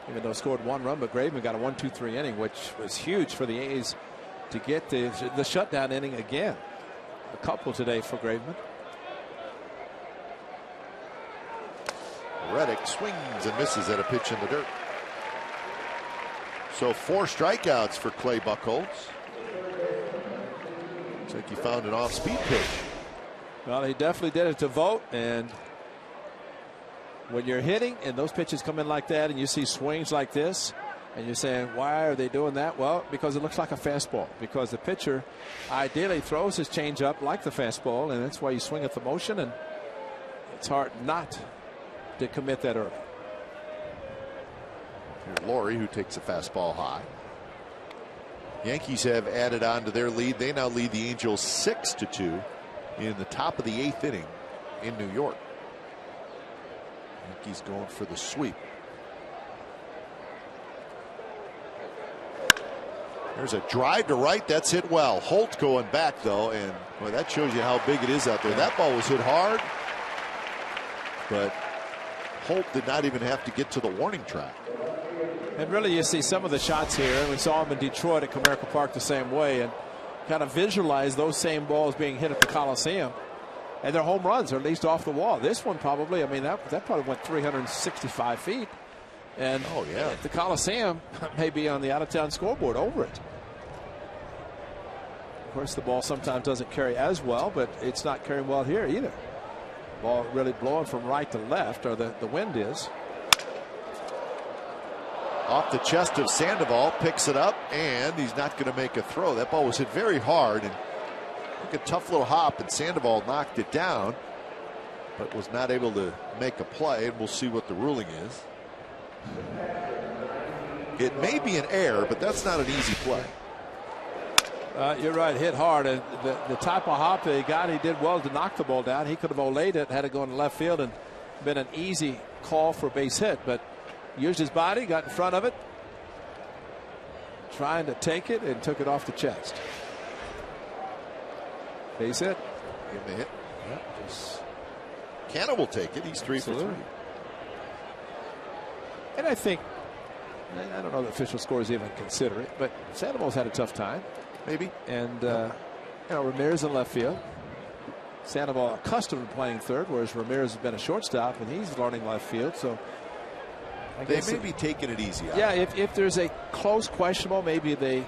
Even though scored 1 run, but Graveman got a 1-2-3 inning, which was huge for the A's to get the shutdown inning again. A couple today for Graveman. Reddick swings and misses at a pitch in the dirt. So 4 strikeouts for Clay Buchholz. Looks like he found an off-speed pitch. Well, he definitely did it to Vogt, and when you're hitting and those pitches come in like that and you see swings like this and you're saying, why are they doing that? Well, because it looks like a fastball, because the pitcher ideally throws his changeup like the fastball, and that's why you swing at the motion, and it's hard not to commit that early. Here's Laurie, who takes a fastball high. Yankees have added on to their lead. They now lead the Angels 6-2 in the top of the 8th inning in New York. Yankees going for the sweep. There's a drive to right. That's hit well. Holt going back, though, and boy, that shows you how big it is out there. That ball was hit hard, but Holt did not even have to get to the warning track. And really, you see some of the shots here, and we saw them in Detroit at Comerica Park the same way, and kind of visualize those same balls being hit at the Coliseum. And they're home runs, or at least off the wall. This one probably, I mean, that probably went 365 feet. And the Coliseum may be on the out-of-town scoreboard over it. Of course, the ball sometimes doesn't carry as well, but it's not carrying well here either. Ball really blowing from right to left, or the wind is. Off the chest of Sandoval, picks it up, and he's not going to make a throw. That ball was hit very hard, and took a tough little hop, and Sandoval knocked it down, but was not able to make a play, and we'll see what the ruling is. It may be an error, but that's not an easy play. You're right, hit hard, and the type of hop that he got, he did well to knock the ball down. He could have olayed it, had it go in the left field, and been an easy call for a base hit, but used his body, got in front of it, trying to take it, and took it off the chest. Base hit. Give him the hit. Canna will take it. He's 3 for 3. And I think, I don't know the official scores even consider it, but Sandoval's had a tough time. Maybe. And, Ramirez in left field. Sandoval accustomed to playing third, whereas Ramirez has been a shortstop, and he's learning left field. So they may be taking it easy. Yeah, if there's a close questionable, maybe they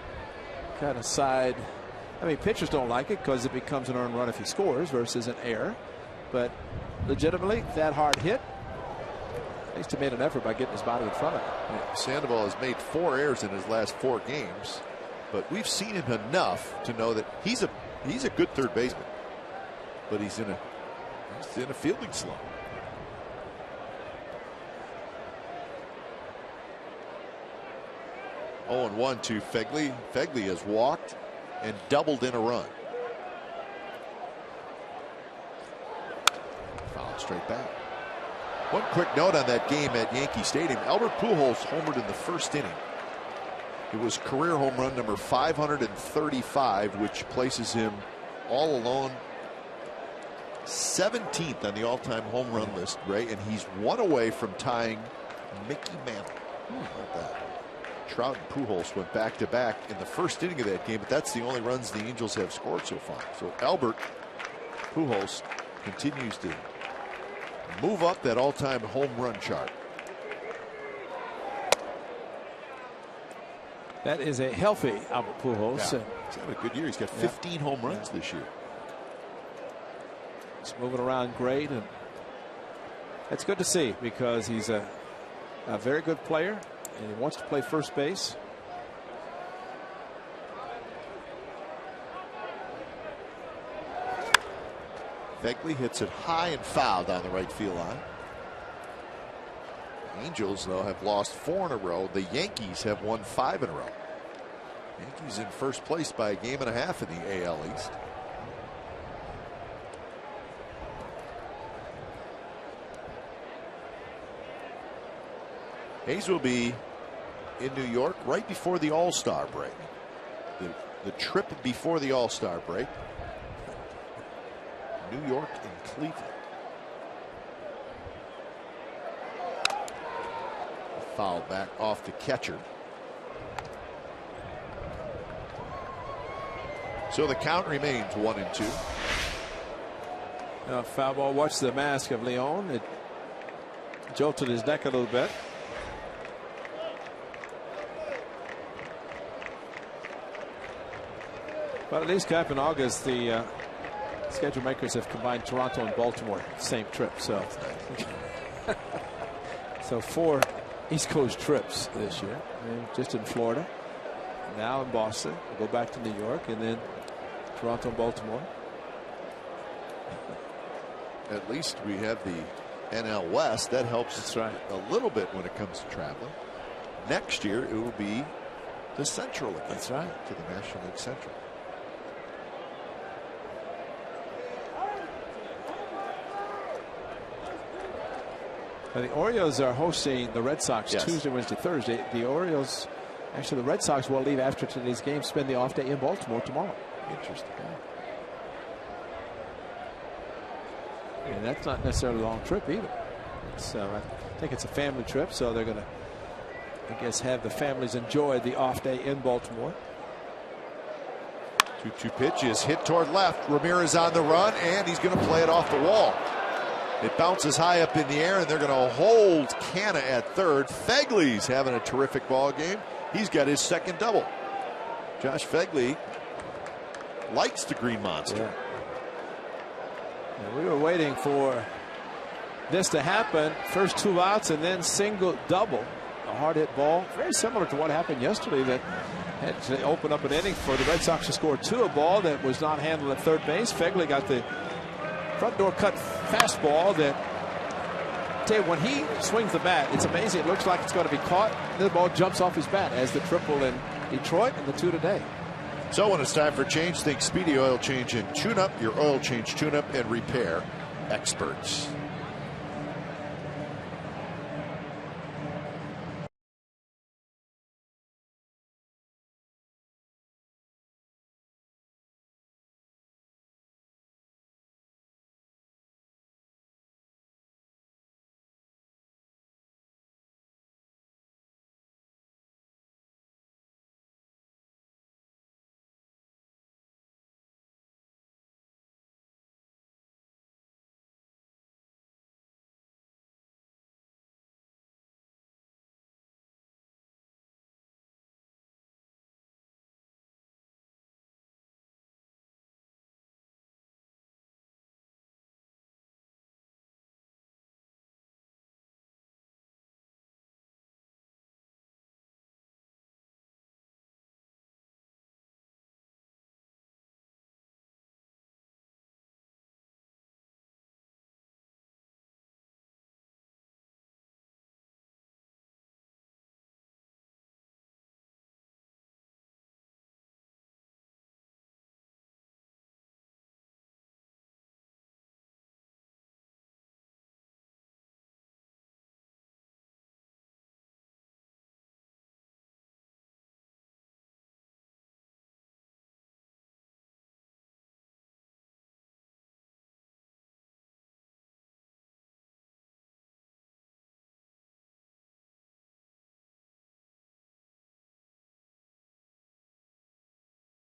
kind of side. I mean, pitchers don't like it because it becomes an earned run if he scores versus an error. But legitimately, that hard hit, at least he made an effort by getting his body in front of it. Yeah, Sandoval has made 4 errors in his last 4 games, but we've seen him enough to know that he's a good third baseman, but he's in a fielding slump. 0-1 to Fegley. Fegley has walked and doubled in a run. Foul straight back. One quick note on that game at Yankee Stadium. Albert Pujols homered in the first inning. It was career home run number 535, which places him all alone 17th on the all-time home run list, Ray, and he's 1 away from tying Mickey Mantle. Like that. Trout and Pujols went back-to-back in the first inning of that game, but that's the only runs the Angels have scored so far. So Albert Pujols continues to move up that all-time home run chart. That is a healthy Albert Pujols. Yeah. He's had a good year. He's got 15 home runs this year. He's moving around great, and that's good to see because he's a very good player, and he wants to play first base. Fegley hits it high and foul down the right field line. Angels, though, have lost 4 in a row. The Yankees have won 5 in a row. Yankees in first place by a game and a half in the AL East. Hayes will be in New York right before the All-Star break. The trip before the All-Star break. New York and Cleveland. Foul back off the catcher. So the count remains 1-2. Foul ball. Watch the mask of Leon. It jolted his neck a little bit. But at least Cap in August, the schedule makers have combined Toronto and Baltimore same trip. So, so 4 East Coast trips this year. Just in Florida, now in Boston. We'll go back to New York, and then Toronto and Baltimore. At least we have the NL West. That helps. That's right. A little bit when it comes to traveling. Next year it will be the Central again. That's right. To the National League Central. Now the Orioles are hosting the Red Sox Tuesday, Wednesday, Thursday. The Orioles Actually, the Red Sox will leave after today's game, spend the off day in Baltimore tomorrow. Interesting. And that's not necessarily a long trip either. So I think it's a family trip, so they're going to, I guess, have the families enjoy the off day in Baltimore. 2-2 pitch is hit toward left. Ramirez on the run, and he's going to play it off the wall. It bounces high up in the air, and they're going to hold Canna at third. Fegley's having a terrific ball game. He's got his second double. Josh Phegley likes the Green Monster. Yeah. And we were waiting for this to happen. First 2 outs and then single double. A hard hit ball, very similar to what happened yesterday, that had to open up an inning for the Red Sox to score 2. A ball that was not handled at third base. Phegley got the front door cut fastball that, tell you, when he swings the bat, it's amazing. It looks like it's going to be caught. Then the ball jumps off his bat, as the triple in Detroit and the 2 today. So when it's time for change, think Speedy Oil Change and Tune Up, your oil change, tune up, and repair experts.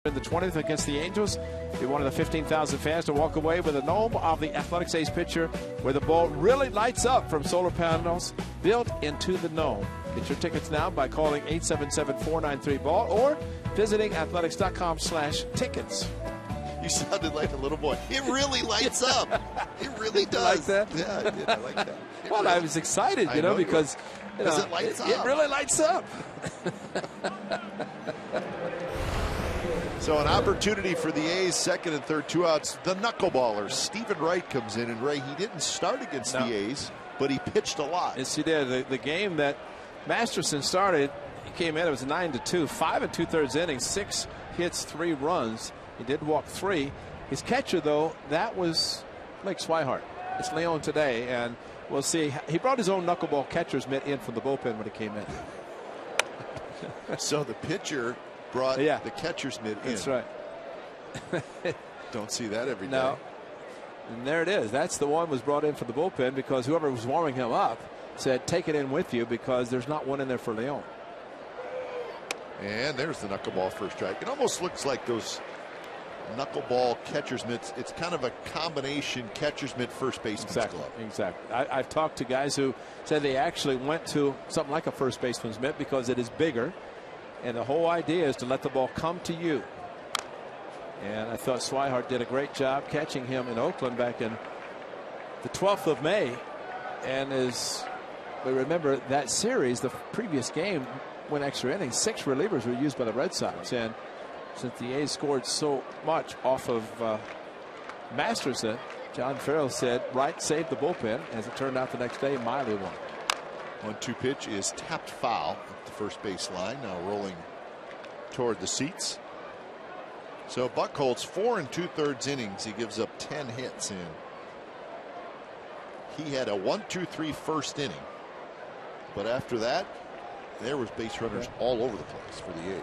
In the 20th against the Angels, be one of the 15,000 fans to walk away with a gnome of the Athletics Ace pitcher, where the ball really lights up from solar panels built into the gnome. Get your tickets now by calling 877-493-BALL or visiting athletics.com/tickets. You sounded like a little boy. It really lights up. It really does. Like that? Yeah, I did. I like that. Well, really, I was excited, you know, because it lights up. It really lights up. So an opportunity for the A's, second and third, 2 outs. The knuckleballers. Stephen Wright comes in, and Ray, he didn't start against the A's, but he pitched a lot. Yes, he did. The game that Masterson started, he came in, it was 9-2, 5 2/3 innings, 6 hits, 3 runs. He did walk 3. His catcher, though, that was Blake Swihart. It's Leon today, and we'll see. He brought his own knuckleball catcher's mitt in from the bullpen when he came in. So the pitcher brought the catcher's mitt in. That's right. Don't see that every day. No. And there it is. That's the one was brought in for the bullpen because whoever was warming him up said, take it in with you because there's not one in there for Leon. And there's the knuckleball for a strike. It almost looks like those knuckleball catcher's mitts. It's kind of a combination catcher's mitt, first baseman's glove. Exactly. I've talked to guys who said they actually went to something like a first baseman's mitt because it is bigger. And the whole idea is to let the ball come to you. And I thought Swihart did a great job catching him in Oakland back in the 12th of May. And as we remember that series, the previous game went extra innings. 6 relievers were used by the Red Sox. And since the A's scored so much off of Masterson, John Farrell said, Wright saved the bullpen. As it turned out the next day, Miley won. 1-2 pitch is tapped foul at the first base line. Now rolling toward the seats. So Buck holds 4 2/3 innings. He gives up 10 hits, and he had a 1-2-3 first inning. But after that, There was base runners all over the place for the A's.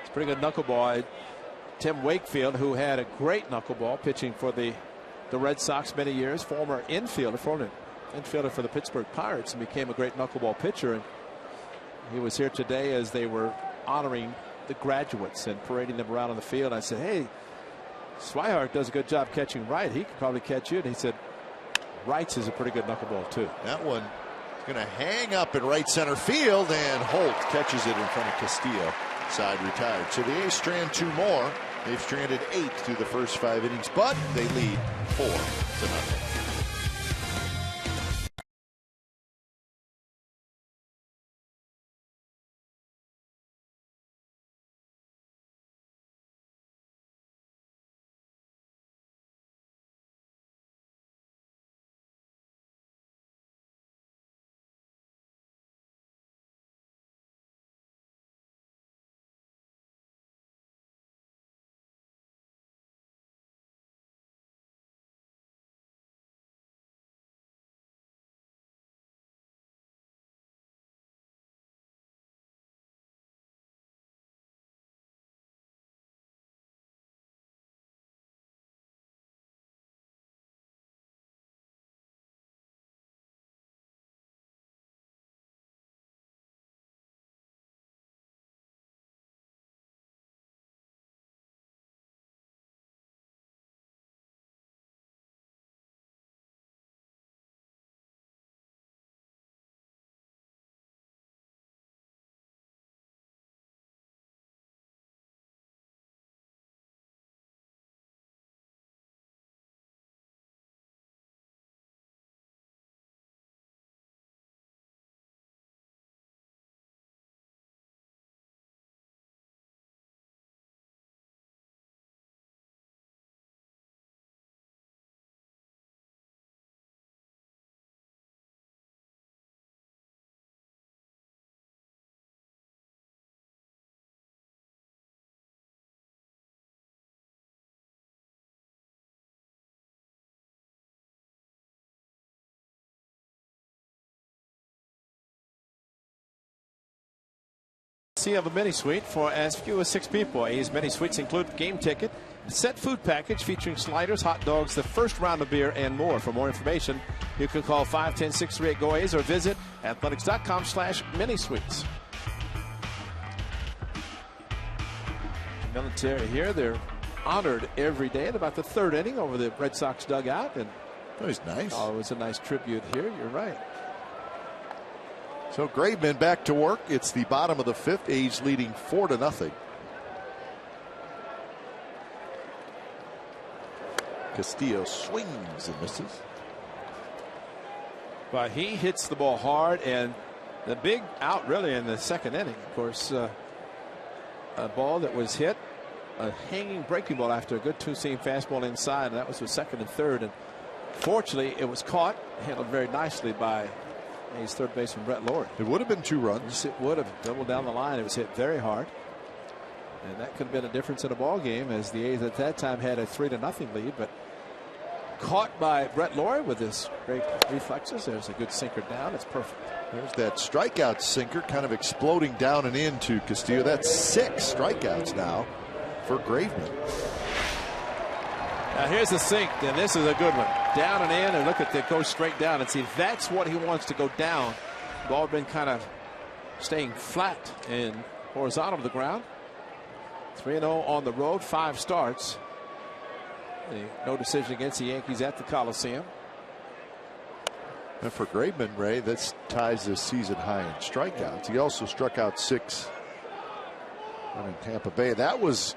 It's a pretty good knuckleball. Tim Wakefield, who had a great knuckleball pitching for the Red Sox many years, former infielder for the Pittsburgh Pirates, and became a great knuckleball pitcher. And he was here today as they were honoring the graduates and parading them around on the field. I said, hey, Swihart does a good job catching right. He could probably catch you. And he said, Wright's is a pretty good knuckleball, too. That one is going to hang up in right center field, and Holt catches it in front of Castillo. Side retired. So the A's strand 2 more. They've stranded 8 through the first 5 innings, but they lead 4-0. Of a mini suite for as few as 6 people. A's mini suites include game ticket, set food package featuring sliders, hot dogs, the first round of beer, and more. For more information, you can call 510-638-GO-A's or visit athletics.com/mini-suites. Military here, they're honored every day at about the 3rd inning over the Red Sox dugout. And that was nice. Oh, it was a nice tribute here. You're right. So Graveman back to work. It's the bottom of the 5th. A's leading 4-0. Castillo swings and misses. But he hits the ball hard, and the big out really in the 2nd inning. Of course, a ball that was hit, a hanging breaking ball after a good 2-seam fastball inside, and that was the 2nd and 3rd. And fortunately, it was caught, handled very nicely by A's third baseman Brett Lawrie. It would have been 2 runs. Yes, it would have. Doubled down the line. It was hit very hard, and that could have been a difference in a ball game, as the A's at that time had a 3-0 lead. But caught by Brett Lawrie with his great reflexes. There's a good sinker down. It's perfect. There's that strikeout sinker kind of exploding down and into Castillo. That's 6 strikeouts now for Graveman. Now here's the sink, and this is a good one. Down and in, and look at it go straight down. And see, that's what he wants to go down. Ball been kind of staying flat and horizontal to the ground. 3-0 on the road, 5 starts. No decision against the Yankees at the Coliseum. And for Graveman, Ray, this ties the season high in strikeouts. He also struck out 6 in Tampa Bay. That was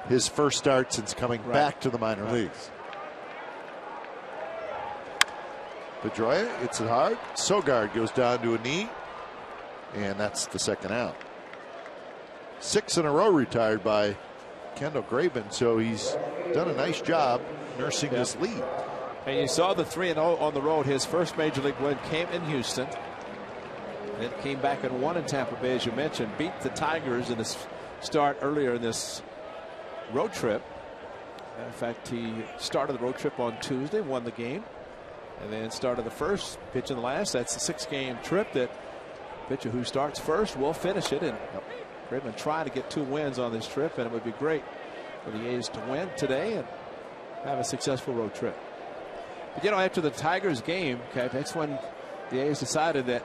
his first start since coming back to the minor leagues. Pedroia hits it hard. Sogard goes down to a knee, and that's the 2nd out. 6 in a row retired by Kendall Graveman, so he's done a nice job nursing this lead. And you saw the 3-0 on the road. His first major league win came in Houston. Then came back and won in Tampa Bay, as you mentioned. Beat the Tigers in this start earlier in this road trip. In fact, he started the road trip on Tuesday, won the game, and then started the first, pitch in the last. That's a 6-game trip that pitcher who starts first will finish it. And Graveman trying to get 2 wins on this trip, and it would be great for the A's to win today and have a successful road trip. But you know, after the Tigers game, okay, that's when the A's decided that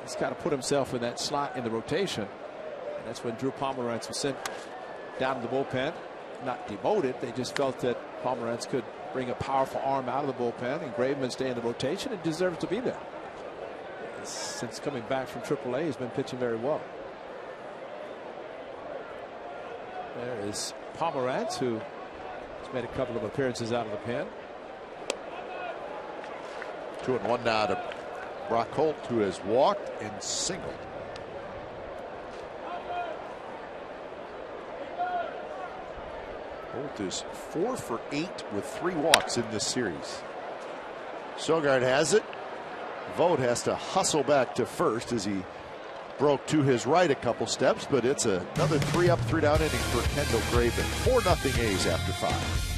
he's got to put himself in that slot in the rotation. And that's when Drew Pomeranz was sent down to the bullpen. Not demoted, they just felt that Pomeranz could bring a powerful arm out of the bullpen, and Graveman stay in the rotation and deserves to be there. Since coming back from AAA, he's been pitching very well. There is Pomeranz, who has made a couple of appearances out of the pen. 2-1 now to Brock Holt, who has walked and singled. Holt is 4 for 8 with 3 walks in this series. Sogard has it. Vogt has to hustle back to first as he broke to his right a couple steps, but it's another 3-up, 3-down inning for Kendall Graveman. 4-0 A's after 5.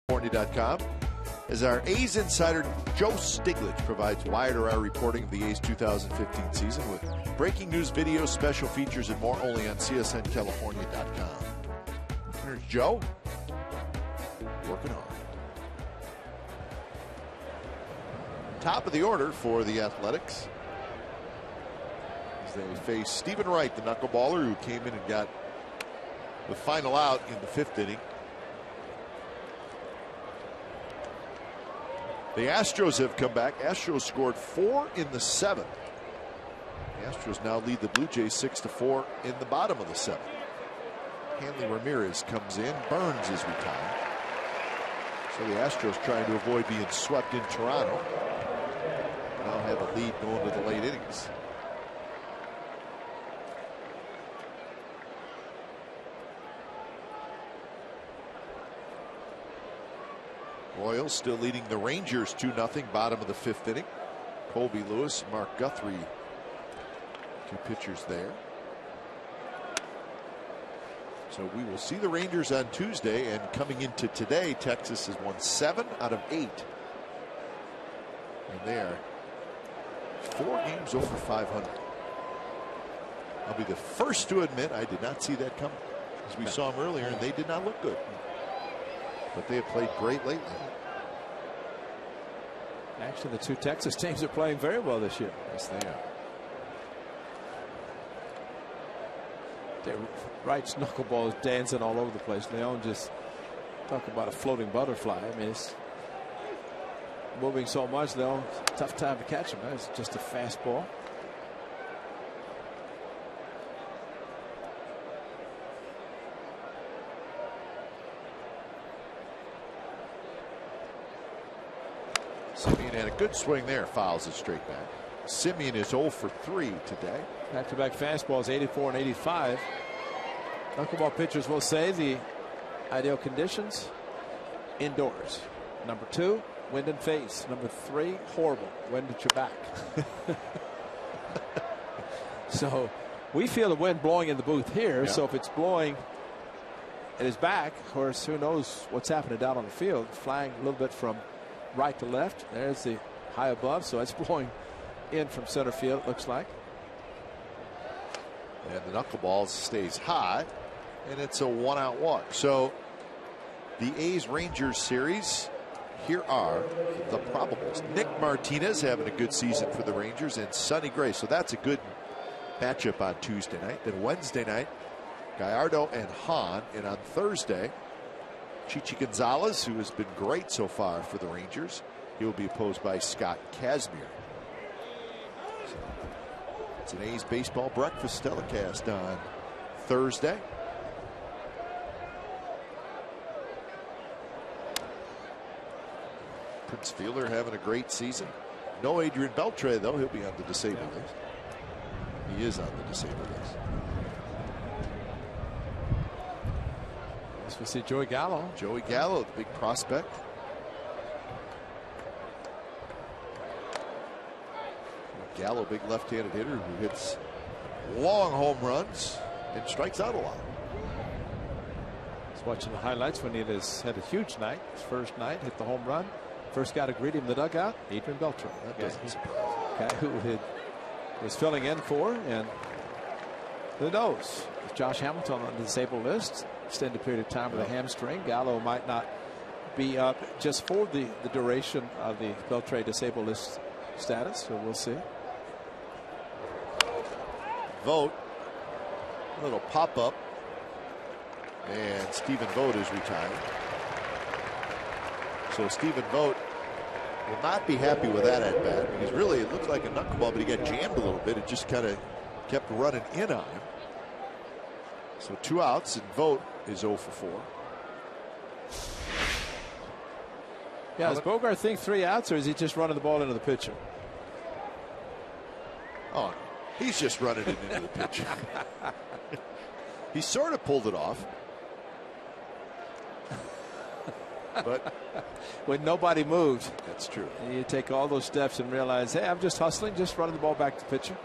California.com as our A's insider Joe Stiglitz provides wider-eye reporting of the A's 2015 season with breaking news, videos, special features, and more only on CSNCalifornia.com. Here's Joe working on. Top of the order for the Athletics as they face Stephen Wright, the knuckleballer who came in and got the final out in the 5th inning. The Astros have come back. Astros scored 4 in the 7th. The Astros now lead the Blue Jays 6-4 in the bottom of the 7th. Hanley Ramirez comes in. Burns is retired. So the Astros trying to avoid being swept in Toronto. Now have a lead going to the late innings. Royals still leading the Rangers 2-0, bottom of the 5th inning. Colby Lewis, Mark Guthrie, 2 pitchers there. So we will see the Rangers on Tuesday, and coming into today, Texas has won 7 out of 8. And they are 4 games over 500. I'll be the first to admit I did not see that coming, as we saw them earlier, and they did not look good. But they have played great lately. Actually, the 2 Texas teams are playing very well this year. Yes, they are. Wright's knuckleball is dancing all over the place. Leon just talk about a floating butterfly. I mean, it's moving so much, Leon, tough time to catch him. It's just a fastball. Simeon had a good swing there, fouls it straight back. Simeon is 0 for 3 today. Back-to-back fastballs, 84 and 85. Knuckleball pitchers will say the ideal conditions indoors. Number 2, wind and face. Number 3, horrible, wind at your back. So we feel the wind blowing in the booth here. Yeah. So if it's blowing at his back, of course, who knows what's happening down on the field. Flying a little bit from right to left. There's the high above, so it's blowing in from center field, it looks like. And the knuckleball stays high, and it's a 1-out walk. So the A's Rangers series, here are the probables. Nick Martinez having a good season for the Rangers, and Sonny Gray. So that's a good matchup on Tuesday night. Then Wednesday night, Gallardo and Hahn. And on Thursday, Chichi Gonzalez, who has been great so far for the Rangers. He will be opposed by Scott Kazmir. So it's an A's baseball breakfast telecast on Thursday. Prince Fielder having a great season. No Adrian Beltre, though. He'll be on the disabled list. He is on the disabled list. Yes, we see Joey Gallo. Joey Gallo, the big prospect. Gallo, big left-handed hitter who hits long home runs and strikes out a lot. I was watching the highlights when he had a huge night. His first night, hit the home run. First guy to greet him in the dugout, Adrian Beltre. That doesn't surprise me. Guy who was filling in for, and who knows? With Josh Hamilton on the disabled list, extended period of time with a hamstring, Gallo might not be up just for the duration of the Beltre disabled list status, so we'll see. Vogt, a little pop-up, and Stephen Vogt is retired. So Stephen Vogt will not be happy with that at bat, because really it looked like a knuckleball, but he got jammed a little bit. It just kind of kept running in on him. So 2 outs, and Vogt is 0 for 4. Yeah, does Bogart think 3 outs, or is he just running the ball into the pitcher? Oh, he's just running it into the pitcher. He sort of pulled it off. But when nobody moved. That's true. You take all those steps and realize, hey, I'm just hustling, just running the ball back to the pitcher.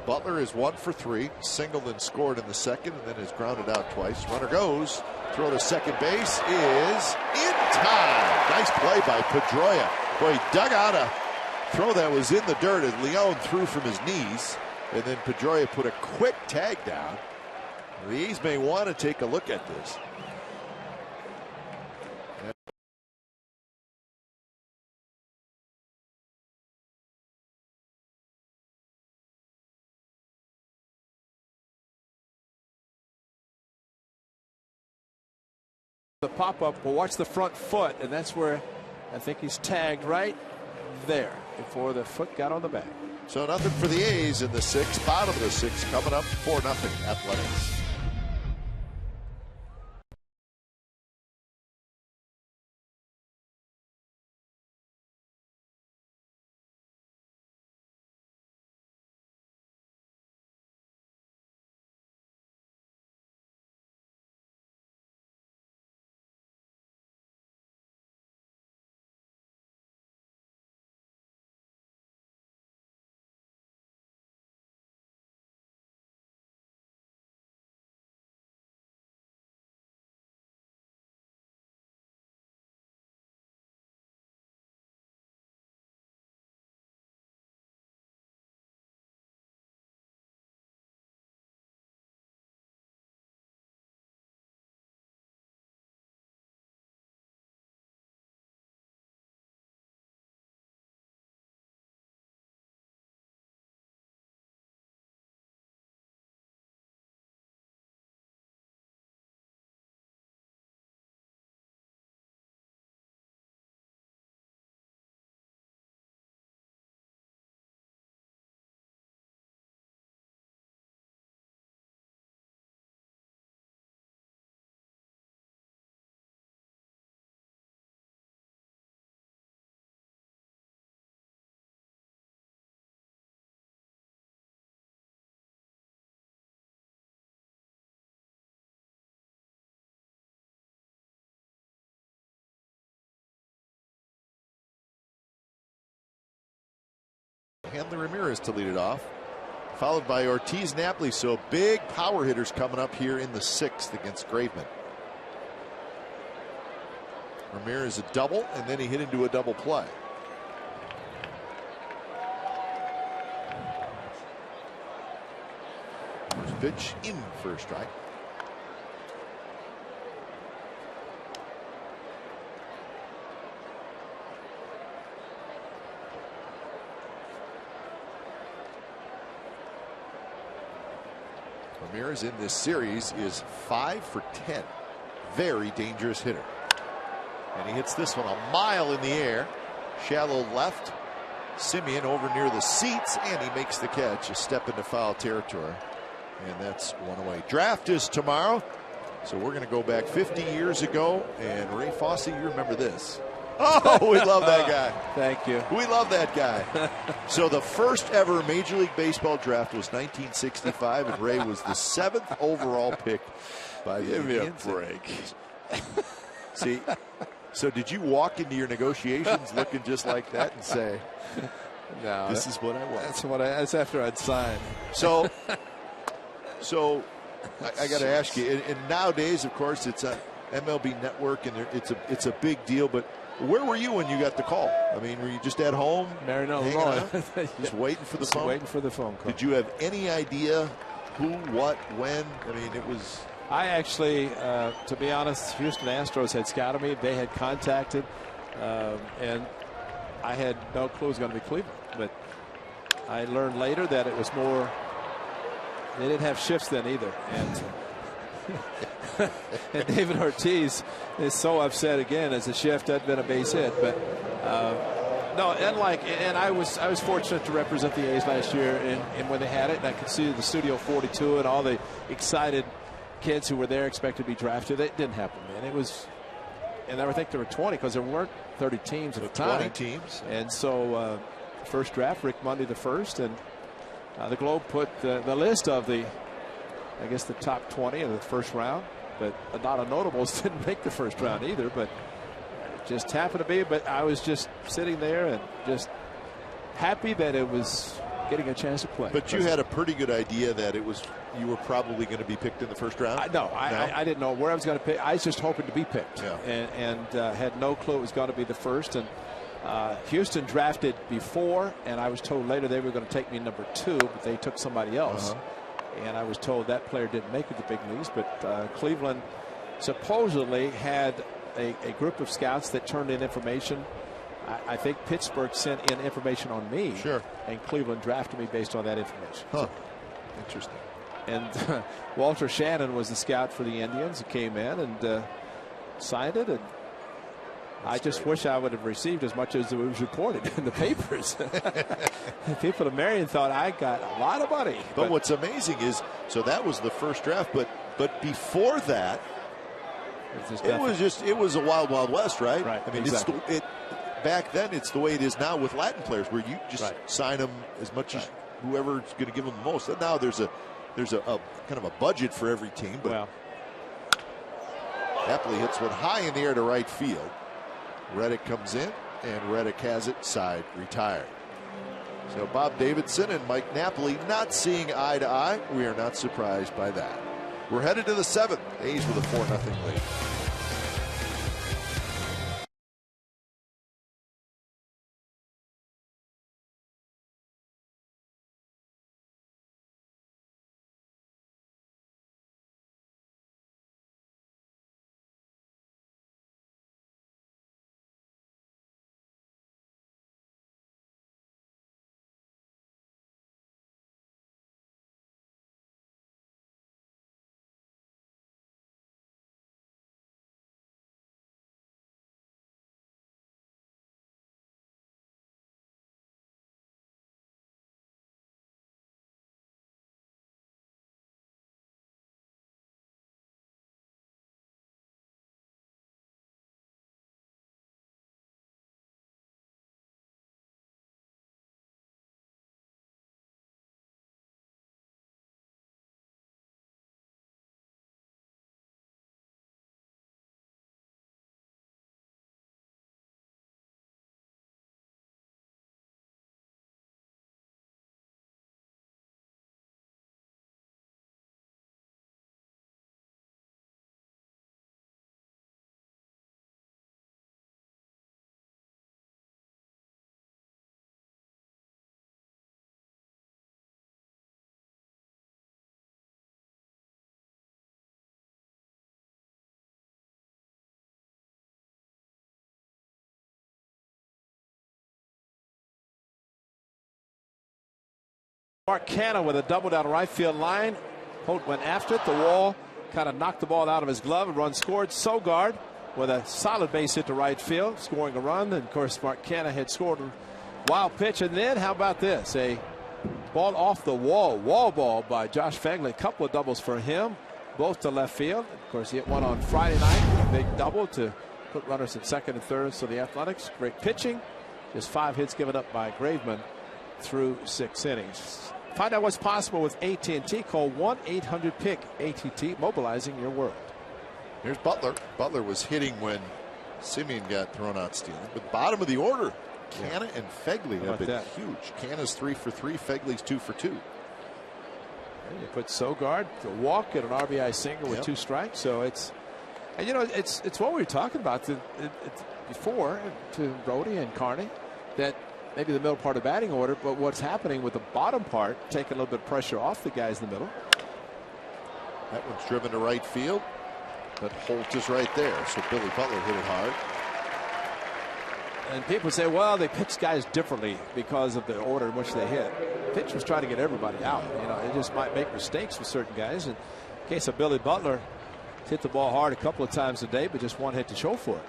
Butler is 1 for 3, singled and scored in the second, and then has grounded out twice. Runner goes, throw to second base is in time. Nice play by Pedroia. Boy, he dug out a throw that was in the dirt as Leon threw from his knees, and then Pedroia put a quick tag down. The A's may want to take a look at this. The pop-up will watch the front foot, and that's where I think he's tagged right there before the foot got on the bag. So nothing for the A's in the 6th, bottom of the 6th, coming up 4-0 Athletics. Hanley Ramirez to lead it off, followed by Ortiz Napoli. So big power hitters coming up here in the 6th against Graveman. Ramirez a double, and then he hit into a double play. First pitch in for a strike. Ramirez in this series is 5 for 10. Very dangerous hitter. And he hits this one a mile in the air. Shallow left. Simeon over near the seats, and he makes the catch. A step into foul territory. And that's one away. Draft is tomorrow. So we're going to go back 50 years ago. And Ray Fosse, you remember this. Oh, we love that guy. Thank you. We love that guy. So the first ever Major League Baseball draft was 1965, and Ray was the 7th overall pick by the Indians. Give me a break. See, so did you walk into your negotiations looking just like that and say, "No, this is what I want"? That's after I'd signed. So I got to ask you. And nowadays, of course, it's a MLB Network, and it's a big deal. But where were you when you got the call? I mean, were you just at home, Marion, hanging Illinois, out, just waiting for the phone? Waiting for the phone call. Did you have any idea who, what, when? I mean, it was. I actually, to be honest, Houston Astros had scouted me. They had contacted, and I had no clue it was going to be Cleveland. But I learned later that it was more. They didn't have shifts then either, and David Ortiz is so upset again as a shift. Had been a base hit, but no, and I was fortunate to represent the A's last year, and when they had it, and I could see the Studio 42 and all the excited kids who were there expected to be drafted. It didn't happen, man. It was, and I think there were 20 because there weren't 30 teams at the time. 20 teams, and so first draft, Rick Mundy the first, and the Globe put the list of the top 20 of the first round, but a lot of notables didn't make the first round either, but it just happened to be. But I was just sitting there and just happy that it was getting a chance to play. But you had a pretty good idea that you were probably going to be picked in the first round? I didn't know where I was going to pick. I was just hoping to be picked, yeah. and had no clue it was going to be the first. And Houston drafted before, and I was told later they were going to take me number 2, but they took somebody else. And I was told that player didn't make it to the big leagues. But Cleveland supposedly had a group of scouts that turned in information. I think Pittsburgh sent in information on me. Sure. And Cleveland drafted me based on that information. Huh. Interesting. And Walter Shannon was the scout for the Indians who came in and signed it. And I just wish I would have received as much as it was reported in the papers. People in Marion thought I got a lot of money. But what's amazing is, so that was the first draft, but before that, it was a wild, wild west, right? Right. I mean, exactly. Back then, it's the way it is now with Latin players, where you just sign them as much as whoever's going to give them the most. And now there's a kind of a budget for every team. But Napoli hits one high in the air to right field. Reddick comes in, and Reddick has it side retired. So Bob Davidson and Mike Napoli not seeing eye to eye. We are not surprised by that. We're headed to the 7th. A's with a 4-0 lead. Mark Canha with a double down right field line. Holt went after it. The wall kind of knocked the ball out of his glove. A run scored. Sogard with a solid base hit to right field, scoring a run. And of course, Mark Canha had scored a wild pitch. And then how about this? A ball off the wall ball by Josh Phegley. A couple of doubles for him, both to left field. Of course, he hit one on Friday night, a big double to put runners at second and third. So the Athletics, great pitching. Just 5 hits given up by Graveman through 6 innings. Find out what's possible with AT&T. Call 1-800-PICK ATT, mobilizing your world. Here's Butler. Butler was hitting when Simeon got thrown out stealing. But bottom of the order, Canha and Phegley have been huge. Canha's 3 for 3. Phegley's 2 for 2. And you put Sogard to walk at an RBI single with 2 strikes. So it's, and you know, it's what we were talking about before to Brody and Carney, that maybe the middle part of batting order, but what's happening with the bottom part, taking a little bit of pressure off the guys in the middle. That one's driven to right field, but Holt is right there. So Billy Butler hit it hard. And people say, well, they pitch guys differently because of the order in which they hit. Pitch was trying to get everybody out. You know, it just might make mistakes with certain guys. In the case of Billy Butler, hit the ball hard a couple of times a day, but just 1 hit to show for it.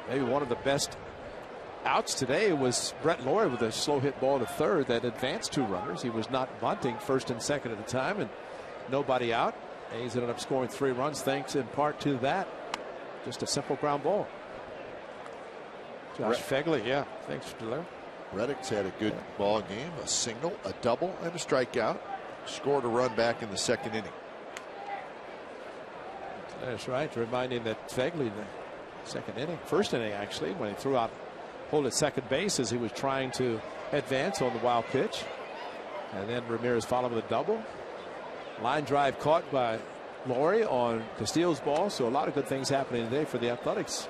Maybe one of the best outs today was Brett Lawrie with a slow hit ball to third that advanced 2 runners. He was not bunting first and second at a time, and nobody out. A's ended up scoring 3 runs thanks in part to that. Just a simple ground ball. Josh Phegley, thanks for delivering. Reddick's had a good ball game, a single, a double, and a strikeout. Scored a run back in the 2nd inning. That's right. Reminding that Phegley, the 2nd inning, 1st inning actually, when he threw out Holt at second base as he was trying to advance on the wild pitch. And then Ramirez followed with a double. Line drive caught by Lawrie on Castillo's ball. So a lot of good things happening today for the Athletics,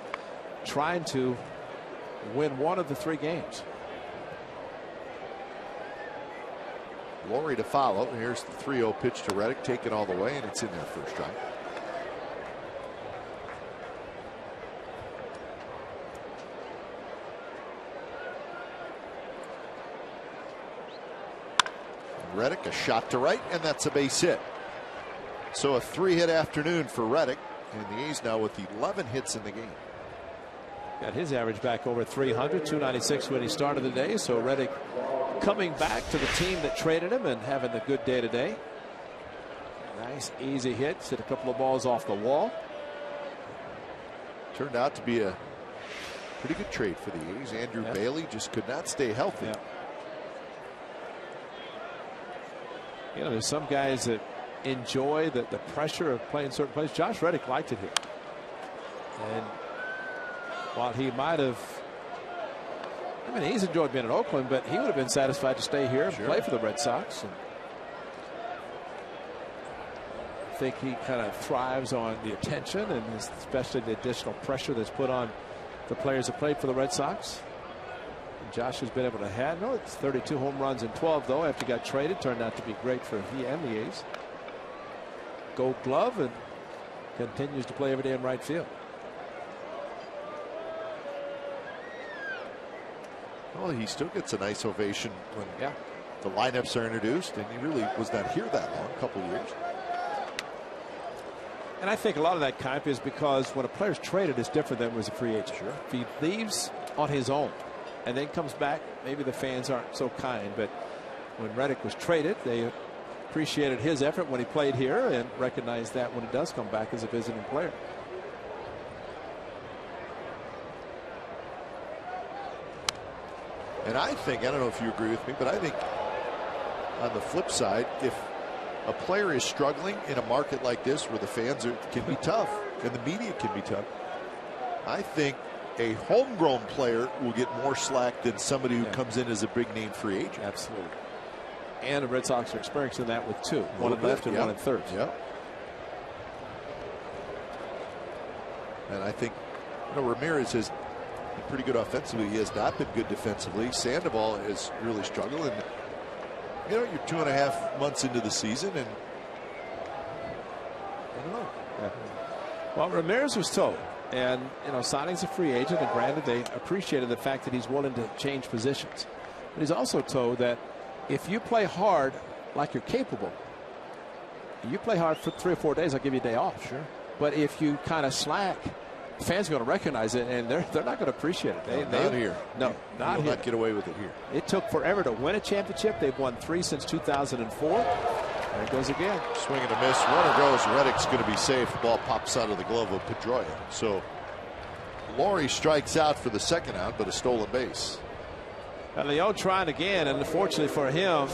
trying to win 1 of the 3 games. Lawrie to follow. Here's the 3-0 pitch to Reddick, taken all the way, and it's in there first strike. Reddick, a shot to right, and that's a base hit. So a 3-hit afternoon for Reddick, and the A's now with 11 hits in the game. Got his average back over 300, 296 when he started the day. So Reddick coming back to the team that traded him and having a good day today. Nice easy hits, hit a couple of balls off the wall. Turned out to be a pretty good trade for the A's. Andrew Bailey just could not stay healthy. You know, there's some guys that enjoy the pressure of playing certain places. Josh Reddick liked it here. And while he might have, I mean, he's enjoyed being in Oakland, but he would have been satisfied to stay here and play for the Red Sox. And I think he kind of thrives on the attention and especially the additional pressure that's put on the players that played for the Red Sox. And Josh has been able to handle it. It's 32 home runs in 12, though, after he got traded. Turned out to be great for he and the A's. Gold Glove, and continues to play every day in right field. Well, he still gets a nice ovation when the lineups are introduced, and he really was not here that long, a couple of years. And I think a lot of that, Kemp, is because when a player's traded, it's different than was a free agent. Sure. If he leaves on his own and then comes back, maybe the fans aren't so kind. But when Reddick was traded, they appreciated his effort when he played here and recognized that when he does come back as a visiting player. And I think, I don't know if you agree with me, but I think on the flip side, if a player is struggling in a market like this where the fans can be tough and the media can be tough, I think a homegrown player will get more slack than somebody who comes in as a big name free agent. Absolutely. And the Red Sox are experiencing that with 2, one in left and one in third. And I think, you know, Ramirez has been pretty good offensively. He has not been good defensively. Sandoval is really struggling. You know, you're 2.5 months into the season, and I don't know. Well, Ramirez was told, and you know, signing's a free agent, and granted, they appreciated the fact that he's willing to change positions. But he's also told that if you play hard like you're capable, you play hard for 3 or 4 days, I'll give you a day off. Sure. But if you kind of slack, fans are going to recognize it, and they're not going to appreciate it. Not here. No, not here. Not get away with it here. It took forever to win a championship. They've won 3 since 2004. There it goes again. Swing and a miss. Runner goes. Reddick's going to be safe. The ball pops out of the glove of Pedroia. So Laurie strikes out for the second out, but a stolen base. And Leon trying again, and unfortunately for him,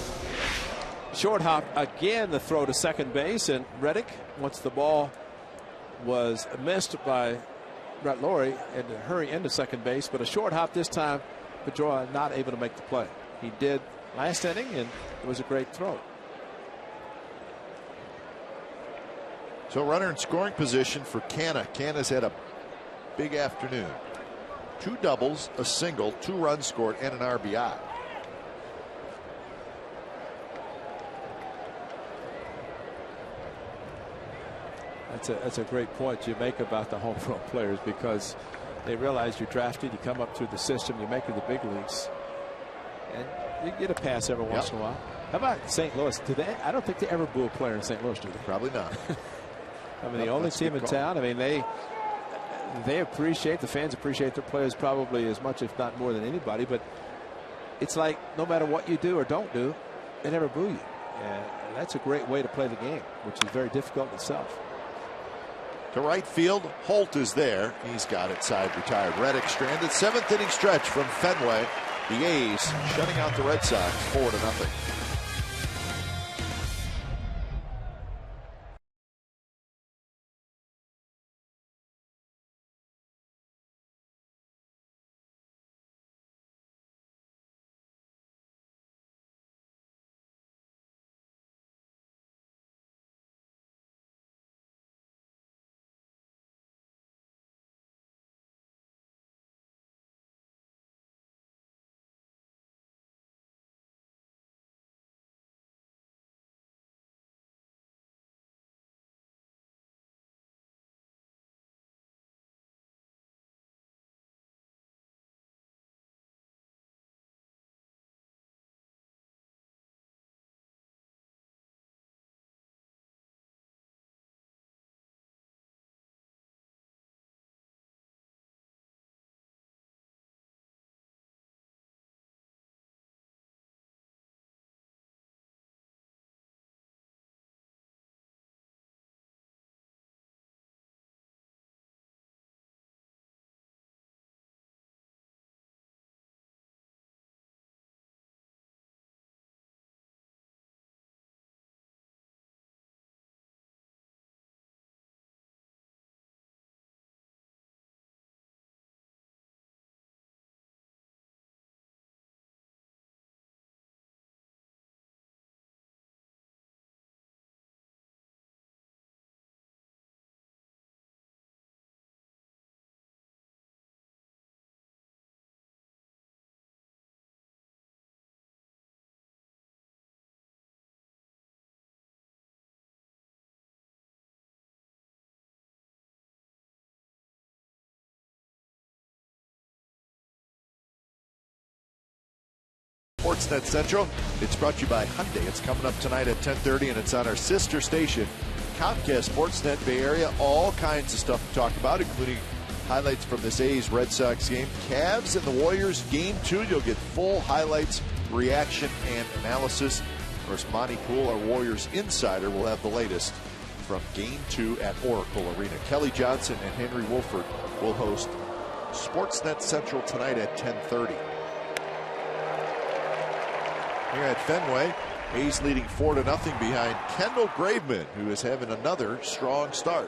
short hop again, the throw to second base, and Reddick, once the ball was missed by Brett Laurie, and to hurry into second base, but a short hop this time, Pedroia not able to make the play. He did last inning, and it was a great throw. So runner in scoring position for Canha. Canha's had a big afternoon. 2 doubles, a single, 2 runs scored, and an RBI. That's a great point you make about the home run players, because they realize you're drafted, you come up through the system, you make it to the big leagues, and you get a pass every once in a while. How about St. Louis? I don't think they ever boo a player in St. Louis, do they? Probably not. I mean, the only team in town. I mean, they appreciate, the fans appreciate their players probably as much, if not more than anybody. But it's like no matter what you do or don't do, they never boo you. And that's a great way to play the game, which is very difficult in itself. To right field, Holt is there. He's got it side retired. Reddick stranded. 7th inning stretch from Fenway. The A's shutting out the Red Sox 4-0. Sportsnet Central. It's brought to you by Hyundai. It's coming up tonight at 10:30, and it's on our sister station, Comcast Sportsnet Bay Area. All kinds of stuff to talk about, including highlights from this A's Red Sox game. Cavs and the Warriors game 2. You'll get full highlights, reaction, and analysis. Of course, Monty Poole, our Warriors insider, will have the latest from game 2 at Oracle Arena. Kelly Johnson and Henry Wolford will host Sportsnet Central tonight at 10:30. Here at Fenway, A's leading 4-0 behind Kendall Graveman, who is having another strong start.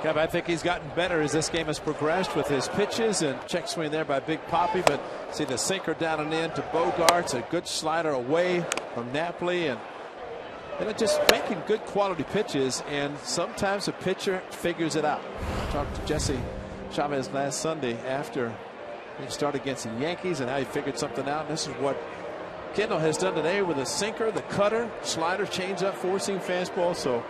Kev, I think he's gotten better as this game has progressed with his pitches, and check swing there by Big Poppy, but see the sinker down and in to Bogarts, a good slider away from Napoli, and just making good quality pitches, and sometimes a pitcher figures it out. I talked to Jesse Chavez last Sunday after he started against the Yankees and how he figured something out. And this is what Kendall has done today with a sinker, the cutter, slider, changeup, four-seam fastball. So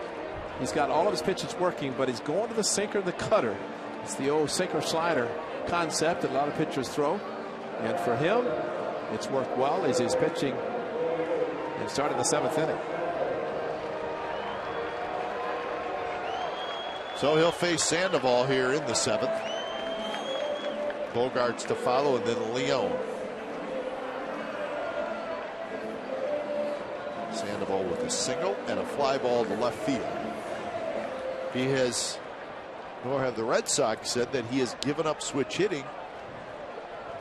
he's got all of his pitches working, but he's going to the sinker, the cutter. It's the old sinker slider concept that a lot of pitchers throw. And for him, it's worked well as he's pitching and starting the 7th inning. So he'll face Sandoval here in the 7th. Bogarts to follow, and then Leon. Sandoval with a single and a fly ball to left field. He has, nor have the Red Sox said that he has given up switch hitting,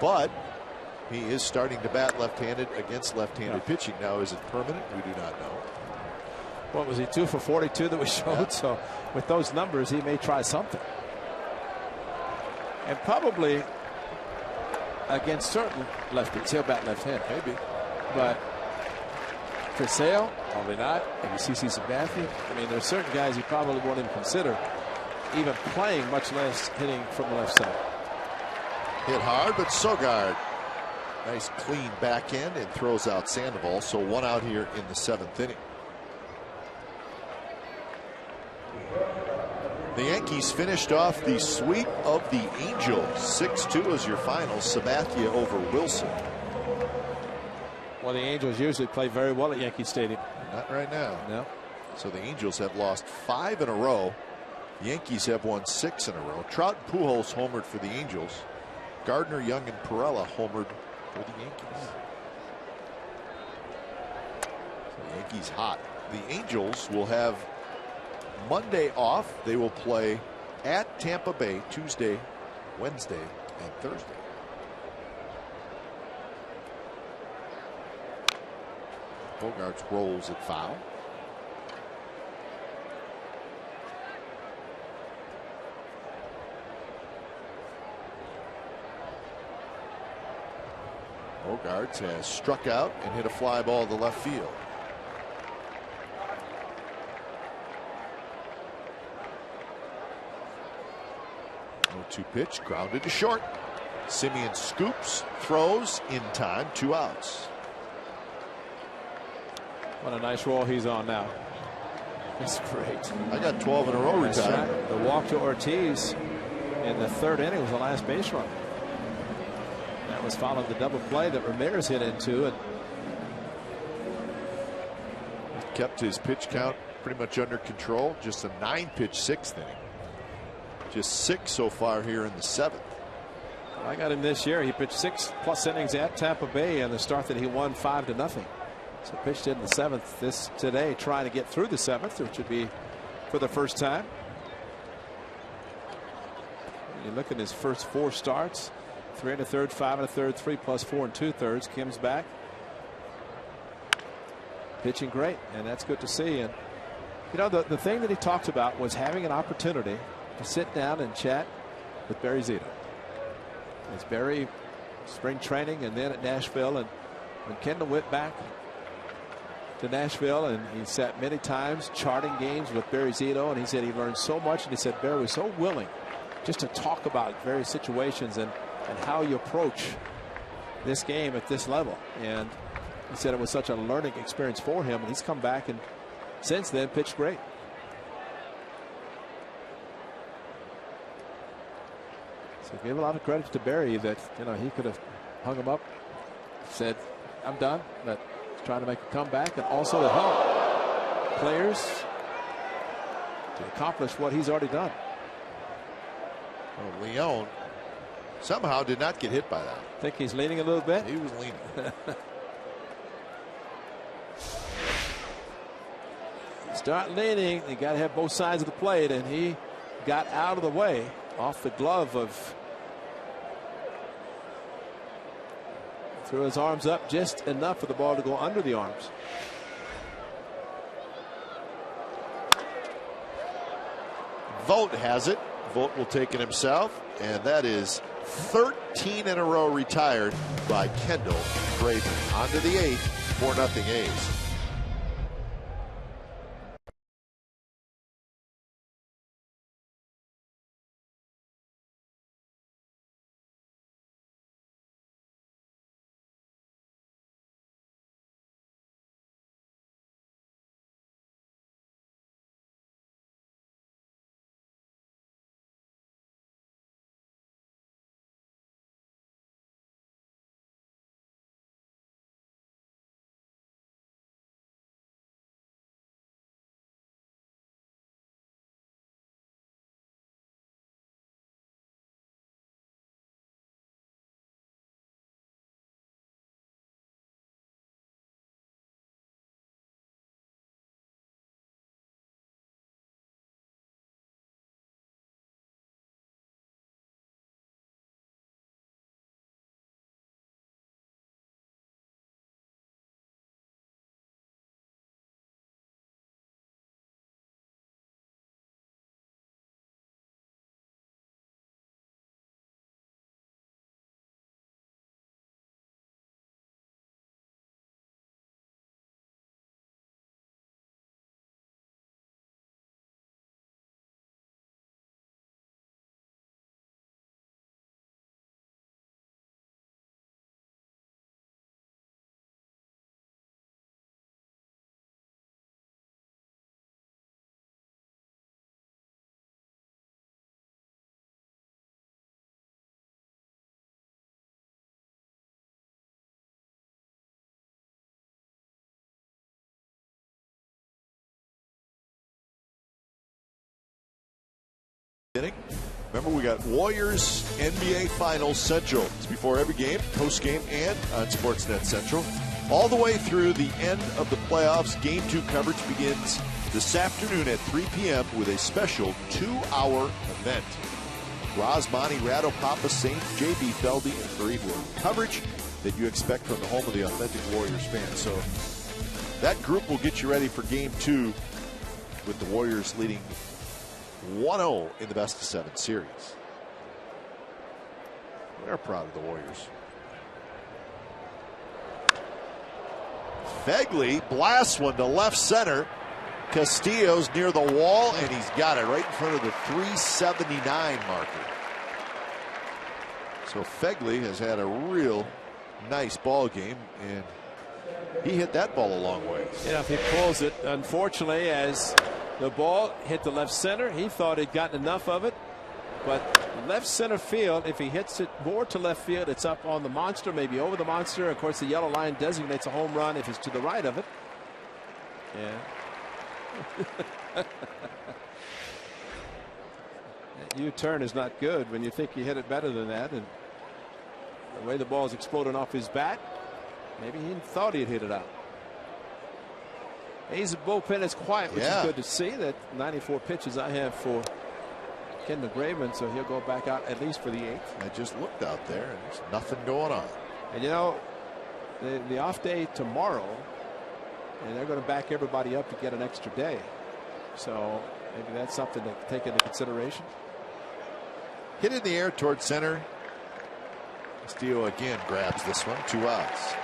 but he is starting to bat left-handed against left-handed pitching. Now, is it permanent? We do not know. What was he, 2 for 42 that we showed? Yeah. So with those numbers, he may try something. And probably against certain lefties, he'll bat left-handed. Maybe. But for sale, probably not. Maybe CC Sabathia. I mean, there's certain guys you probably won't even consider even playing, much less hitting from the left side. Hit hard, but Sogard. Nice clean back end and throws out Sandoval. So 1 out here in the 7th inning. The Yankees finished off the sweep of the Angels. 6-2 is your final. Sabathia over Wilson. Well, the Angels usually play very well at Yankee Stadium. Not right now. No. So the Angels have lost 5 in a row. The Yankees have won 6 in a row. Trout and Pujols homered for the Angels. Gardner, Young, and Perella homered for the Yankees. So the Yankees hot. The Angels will have Monday off. They will play at Tampa Bay Tuesday, Wednesday, and Thursday. Bogarts rolls at foul. Bogarts has struck out and hit a fly ball to left field. No-2 pitch, grounded to short. Simeon scoops, throws in time, 2 outs. What a nice roll he's on now. That's great. I got 12 in a row retired. Right. The walk to Ortiz in the 3rd inning was the last base run. That was following the double play that Ramirez hit into, and kept his pitch count pretty much under control. Just a 9-pitch 6th inning. Just 6 so far here in the 7th. I got him this year. He pitched 6+ innings at Tampa Bay in the start that he won 5-0. So pitched in the 7th today, trying to get through the 7th, which would be for the first time. You look at his first 4 starts: 3 1/3, 5 1/3, 3 + 4 2/3. Kim's back, pitching great, and that's good to see. And you know, the thing that he talked about was having an opportunity to sit down and chat with Barry Zito. It's Barry spring training and then at Nashville, and when Kendall went back to Nashville, and he sat many times charting games with Barry Zito, and he said he learned so much, and he said Barry was so willing just to talk about various situations and how you approach this game at this level. And he said it was such a learning experience for him, and he's come back and since then pitched great. So give a lot of credit to Barry that, you know, he could have hung him up, said I'm done, but trying to make a comeback, and also to help players to accomplish what he's already done. Well, Leon somehow did not get hit by that. Think he's leaning a little bit? He was leaning. Start leaning. You got to have both sides of the plate, and he got out of the way off the glove of. Threw his arms up just enough for the ball to go under the arms. Vogt has it. Vogt will take it himself, and that is 13 in a row retired by Kendall Graveman. On to the 8th, 4-0 A's. inning. Remember, we got Warriors NBA Finals Central. It's before every game, post-game, and on Sportsnet Central. All the way through the end of the playoffs. Game 2 coverage begins this afternoon at 3 p.m. with a special 2-hour event. Rosmani, Rado, Papa Saints, J.B. Feldy, and Fareed Wood. Coverage that you expect from the home of the authentic Warriors fans. So that group will get you ready for Game 2 with the Warriors leading 1-0 in the best-of-7 series. We're proud of the Warriors. Fegley blasts one to left center. Castillo's near the wall, and he's got it right in front of the 379 marker. So Fegley has had a real nice ball game, and he hit that ball a long way. Yeah, if he pulls it, unfortunately, as the ball hit the left center, he thought he'd gotten enough of it. But left center field, if he hits it more to left field, it's up on the monster, maybe over the monster. Of course, the yellow line designates a home run if it's to the right of it. Yeah. That U-turn is not good when you think you hit it better than that. And the way the ball is exploding off his bat, maybe he thought he'd hit it out. A's bullpen is quiet, which is good to see. That 94 pitches I have for Ken McGraven, so he'll go back out at least for the 8th. I just looked out there, and there's nothing going on. And you know, the off day tomorrow, and they're going to back everybody up to get an extra day. So maybe that's something to take into consideration. Hit in the air towards center. Castillo again grabs this one. 2 outs.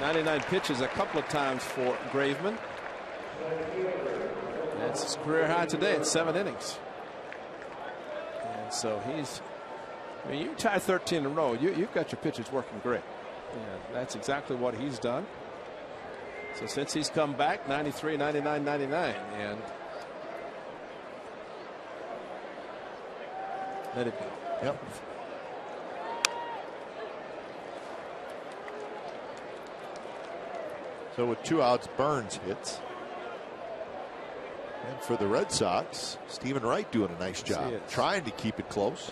99 pitches a couple of times for Graveman. That's his career high today at 7 innings. And so he's, I mean, you tie 13 in a row, you've got your pitchers working great. And that's exactly what he's done. So since he's come back, 93, 99, 99. And let it go. Yep. So with 2 outs, Burns hits. And for the Red Sox, Stephen Wright doing a nice job, trying to keep it close.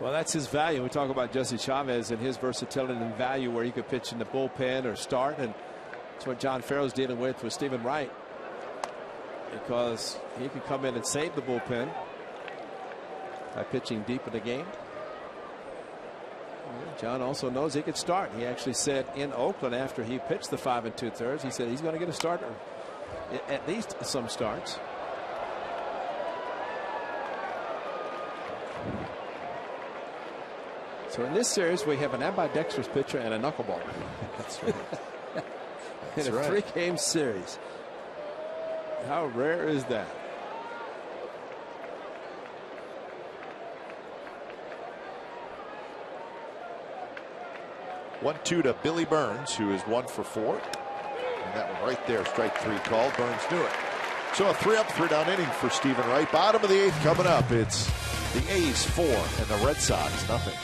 Well, that's his value. We talk about Jesse Chavez and his versatility and value, where he could pitch in the bullpen or start, and that's what John Farrell's dealing with Stephen Wright, because he could come in and save the bullpen by pitching deep in the game. John also knows he could start. He actually said in Oakland, after he pitched the 5 2/3, he said he's going to get a starter, at least some starts. So in this series, we have an ambidextrous pitcher and a knuckleballer. That's right. In a 3-game series. How rare is that? One, 2 to Billy Burns, who is 1 for 4. And that one right there, strike 3 called. Burns knew it. So a 3-up, 3-down inning for Stephen Wright. Bottom of the 8th coming up. It's the A's 4 and the Red Sox nothing.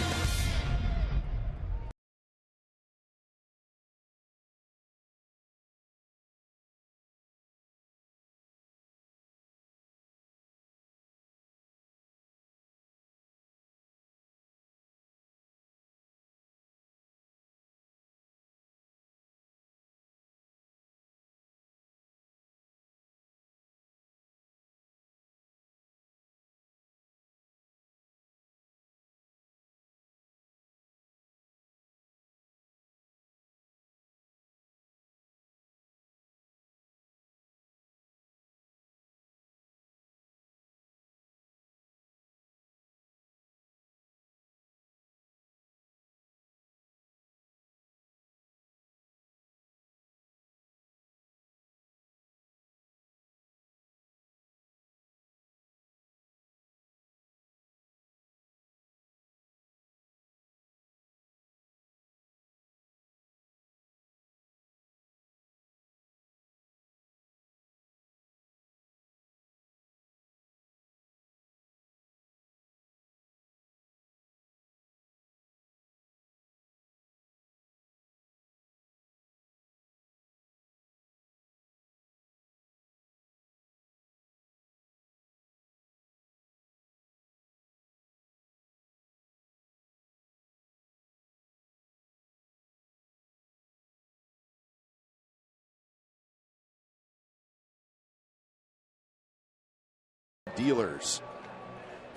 dealers.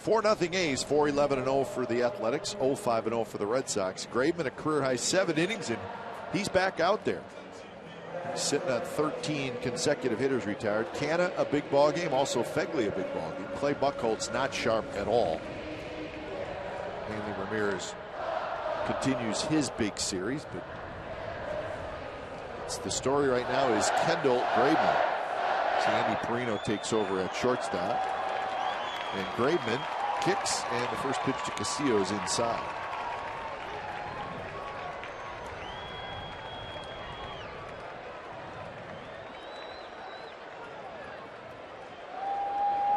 4-0 A's, 4-11-0 for the Athletics, 0-5-0 for the Red Sox. Graveman a career high 7 innings, and he's back out there. He's sitting on 13 consecutive hitters retired. Canna a big ball game, also Fegley a big ball game. Clay Buchholz not sharp at all. Hanley Ramirez continues his big series, but it's the story right now is Kendall Graveman. Andy Perino takes over at shortstop, and Graveman kicks, and the first pitch to Castillo is inside.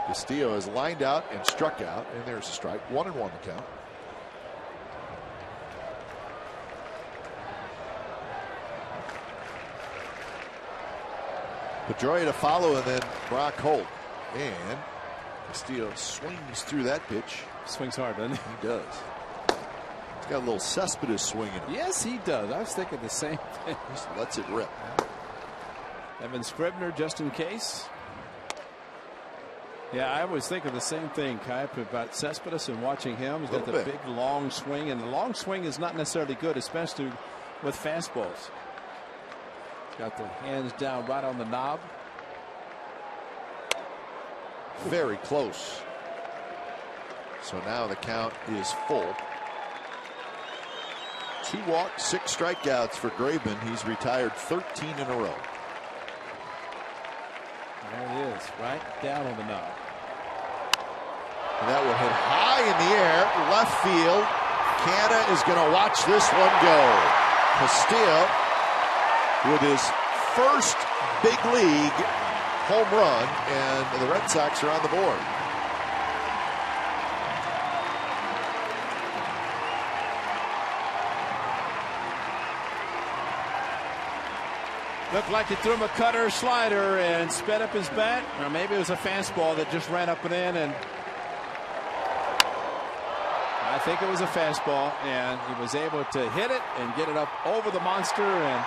Castillo is lined out and struck out, and there's a strike. 1-1 the count. Pedroia to follow, and then Brock Holt. And Castillo swings through that pitch. Swings hard, doesn't he? He does. He's got a little Cespedes swing in him. Yes, he does. I was thinking the same thing. Just lets it rip. Evan Scribner, just in case. Yeah, I was thinking the same thing, Kipe, about Cespedes and watching him. He's got the big long swing, and the long swing is not necessarily good, especially with fastballs. Got the hands down right on the knob. Very close. So now the count is full. 2 walks, 6 strikeouts for Graveman. He's retired 13 in a row. There it is, right down on the knob. And that will hit high in the air, left field. Canna is going to watch this one go. Castillo with his first big league home run, and the Red Sox are on the board. Looked like he threw him a cutter slider and sped up his bat, or maybe it was a fastball that just ran up and in, and I think it was a fastball, and he was able to hit it and get it up over the monster. And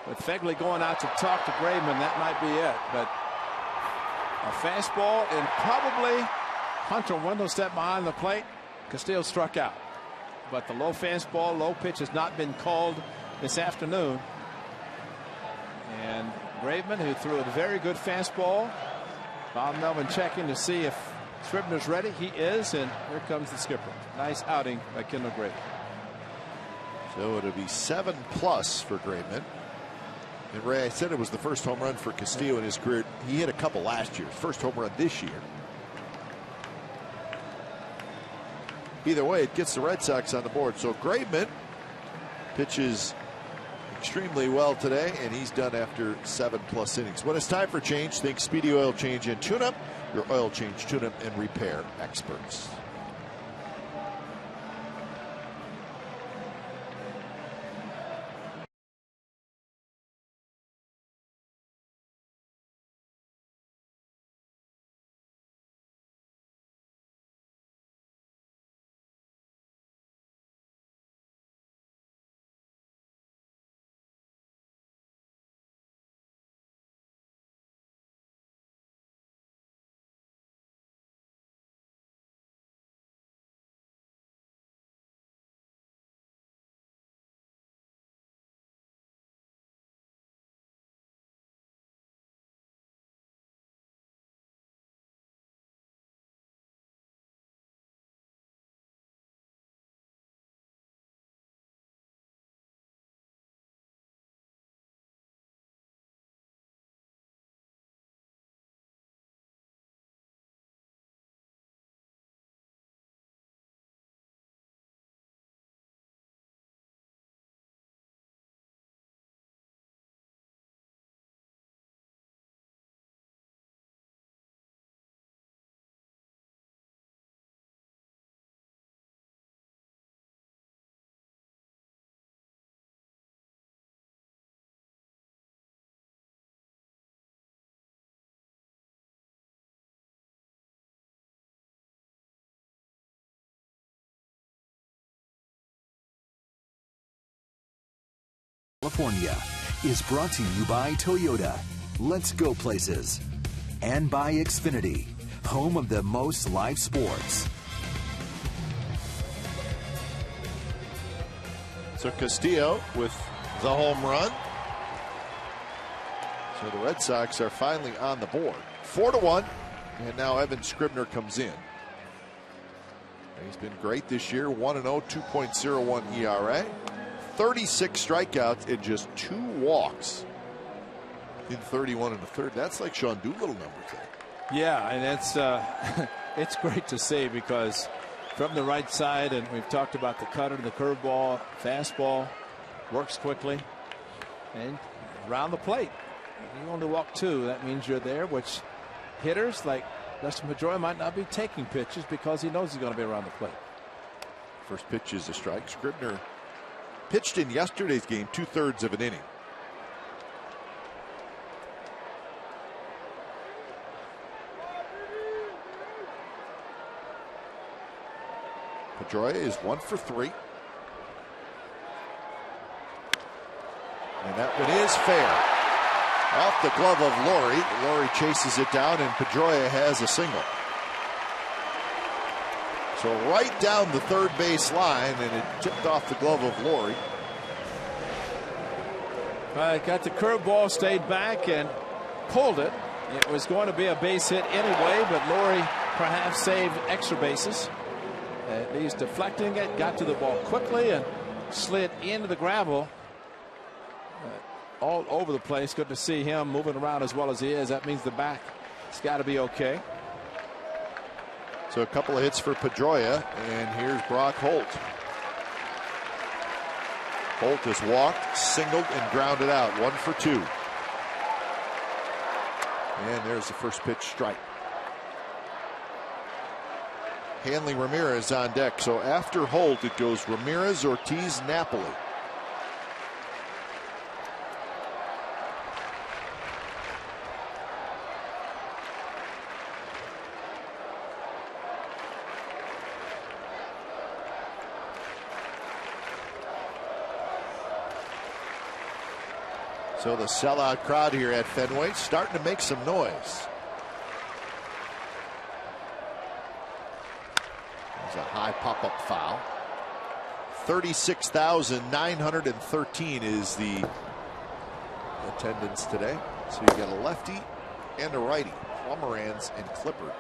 with Fegley going out to talk to Graveman, that might be it. But a fastball, and probably Hunter Wendell stepped behind the plate. Castillo struck out. But the low fastball, low pitch has not been called this afternoon. And Graveman, who threw a very good fastball. Bob Melvin checking to see if Scribner's ready. He is, and here comes the skipper. Nice outing by Kendall Graveman. So it'll be 7+ for Graveman. And Ray, I said it was the first home run for Castillo in his career. He hit a couple last year. First home run this year. Either way, it gets the Red Sox on the board. So Graveman pitches extremely well today, and he's done after 7+ innings. When it's time for change, think Speedy Oil Change and Tune-Up, your oil change, tune-up, and repair experts. California is brought to you by Toyota. Let's go places. And by Xfinity. home of the most live sports. So Castillo with the home run. So the Red Sox are finally on the board. 4-1. And now Evan Scribner comes in. He's been great this year. 1-0, 2.01 ERA. 36 strikeouts and just 2 walks in 31 1/3. That's like Sean Doolittle numbers there. Yeah, and it's it's great to see because from the right side, and we've talked about the cutter, the curveball, fastball, works quickly, and around the plate. You only walk 2. That means you're there, which hitters like Dustin Pedroia might not be taking pitches because he knows he's going to be around the plate. First pitch is a strike. Scribner pitched in yesterday's game 2/3 of an inning. Pedroia is 1 for 3. And that one is fair. Off the glove of Laurie. Laurie chases it down, and Pedroia has a single. So right down the third base line, and it tipped off the glove of Laurie. Got the curveball, stayed back, and pulled it. It was going to be a base hit anyway, but Laurie perhaps saved extra bases. At least deflecting it, got to the ball quickly, and slid into the gravel. All over the place. Good to see him moving around as well as he is. That means the back has got to be okay. So a couple of hits for Pedroia, and here's Brock Holt. Holt has walked, singled, and grounded out. 1 for 2. And there's the first pitch strike. Hanley Ramirez on deck. So after Holt, it goes Ramirez, Ortiz, Napoli. So the sellout crowd here at Fenway starting to make some noise. There's a high pop-up foul. 36,913 is the attendance today. So you got a lefty and a righty, Pomeranz and Clippard.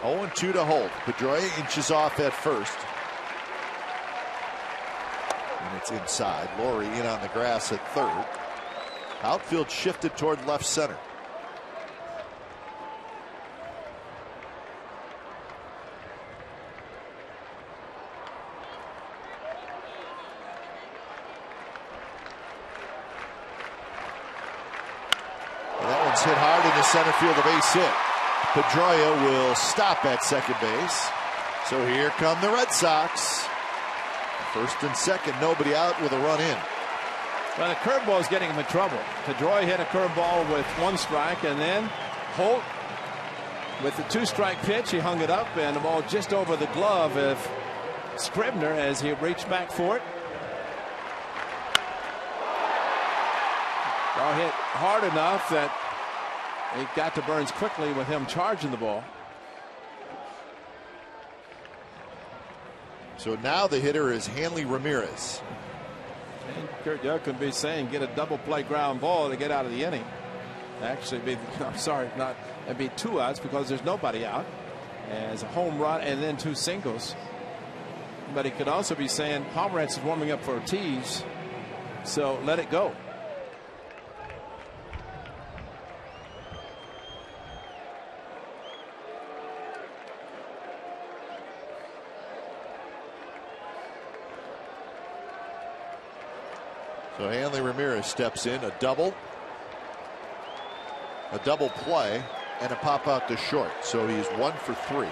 Oh, 0-2 to Holt. Pedroia inches off at first. And it's inside. Laurie in on the grass at third. Outfield shifted toward left center. And that one's hit hard into center field, a base hit. Pedroia will stop at second base. So here come the Red Sox. First and second, nobody out with a run in. Well, the curveball is getting him in trouble. Pedroia hit a curveball with 1 strike, and then Holt with the 2-strike pitch. He hung it up, and the ball just over the glove of Scribner as he reached back for it. Ball hit hard enough that it got to Burns quickly with him charging the ball. So now the hitter is Hanley Ramirez. And Kurt Young could be saying get a double play ground ball to get out of the inning. Actually, I'm sorry, it'd be 2 outs because there's nobody out. As a home run and then 2 singles. But he could also be saying Pomeranz is warming up for Ortiz, so let it go. So Hanley Ramirez steps in, a double play, and a pop out to short. So he's 1 for 3.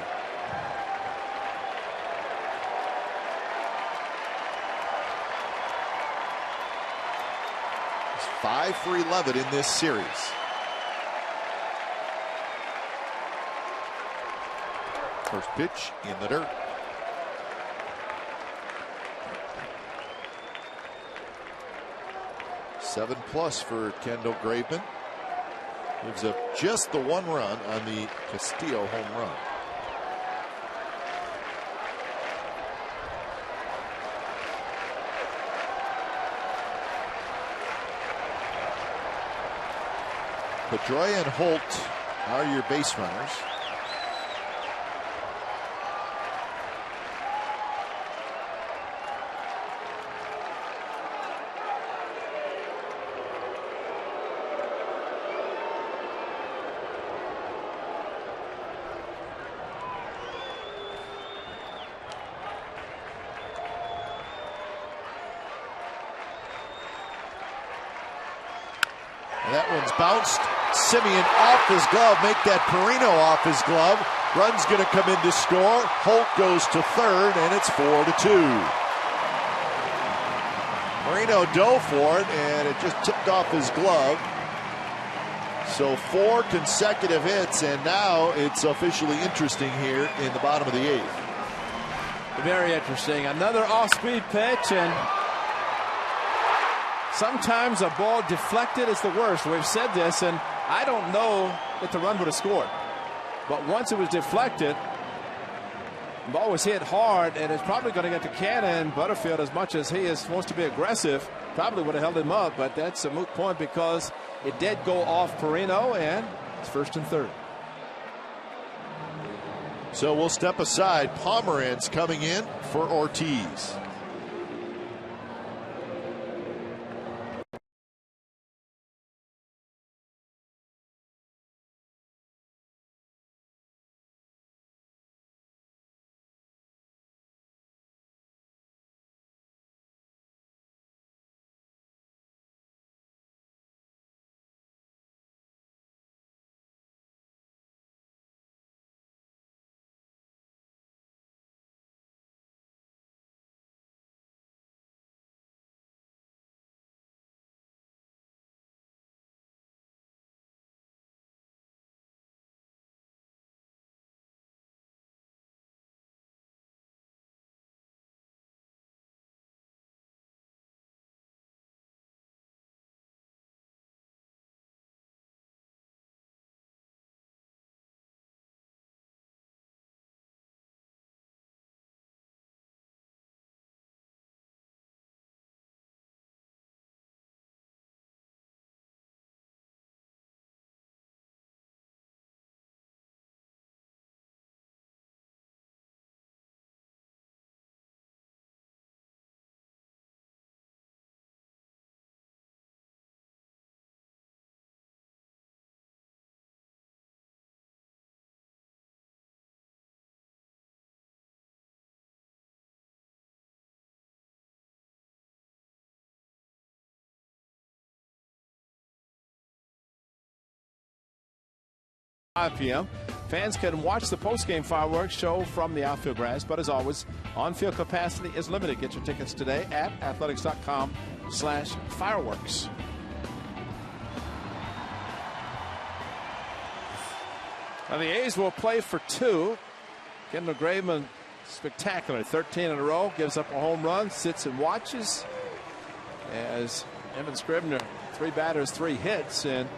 He's 5 for 11 in this series. First pitch in the dirt. 7+ for Kendall Graveman. Gives up just the 1 run on the Castillo home run. Pedroia and Holt are your base runners. That one's bounced. Simeon off his glove. Make that Perino off his glove. Run's going to come in to score. Holt goes to third, and it's 4-2. Perino dove for it, and it just tipped off his glove. So 4 consecutive hits, and now it's officially interesting here in the bottom of the 8th. Very interesting. Another off-speed pitch, and sometimes a ball deflected is the worst. We've said this, and I don't know that the run would have scored. But once it was deflected, the ball was hit hard, and it's probably going to get to Cannon. Butterfield, as much as he is supposed to be aggressive, probably would have held him up, but that's a moot point because it did go off Perino, and it's 1st and 3rd. So we'll step aside. Pomeranz coming in for Ortiz. p.m. Fans can watch the post-game fireworks show from the outfield grass, but as always, on-field capacity is limited. Get your tickets today at athletics.com/fireworks. Now the A's will play for 2. Kendall Graveman, spectacular, 13 in a row, gives up a home run, sits and watches as Evan Scribner, 3 batters, 3 hits, and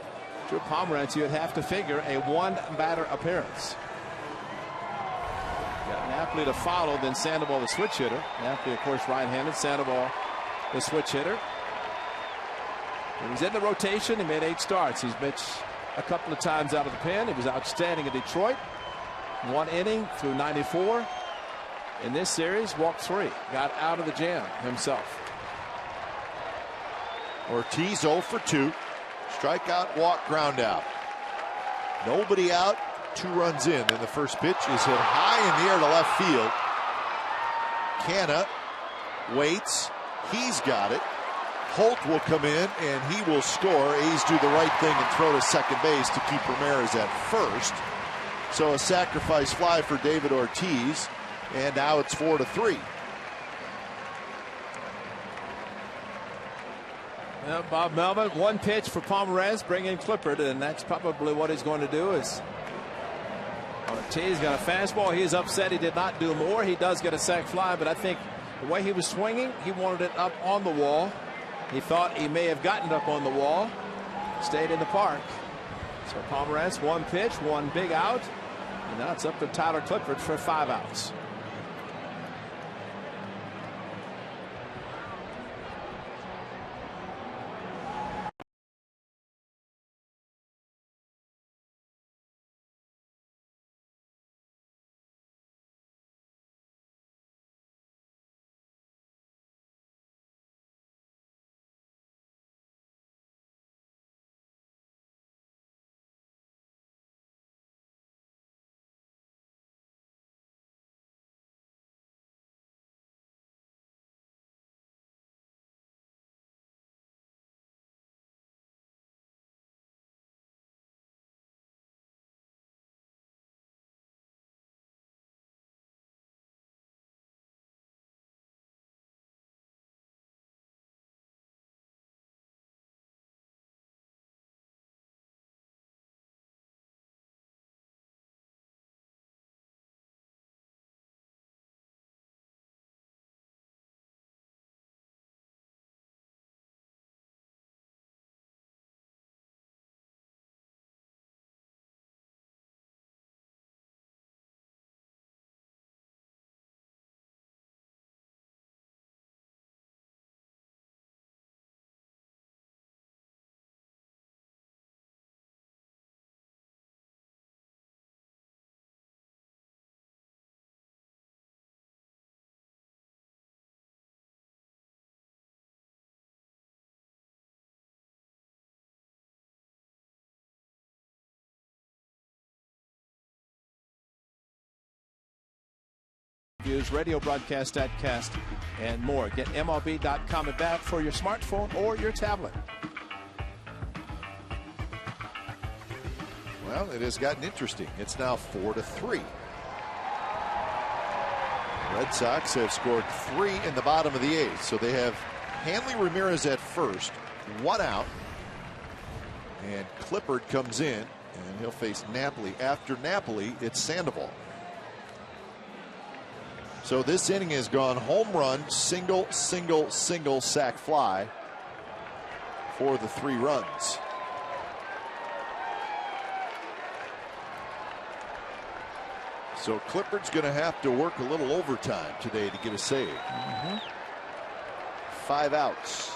Drew Pomeranz, you'd have to figure a 1-batter appearance. Got Napoli to follow, then Sandoval the switch hitter. Napoli, of course, right-handed. Sandoval the switch hitter. He was in the rotation. He made 8 starts. He's pitched a couple of times out of the pen. He was outstanding in Detroit. 1 inning through 94. In this series, walked 3. Got out of the jam himself. Ortiz 0 for 2. Strikeout, walk, ground out. Nobody out, 2 runs in. Then the first pitch is hit high in the air to left field. Canna waits. He's got it. Holt will come in and he will score. A's do the right thing and throw to second base to keep Ramirez at first. So a sacrifice fly for David Ortiz. And now it's 4-3. Bob Melvin, 1 pitch for Pomeranz, bring in Clippard, and that's probably what he's going to do. Is Ortiz got a fastball. He's upset he did not do more. He does get a sac fly, but I think the way he was swinging, he wanted it up on the wall. He thought he may have gotten up on the wall, stayed in the park. So Pomerantz, one pitch, one big out, and now it's up to Tyler Clippard for 5 outs. Views, radio broadcast, statcast, and more. Get MLB.com and back for your smartphone or your tablet. Well, it has gotten interesting. It's now 4-3. Red Sox have scored 3 in the bottom of the 8th. So they have Hanley Ramirez at first, 1 out. And Clippard comes in, and he'll face Napoli. After Napoli, it's Sandoval. So this inning has gone home run, single, single, single, sac fly for the 3 runs. So Clippard's going to have to work a little overtime today to get a save. 5 outs.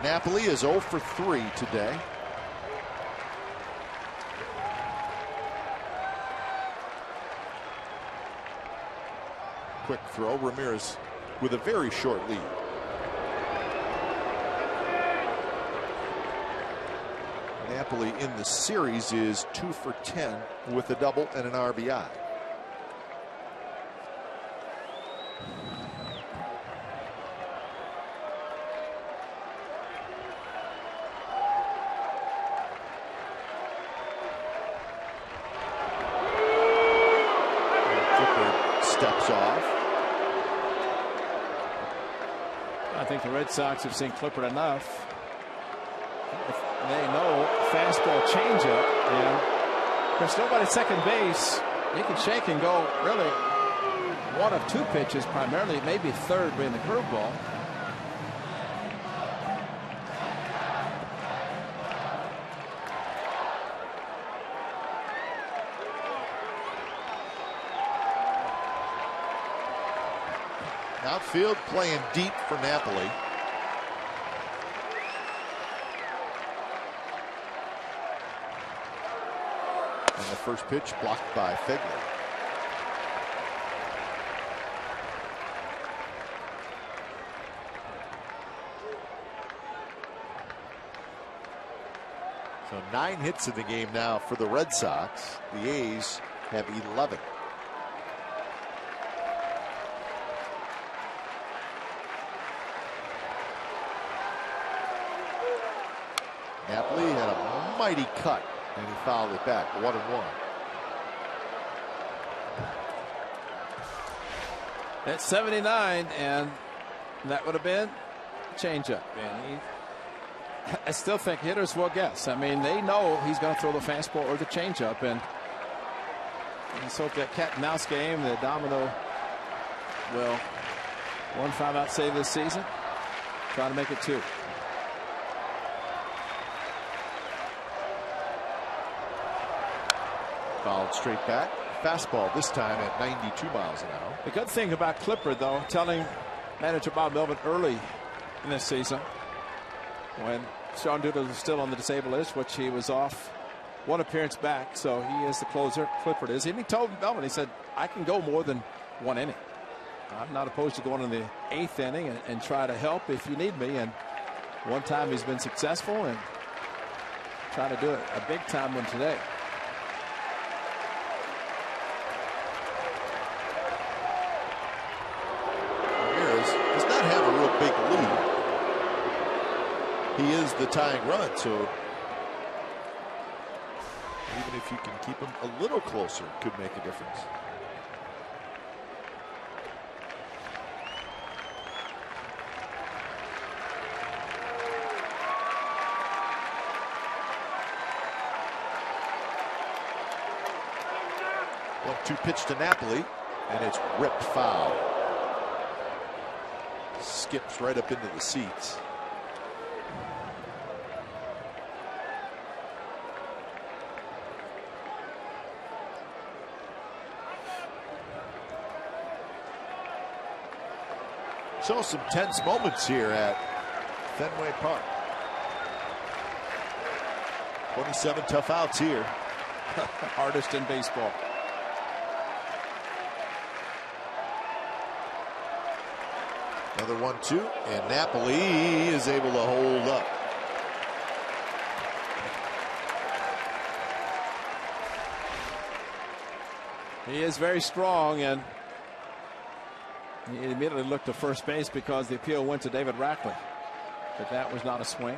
Napoli is 0 for 3 today. Quick throw. Ramirez with a very short lead. Napoli in the series is 2 for 10 with a double and an RBI. Steps off. I think the Red Sox have seen Clippard enough. They know fastball, changeup, and there's nobody at second base. You can shake and go really 1 of 2 pitches primarily, maybe third being the curveball. Outfield playing deep for Napoli. And the first pitch blocked by Fedler. So 9 hits in the game now for the Red Sox. The A's have 11. Napoli had a mighty cut, and he fouled it back. 1-1. That's 79, and that would have been a changeup. And I still think hitters will guess. I mean, they know he's going to throw the fastball or the changeup, and so that cat and mouse game, the domino will 1 5-out save this season. Trying to make it 2. Fouled straight back. Fastball this time at 92 miles an hour. The good thing about Clippard, though, telling manager Bob Melvin early in this season, when Sean Doolittle was still on the disabled list, which he was off 1 appearance back, so he is the closer. Clippard is. And he told Melvin, he said, I can go more than 1 inning. I'm not opposed to going in the 8th inning and try to help if you need me. And one time he's been successful and trying to do it a big time one today. Does not have a real big lead. He is the tying run, so even if you can keep him a little closer, it could make a difference. One-two pitch to Napoli, and it's ripped foul. Skips right up into the seats. So some tense moments here at Fenway Park. 27 tough outs here. Hardest in baseball. Another 1-2, and Napoli is able to hold up. He is very strong, and he immediately looked to first base because the appeal went to David Rackley, but that was not a swing.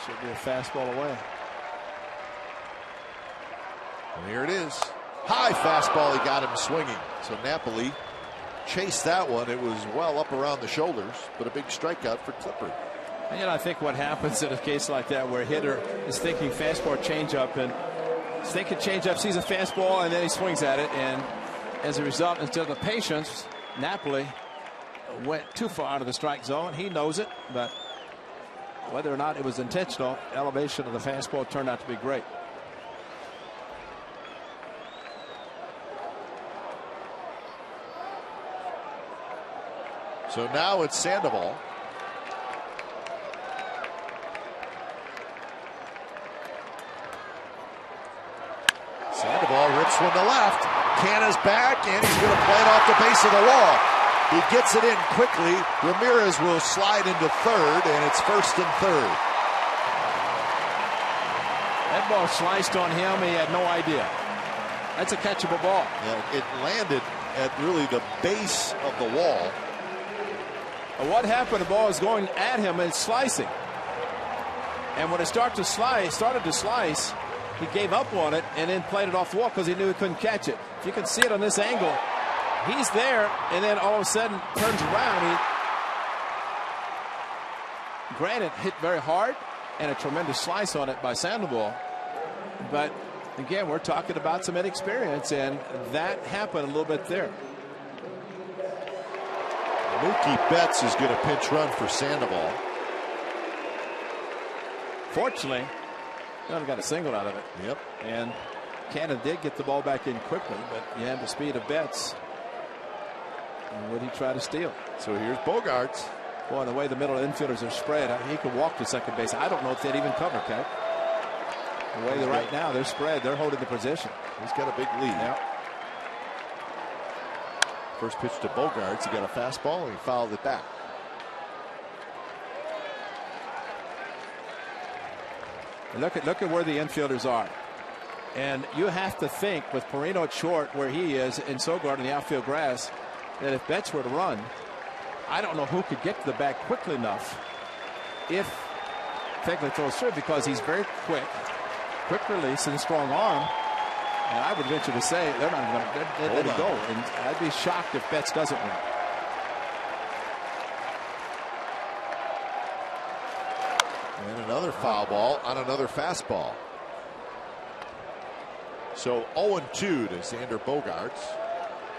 Should be a fastball away. And here it is. High fastball, he got him swinging. So Napoli chased that one. It was well up around the shoulders, but a big strikeout for Clippard. And I think what happens in a case like that where a hitter is thinking fastball changeup and is thinking changeup, sees a fastball, and then he swings at it. And as a result, instead of the patience, Napoli went too far out of the strike zone. He knows it, but whether or not it was intentional, elevation of the fastball turned out to be great. So now it's Sandoval. Sandoval rips one to left. Canna's back, and he's going to play it off the base of the wall. He gets it in quickly. Ramirez will slide into third, and it's first and third. That ball sliced on him. He had no idea. That's a catchable ball. Yeah, it landed at really the base of the wall. What happened? The ball is going at him and slicing. And when it started to slice, he gave up on it and then played it off the wall because he knew he couldn't catch it. If you can see it on this angle, he's there, and then all of a sudden turns around. Granted, hit very hard and a tremendous slice on it by Sandoval. But again, we're talking about some inexperience, and that happened a little bit there. Mookie Betts is going to pinch run for Sandoval. Fortunately, he got a single out of it. Yep. And Cannon did get the ball back in quickly, but you have the speed of Betts. And would he try to steal? So here's Bogaerts. Boy, the way the middle infielders are spread, he could walk to second base. I don't know if they'd even cover, Kev. The way they're right now, they're spread. They're holding the position. He's got a big lead. Yep. First pitch to Bogaerts. He got a fastball, and he fouled it back. And look at where the infielders are. And you have to think with Perino at short where he is and Sogard in the outfield grass that if Betts were to run, I don't know who could get to the bag quickly enough if Fegley throws through, because he's very quick release and a strong arm. And I would venture to say they're not going to let it go. And I'd be shocked if Betts doesn't win. And another foul ball on another fastball. So 0-2 to Xander Bogaerts,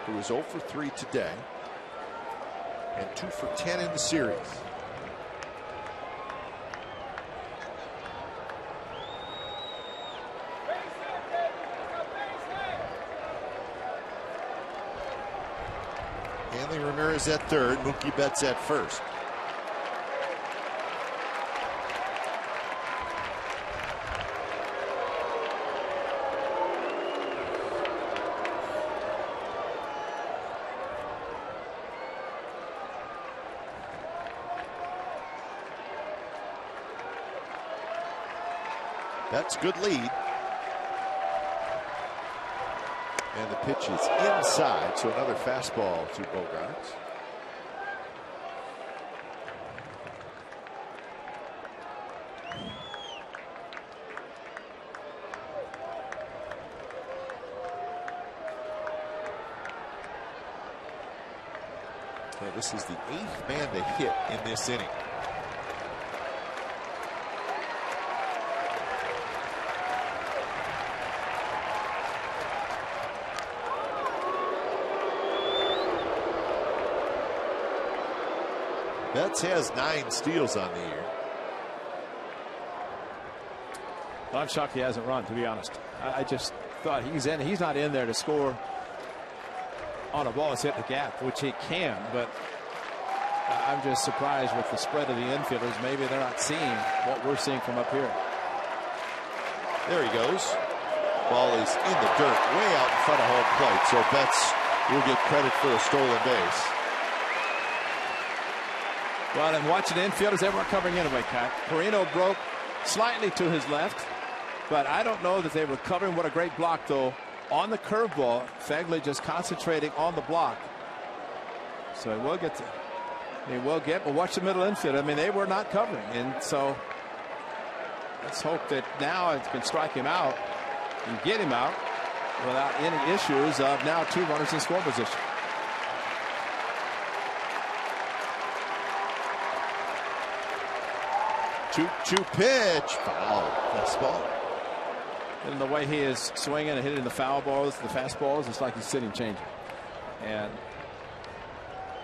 who is 0 for 3 today and 2 for 10 in the series. Hanley Ramirez at third, Mookie Betts at first. That's good lead. And the pitch is inside, so another fastball to Bogaerts. So this is the 8th man to hit in this inning. Betts has 9 steals on the year. Well, I'm shocked he hasn't run, to be honest. I just thought he's not in there to score on a ball that's hit the gap, which he can, but I'm just surprised with the spread of the infielders. Maybe they're not seeing what we're seeing from up here. There he goes. Ball is in the dirt, way out in front of home plate, so Betts will get credit for a stolen base. Well, and watching the infielders, they weren't covering anyway, Kat. Perino broke slightly to his left, but I don't know that they were covering. What a great block, though, on the curveball. Fagley just concentrating on the block. So he will get but watch the middle infield. I mean, they were not covering, and so let's hope that now it can strike him out and get him out without any issues of now 2 runners in score position. 2-2 pitch. Foul. Fastball. And the way he is swinging and hitting the foul balls, the fastballs, it's like he's sitting changing. And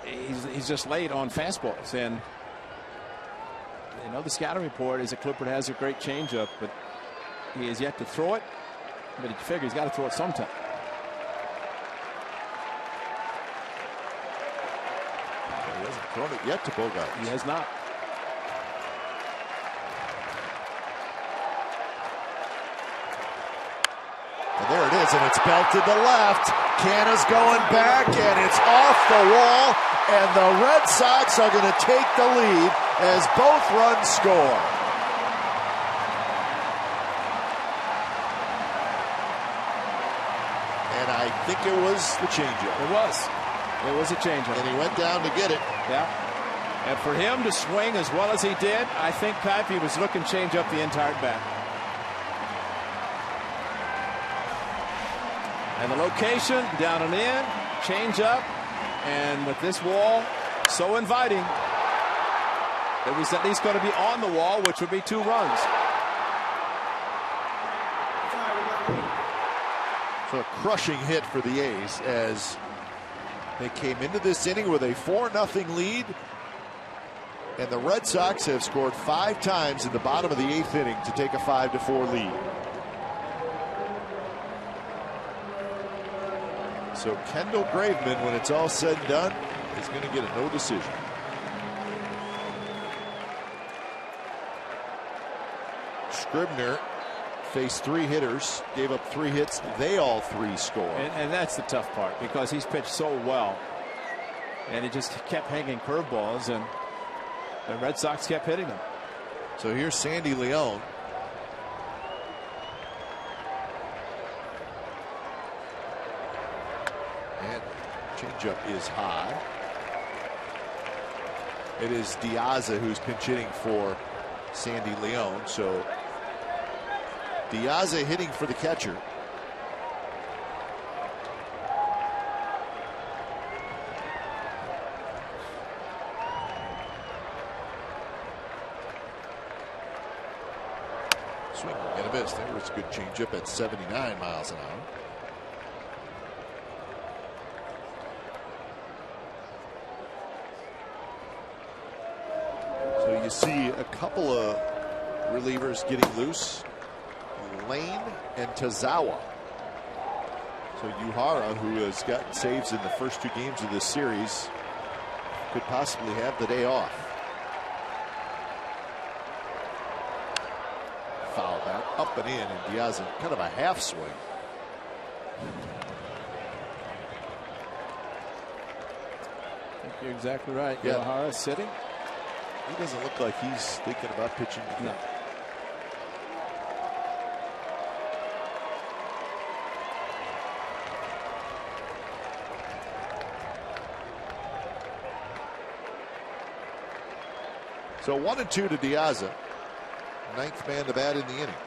he's just late on fastballs. And you know, the scouting report is that Clippard has a great changeup, but he has yet to throw it. But you figure he's got to throw it sometime. He hasn't thrown it yet to Bogaerts. He has not. And there it is, and it's belted to left. Canna's going back, and it's off the wall, and the Red Sox are going to take the lead as both runs score. And I think it was the changeup. It was a changeup. And he went down to get it. Yeah. And for him to swing as well as he did, I think Keife was looking change up the entire bat. And the location, down and in, change up, and with this wall so inviting, it was at least going to be on the wall, which would be 2 runs. So a crushing hit for the A's as they came into this inning with a 4-0 lead, and the Red Sox have scored 5 times in the bottom of the 8th inning to take a 5-4 lead. So Kendall Graveman, when it's all said and done, is going to get a no decision. Scribner faced 3 hitters, gave up 3 hits. They all 3 score. And that's the tough part, because he's pitched so well. And he just kept hanging curveballs, and the Red Sox kept hitting them. So here's Sandy Leon. And changeup is high. It is Diaza who's pinch hitting for Sandy Leon. So Diaza hitting for the catcher. and a miss. There was a good changeup at 79 miles an hour. So you see a couple of relievers getting loose. Lane and Tazawa. So Uehara, who has gotten saves in the first 2 games of this series, could possibly have the day off. Foul back up and in, and Diaz in kind of a half swing. I think you're exactly right. Yeah. Uehara sitting. He doesn't look like he's thinking about pitching. No. So 1-2 to Diaz. 9th man to bat in the inning.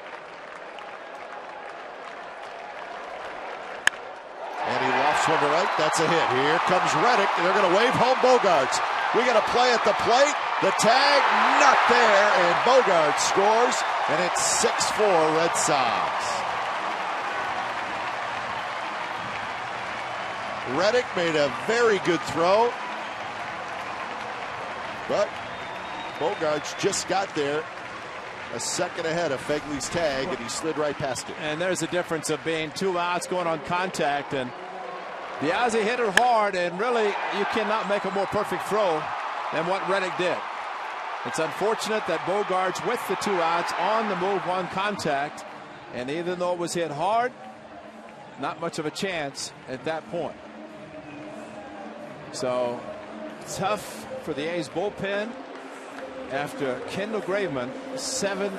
And he lofts one to right. That's a hit. Here comes Reddick. They're going to wave home Bogarts. We got a play at the plate. The tag not there, and Bogarts scores, and it's 6-4 Red Sox. Reddick made a very good throw, but Bogarts just got there a second ahead of Fegley's tag, and he slid right past it. And there's a difference of being 2 outs going on contact, and Diaz hit it hard, and really you cannot make a more perfect throw than what Reddick did. It's unfortunate that Bogarts with the 2 outs on the move on contact, and even though it was hit hard, not much of a chance at that point. So tough for the A's bullpen after Kendall Graveman, 7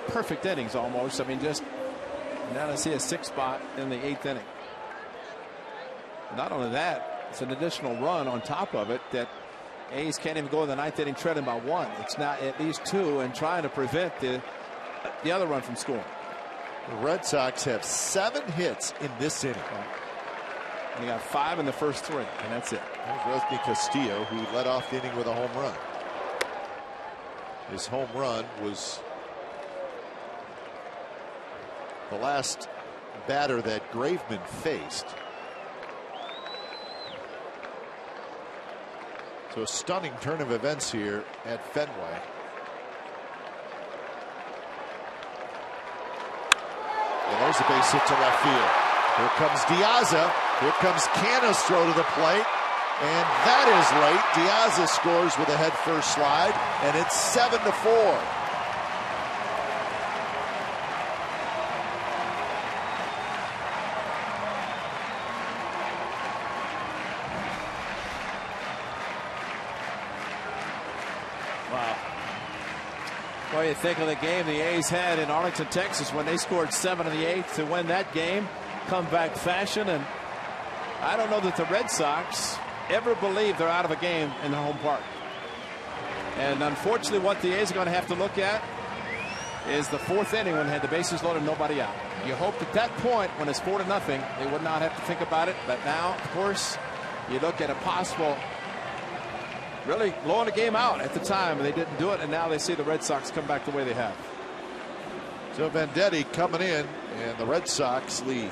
perfect innings almost. I mean, just now to see a 6th spot in the 8th inning. Not only that, it's an additional run on top of it that A's can't even go in the 9th inning trailing by 1. It's now at least 2 and trying to prevent the other run from scoring. The Red Sox have 7 hits in this inning. And they got 5 in the first 3, and that's it. There's Rusney Castillo, who led off the inning with a home run. His home run was the last batter that Graveman faced. So a stunning turn of events here at Fenway. And there's a base hit to left field. Here comes Diaz. Here comes Canna's throw to the plate. And that is late. Diaz scores with a head first slide, and it's 7-4. Wow. Well, you think of the game the A's had in Arlington, Texas, when they scored 7 in the 8th to win that game, comeback fashion, and I don't know that the Red Sox ever believe they're out of a game in the home park. And unfortunately, what the A's are going to have to look at is the 4th inning when they had the bases loaded and nobody out. You hoped at that point, when it's 4-0, they would not have to think about it. But now, of course, you look at a possible really blowing the game out at the time, and they didn't do it, and now they see the Red Sox come back the way they have. So Venditti coming in, and the Red Sox lead.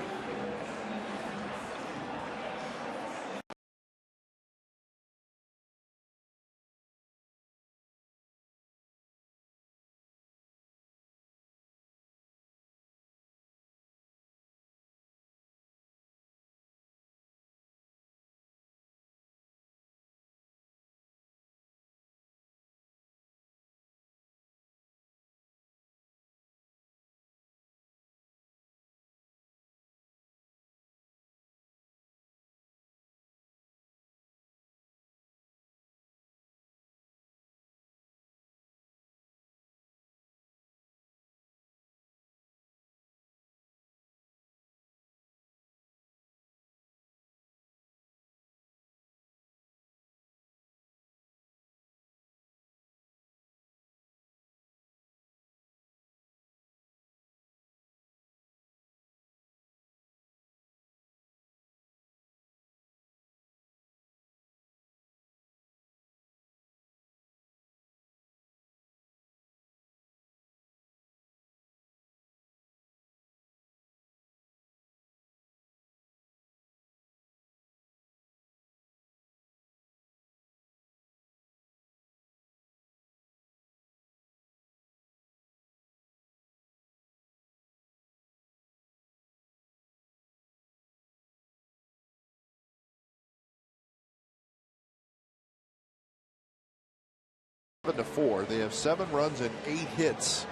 7-4. They have 7 runs and 8 hits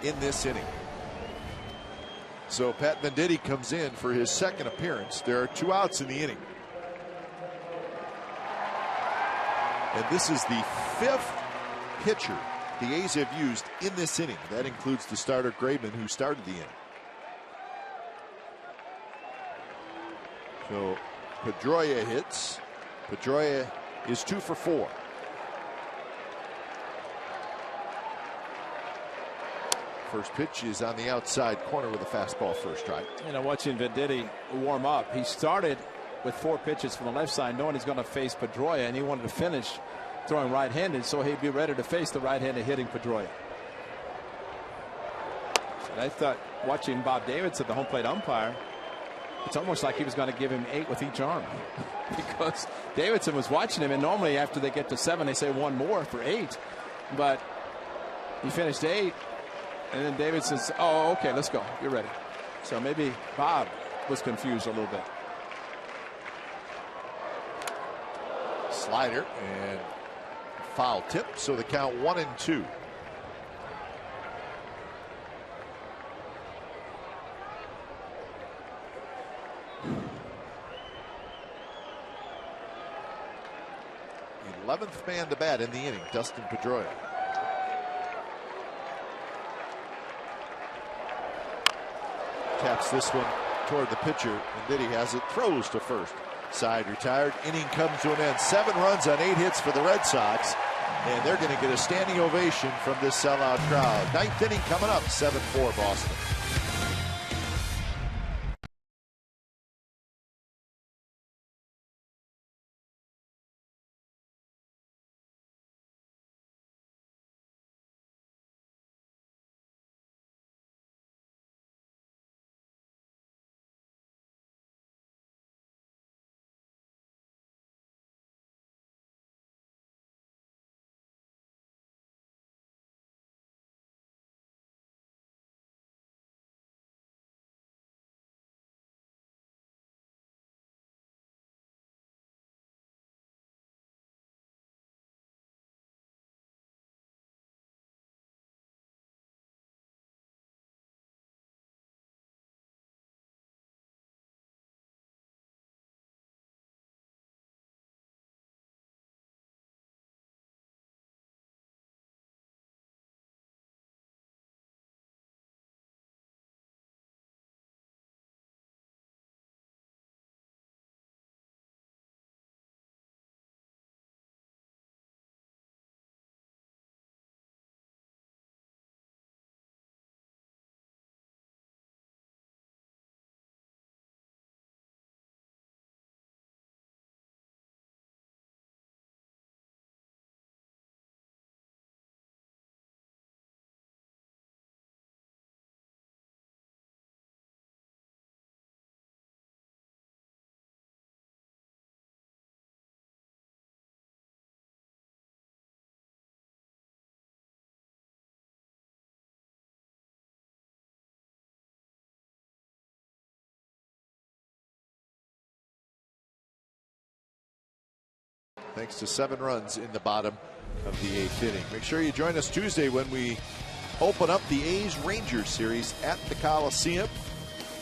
in this inning. So Pat Venditti comes in for his second appearance. There are 2 outs in the inning. And this is the 5th pitcher the A's have used in this inning. That includes the starter Graveman, who started the inning. So Pedroia hits. Pedroia is 2 for 4. First pitch is on the outside corner with a fastball, first strike. You know, watching Venditti warm up, he started with 4 pitches from the left side, knowing he's going to face Pedroia, and he wanted to finish throwing right-handed, so he'd be ready to face the right-handed hitting Pedroia. And I thought, watching Bob Davidson, the home plate umpire, it's almost like he was going to give him 8 with each arm, because Davidson was watching him, and normally after they get to 7, they say 1 more for 8, but he finished 8, and then Davidson says, "Oh, okay, let's go. You're ready." So maybe Bob was confused a little bit. Slider and foul tip, so the count 1-2. The 11th man to bat in the inning, Dustin Pedroia. Taps this one toward the pitcher, and Diddy has it, throws to first. Side retired. Inning comes to an end. 7 runs on 8 hits for the Red Sox, and they're going to get a standing ovation from this sellout crowd. 9th inning coming up, 7-4 Boston. Thanks to 7 runs in the bottom of the 8th inning. Make sure you join us Tuesday when we open up the A's Rangers series at the Coliseum.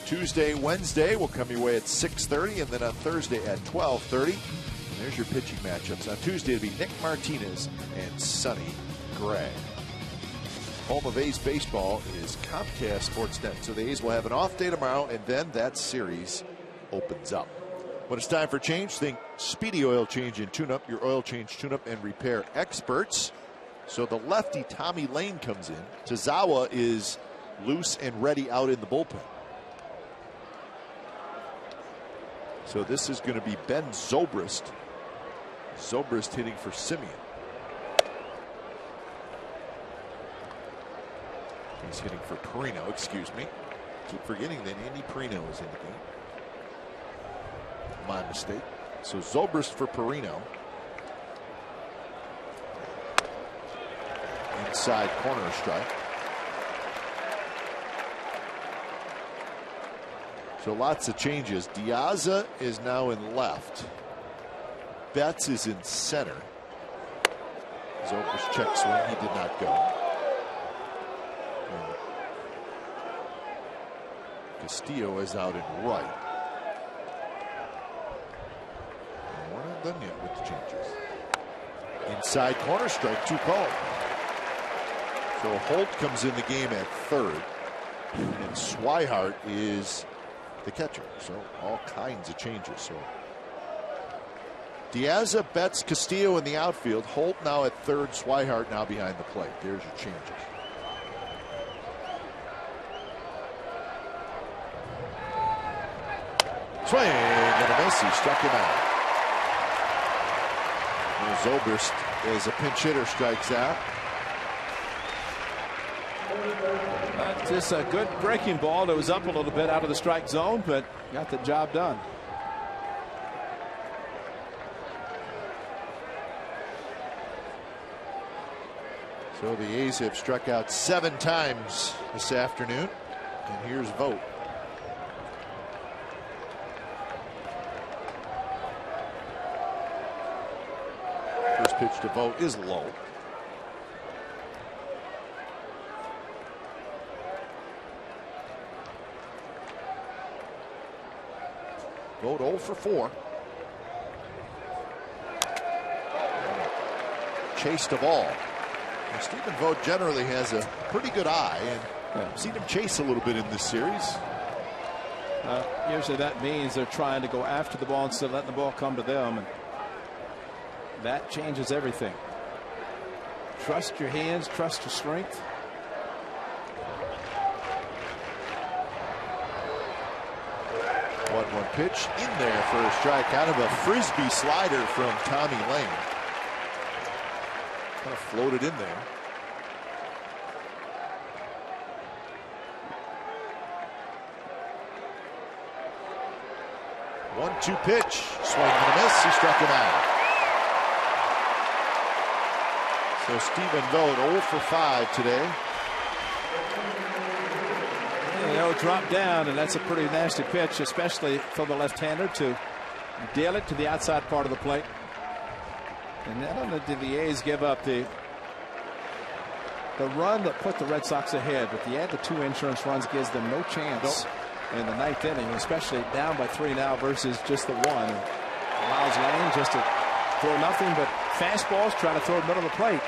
Tuesday, Wednesday will come your way at 6:30, and then on Thursday at 12:30. And there's your pitching matchups. On Tuesday it'll be Nick Martinez and Sonny Gray. Home of A's baseball is Comcast Sportsnet. So the A's will have an off day tomorrow, and then that series opens up. When it's time for change, think Speedy Oil Change and Tune-Up, your oil change, tune-up, and repair experts. So the lefty Tommy Lane comes in. Tazawa is loose and ready out in the bullpen. So this is going to be Ben Zobrist. Zobrist hitting for Simeon. He's hitting for Perino, excuse me. Keep forgetting that Andy Perino is in the game. My mistake. So Zobrist for Perino. Inside corner strike. So lots of changes. Diaza is now in left. Betts is in center. Zobrist check swing. He did not go. And Castillo is out in right. And we're not done yet with the changes. Inside corner, strike 2 called. So Holt comes in the game at third. And Swihart is the catcher. So all kinds of changes. So Diaz, Betts, Castillo in the outfield. Holt now at third. Swihart now behind the plate. There's your changes. Swing and a miss. He struck him out. Zobrist, as a pinch hitter, strikes out. Just a good breaking ball that was up a little bit out of the strike zone, but got the job done. So the A's have struck out 7 times this afternoon. And here's Vogt. First pitch to Vogt is low. Vogt 0 for 4. Chased a ball. And Stephen Vogt generally has a pretty good eye, and I've seen him chase a little bit in this series. Usually that means they're trying to go after the ball instead of letting the ball come to them, and that changes everything. Trust your hands, trust your strength. One pitch in there for a strike. Kind of a frisbee slider from Tommy Lane. Kind of floated in there. One-two pitch. Swing and a miss. He struck him out. So Stephen Vogt 0 for 5 today. They'll drop down, and that's a pretty nasty pitch, especially for the left-hander to deal it to the outside part of the plate. And not only did the A's give up the run that put the Red Sox ahead, but the add the 2 insurance runs gives them no chance in the 9th inning, especially down by 3 now versus just the 1. And allows Lane just to throw nothing but fastballs, trying to throw it middle of the plate,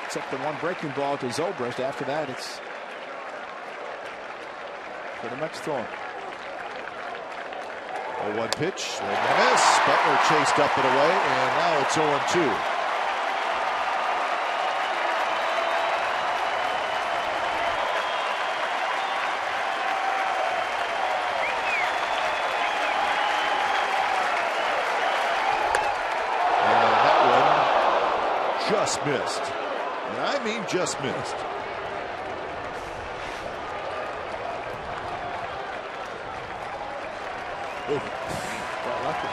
except the one breaking ball to Zobrist. After that, it's pretty much thrown. 0-1 pitch, swing and a miss. Butler chased up and away, and now it's 0-2. And that one just missed. And I mean just missed. Well, lucky.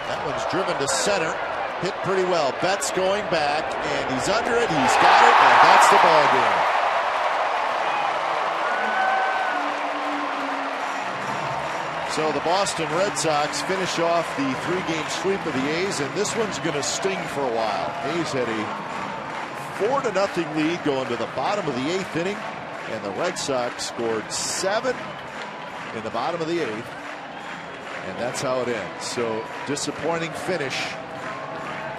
That one's driven to center. Hit pretty well. Betts going back, and he's under it. He's got it, and that's the ball game. So the Boston Red Sox finish off the 3-game sweep of the A's, and this one's going to sting for a while. A's had a 4-0 lead going to the bottom of the 8th inning. And the Red Sox scored 7 in the bottom of the 8th. And that's how it ends. So disappointing finish.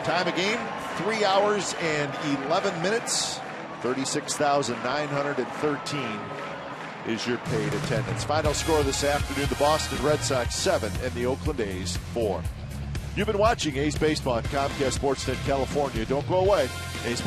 Time of game, 3 hours and 11 minutes. 36,913 is your paid attendance. Final score this afternoon, the Boston Red Sox 7 and the Oakland A's 4. You've been watching A's Baseball on Comcast Sportsnet California. Don't go away. A's